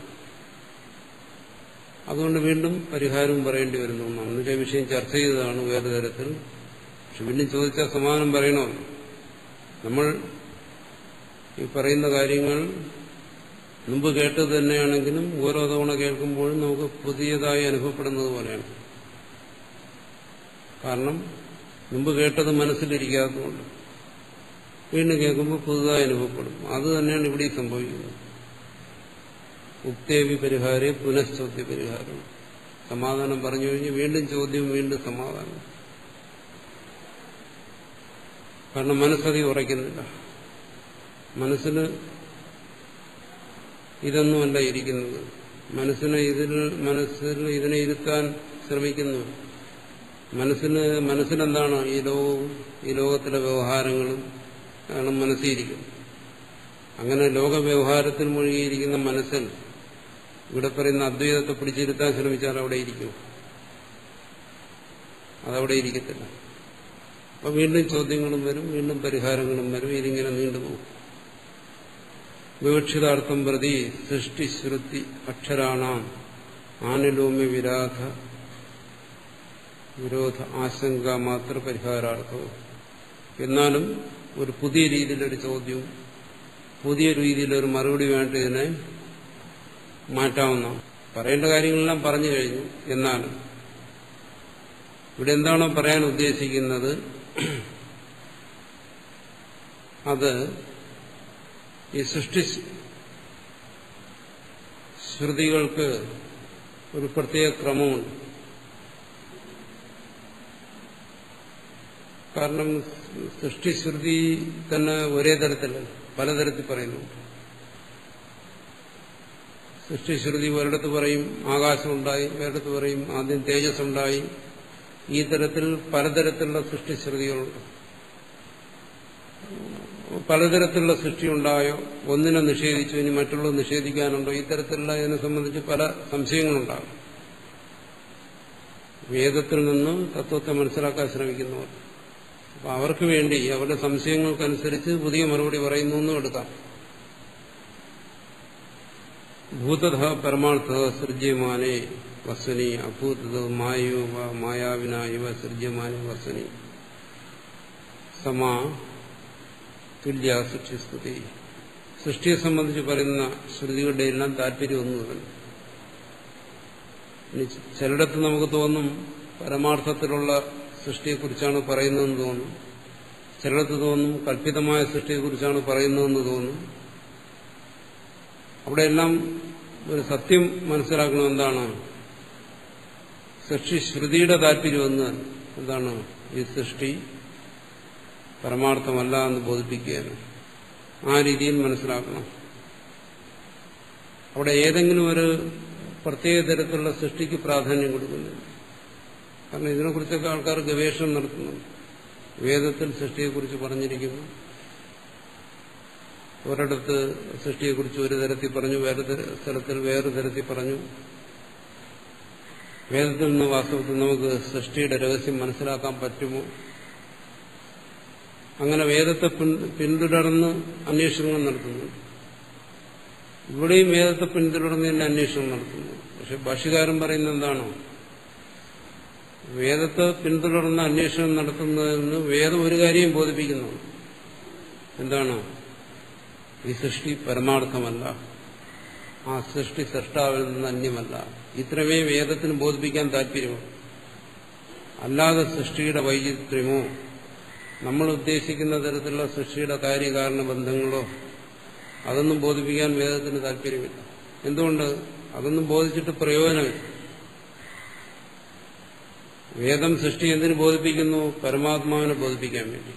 അതുകൊണ്ട് വീണ്ടും പരിഹാരവും പറയേണ്ടി വരുന്നു. അന്നത്തെ വിഷയം ചർച്ച ചെയ്തതാണ് വേറെ തരത്തിൽ. പക്ഷെ വീണ്ടും ചോദിച്ചാൽ സമാധാനം പറയണമല്ലോ. നമ്മൾ ഈ പറയുന്ന കാര്യങ്ങൾ മുമ്പ് കേട്ടത് തന്നെയാണെങ്കിലും ഓരോ തവണ കേൾക്കുമ്പോഴും നമുക്ക് പുതിയതായി അനുഭവപ്പെടുന്നത് പോലെയാണ്. കാരണം മുമ്പ് കേട്ടത് മനസ്സിലിരിക്കാത്തതുകൊണ്ട് വീണ്ടും കേൾക്കുമ്പോൾ പുതുതായി അനുഭവപ്പെടും. അത് തന്നെയാണ് ഇവിടെ സംഭവിക്കുന്നത്. ഉക്തേവി പരിഹാരേ പുനഃശ്ചോദ്യ പരിഹാരം. സമാധാനം പറഞ്ഞു കഴിഞ്ഞ് വീണ്ടും ചോദ്യം, വീണ്ടും സമാധാനം. കാരണം മനസ്സതി ഉറയ്ക്കുന്നില്ല. മനസ്സിന് ഇതൊന്നുമല്ല ഇരിക്കുന്നത്. മനസ്സിന് ഇതിനെ ഇരുത്താൻ ശ്രമിക്കുന്നു. മനസ്സിനെന്താണ്? ഈ ലോകവും ഈ ലോകത്തിലെ വ്യവഹാരങ്ങളും ആണ് മനസ്സിരിക്കുന്നത്. അങ്ങനെ ലോകവ്യവഹാരത്തിൽ മുഴുകിയിരിക്കുന്ന മനസ്സിൽ ഇവിടെ പറയുന്ന അദ്വൈതത്തെ പിടിച്ചിരുത്താൻ ശ്രമിച്ചാൽ അവിടെ ഇരിക്കും. അതവിടെ ഇരിക്കത്തില്ല. അപ്പൊ വീണ്ടും ചോദ്യങ്ങളും വരും, വീണ്ടും പരിഹാരങ്ങളും വരും. ഇതിങ്ങനെ നീണ്ടുപോകും. വിവക്ഷിതാർത്ഥം പ്രതി സൃഷ്ടി ശ്രുതി അക്ഷരാണാം ആനുലോമ്യ വിരോധ ആശങ്ക മാത്ര പരിഹാരാർത്ഥവും. എന്നാലും ഒരു പുതിയ രീതിയിലൊരു ചോദ്യവും പുതിയ രീതിയിലൊരു മറുപടി വേണ്ടി ഇതിനെ മാറ്റാവുന്നതാണ്. പറയേണ്ട കാര്യങ്ങളെല്ലാം പറഞ്ഞു കഴിഞ്ഞു. എന്നാലും ഇവിടെ എന്താണോ പറയാൻ ഉദ്ദേശിക്കുന്നത് അത് ഈ സൃഷ്ടി ശ്രുതികൾക്ക് ഒരു പ്രത്യേക ക്രമമുണ്ട്. കാരണം സൃഷ്ടിശ്രുതി തന്നെ ഒരേ തരത്തിലല്ല, പലതരത്തിൽ പറയുന്നുണ്ട്. സൃഷ്ടിശ്രുതി ഒരിടത്ത് പറയും ആകാശമുണ്ടായി, വേറിടത്ത് പറയും ആദ്യം തേജസ്സുണ്ടായി. ഈ തരത്തിൽ പലതരത്തിലുള്ള സൃഷ്ടിശ്രുതികളുണ്ട്. പലതരത്തിലുള്ള സൃഷ്ടി ഉണ്ടായോ, ഒന്നിനെ നിഷേധിച്ചു, ഇനി മറ്റുള്ളത് നിഷേധിക്കാനുണ്ടോ, ഈ തരത്തിലുള്ള ഇതിനെ സംബന്ധിച്ച് പല സംശയങ്ങളുണ്ടാകും. വേദത്തിൽ നിന്ന് തത്വത്തെ മനസ്സിലാക്കാൻ ശ്രമിക്കുന്നവർ, അപ്പൊ അവർക്ക് വേണ്ടി അവരുടെ സംശയങ്ങൾക്കനുസരിച്ച് പുതിയ മറുപടി പറയുന്നു എന്നും എടുക്കാം. ഭൂതത പരമാർത്ഥ സൃജ്യമാനേ വസനി അഭൂതത മായവ മായാവിനായവ സൃജ്യമാനേ വസനി സമാ തുല്യ സൃഷ്ടിസ്തുതി. സൃഷ്ടിയെ സംബന്ധിച്ച് പറയുന്ന ശ്രുതികളുടെ എല്ലാം താല്പര്യം ഒന്നു തന്നെ. ഇനി ചിലയിടത്ത് നമുക്ക് തോന്നും പരമാർത്ഥത്തിലുള്ള സൃഷ്ടിയെക്കുറിച്ചാണ് പറയുന്നതെന്ന് തോന്നും, ചിലയിടത്ത് തോന്നും കല്പിതമായ സൃഷ്ടിയെക്കുറിച്ചാണ് പറയുന്നതെന്ന് തോന്നും. അവിടെയെല്ലാം ഒരു സത്യം മനസ്സിലാക്കണം. എന്താണ് സൃഷ്ടി? ശ്രുതിയുടെ താല്പര്യമെന്ന് എന്താണ്? ഈ സൃഷ്ടി പരമാർത്ഥമല്ല എന്ന് ബോധിപ്പിക്കുകയാണ്. ആ രീതിയിൽ മനസ്സിലാക്കണം. അവിടെ ഏതെങ്കിലും ഒരു പ്രത്യേക തരത്തിലുള്ള സൃഷ്ടിക്ക് പ്രാധാന്യം കൊടുക്കുന്നില്ല. കാരണം ഇതിനെക്കുറിച്ചൊക്കെ ആൾക്കാർ ഗവേഷണം നടത്തുന്നുണ്ട്. വേദത്തിൽ സൃഷ്ടിയെക്കുറിച്ച് പറഞ്ഞിരിക്കുന്നു. ഒരിടത്ത് സൃഷ്ടിയെക്കുറിച്ച് ഒരു തരത്തിൽ പറഞ്ഞു, വേറെ സ്ഥലത്തിൽ വേറെ തരത്തിൽ പറഞ്ഞു. വേദത്തിൽ നിന്ന് വാസ്തവത്തിൽ നമുക്ക് സൃഷ്ടിയുടെ രഹസ്യം മനസ്സിലാക്കാൻ പറ്റുമോ? അങ്ങനെ വേദത്തെ പിന്തുടർന്ന് അന്വേഷണങ്ങൾ നടത്തുന്നു. ഇവിടെയും വേദത്തെ പിന്തുടർന്ന് തന്നെ അന്വേഷണം നടത്തുന്നു. പക്ഷെ ഭാഷ്യകാരൻ പറയുന്നത് എന്താണോ? വേദത്തെ പിന്തുടർന്ന് അന്വേഷണം നടത്തുന്നതിൽ നിന്ന് വേദം ഒരു കാര്യം ബോധിപ്പിക്കുന്നു. എന്താണ്? ഈ സൃഷ്ടി പരമാർത്ഥമല്ല, ആ സൃഷ്ടി സൃഷ്ടാവിൽ നിന്ന് അന്യമല്ല. ഇത്രമേ വേദത്തിന് ബോധിപ്പിക്കാൻ താല്പര്യമോ. അല്ലാതെ സൃഷ്ടിയുടെ വൈചിത്ര്യമോ നമ്മൾ ഉദ്ദേശിക്കുന്ന തരത്തിലുള്ള സൃഷ്ടിയുടെ കാര്യകാരണ ബന്ധങ്ങളോ അതൊന്നും ബോധിപ്പിക്കാൻ വേദത്തിന് താല്പര്യമില്ല. എന്തുകൊണ്ട്? അതൊന്നും ബോധിച്ചിട്ട് പ്രയോജനമില്ല. വേദം സൃഷ്ടി എന്തിനു ബോധിപ്പിക്കുന്നു? പരമാത്മാവിനെ ബോധിപ്പിക്കാൻ വേണ്ടി.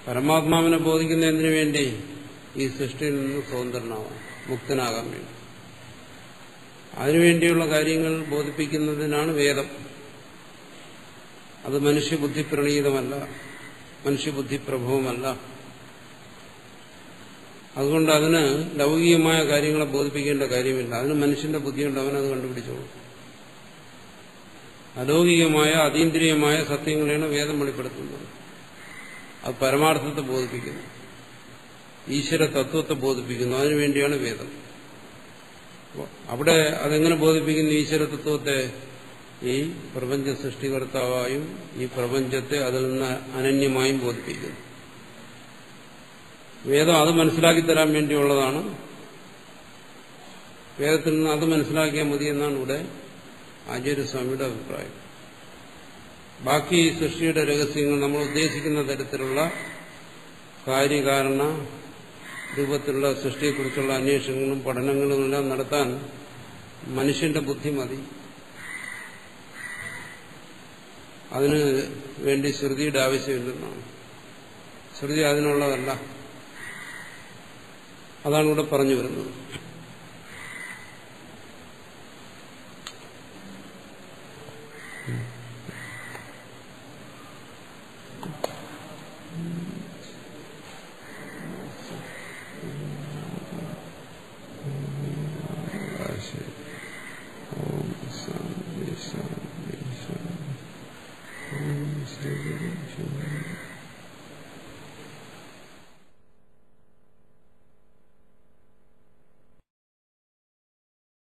പരമാത്മാവിനെ ബോധിക്കുന്ന എന്തിനു വേണ്ടി? ഈ സൃഷ്ടിയിൽ നിന്ന് സ്വതന്ത്രനാവാൻ, മുക്തനാകാൻ വേണ്ടി. അതിനുവേണ്ടിയുള്ള കാര്യങ്ങൾ ബോധിപ്പിക്കുന്നതിനാണ് വേദം. അത് മനുഷ്യബുദ്ധി പ്രണീതമല്ല, മനുഷ്യബുദ്ധി പ്രഭവമല്ല. അതുകൊണ്ട് അതിന് ലൗകികമായ കാര്യങ്ങളെ ബോധിപ്പിക്കേണ്ട കാര്യമില്ല. അതിന് മനുഷ്യന്റെ ബുദ്ധിയുണ്ട്, അവനത് കണ്ടുപിടിച്ചോളൂ. അലൗകികമായ അതീന്ദ്രിയമായ സത്യങ്ങളെയാണ് വേദം വെളിപ്പെടുത്തുന്നത്. അത് പരമാർത്ഥത്തെ ബോധിപ്പിക്കുന്നു, ഈശ്വര തത്വത്തെ ബോധിപ്പിക്കുന്നു. അതിനുവേണ്ടിയാണ് വേദം. അവിടെ അതെങ്ങനെ ബോധിപ്പിക്കുന്നു? ഈശ്വര തത്വത്തെ ഈ പ്രപഞ്ച സൃഷ്ടികർത്താവായും ഈ പ്രപഞ്ചത്തെ അതിൽ നിന്ന് അനന്യമായും ബോധിപ്പിക്കുന്നു. വേദം അത് മനസ്സിലാക്കി തരാൻ വേണ്ടിയുള്ളതാണ്. വേദത്തിൽ നിന്ന് അത് മനസ്സിലാക്കിയാൽ മതി എന്നാണ് ഇവിടെ ആചാര്യസ്വാമിയുടെ അഭിപ്രായം. ബാക്കി സൃഷ്ടിയുടെ രഹസ്യങ്ങൾ നമ്മൾ ഉദ്ദേശിക്കുന്ന തരത്തിലുള്ള കാര്യകാരണ രൂപത്തിലുള്ള സൃഷ്ടിയെക്കുറിച്ചുള്ള അന്വേഷണങ്ങളും പഠനങ്ങളും എല്ലാം നടത്താൻ മനുഷ്യന്റെ ബുദ്ധി മതി. അതിന് വേണ്ടി ശ്രുതിയുടെ ആവശ്യമില്ലെന്നാണ്. ശ്രുതി അതിനുള്ളതല്ല. അതാണ് ഇവിടെ പറഞ്ഞു വരുന്നത്.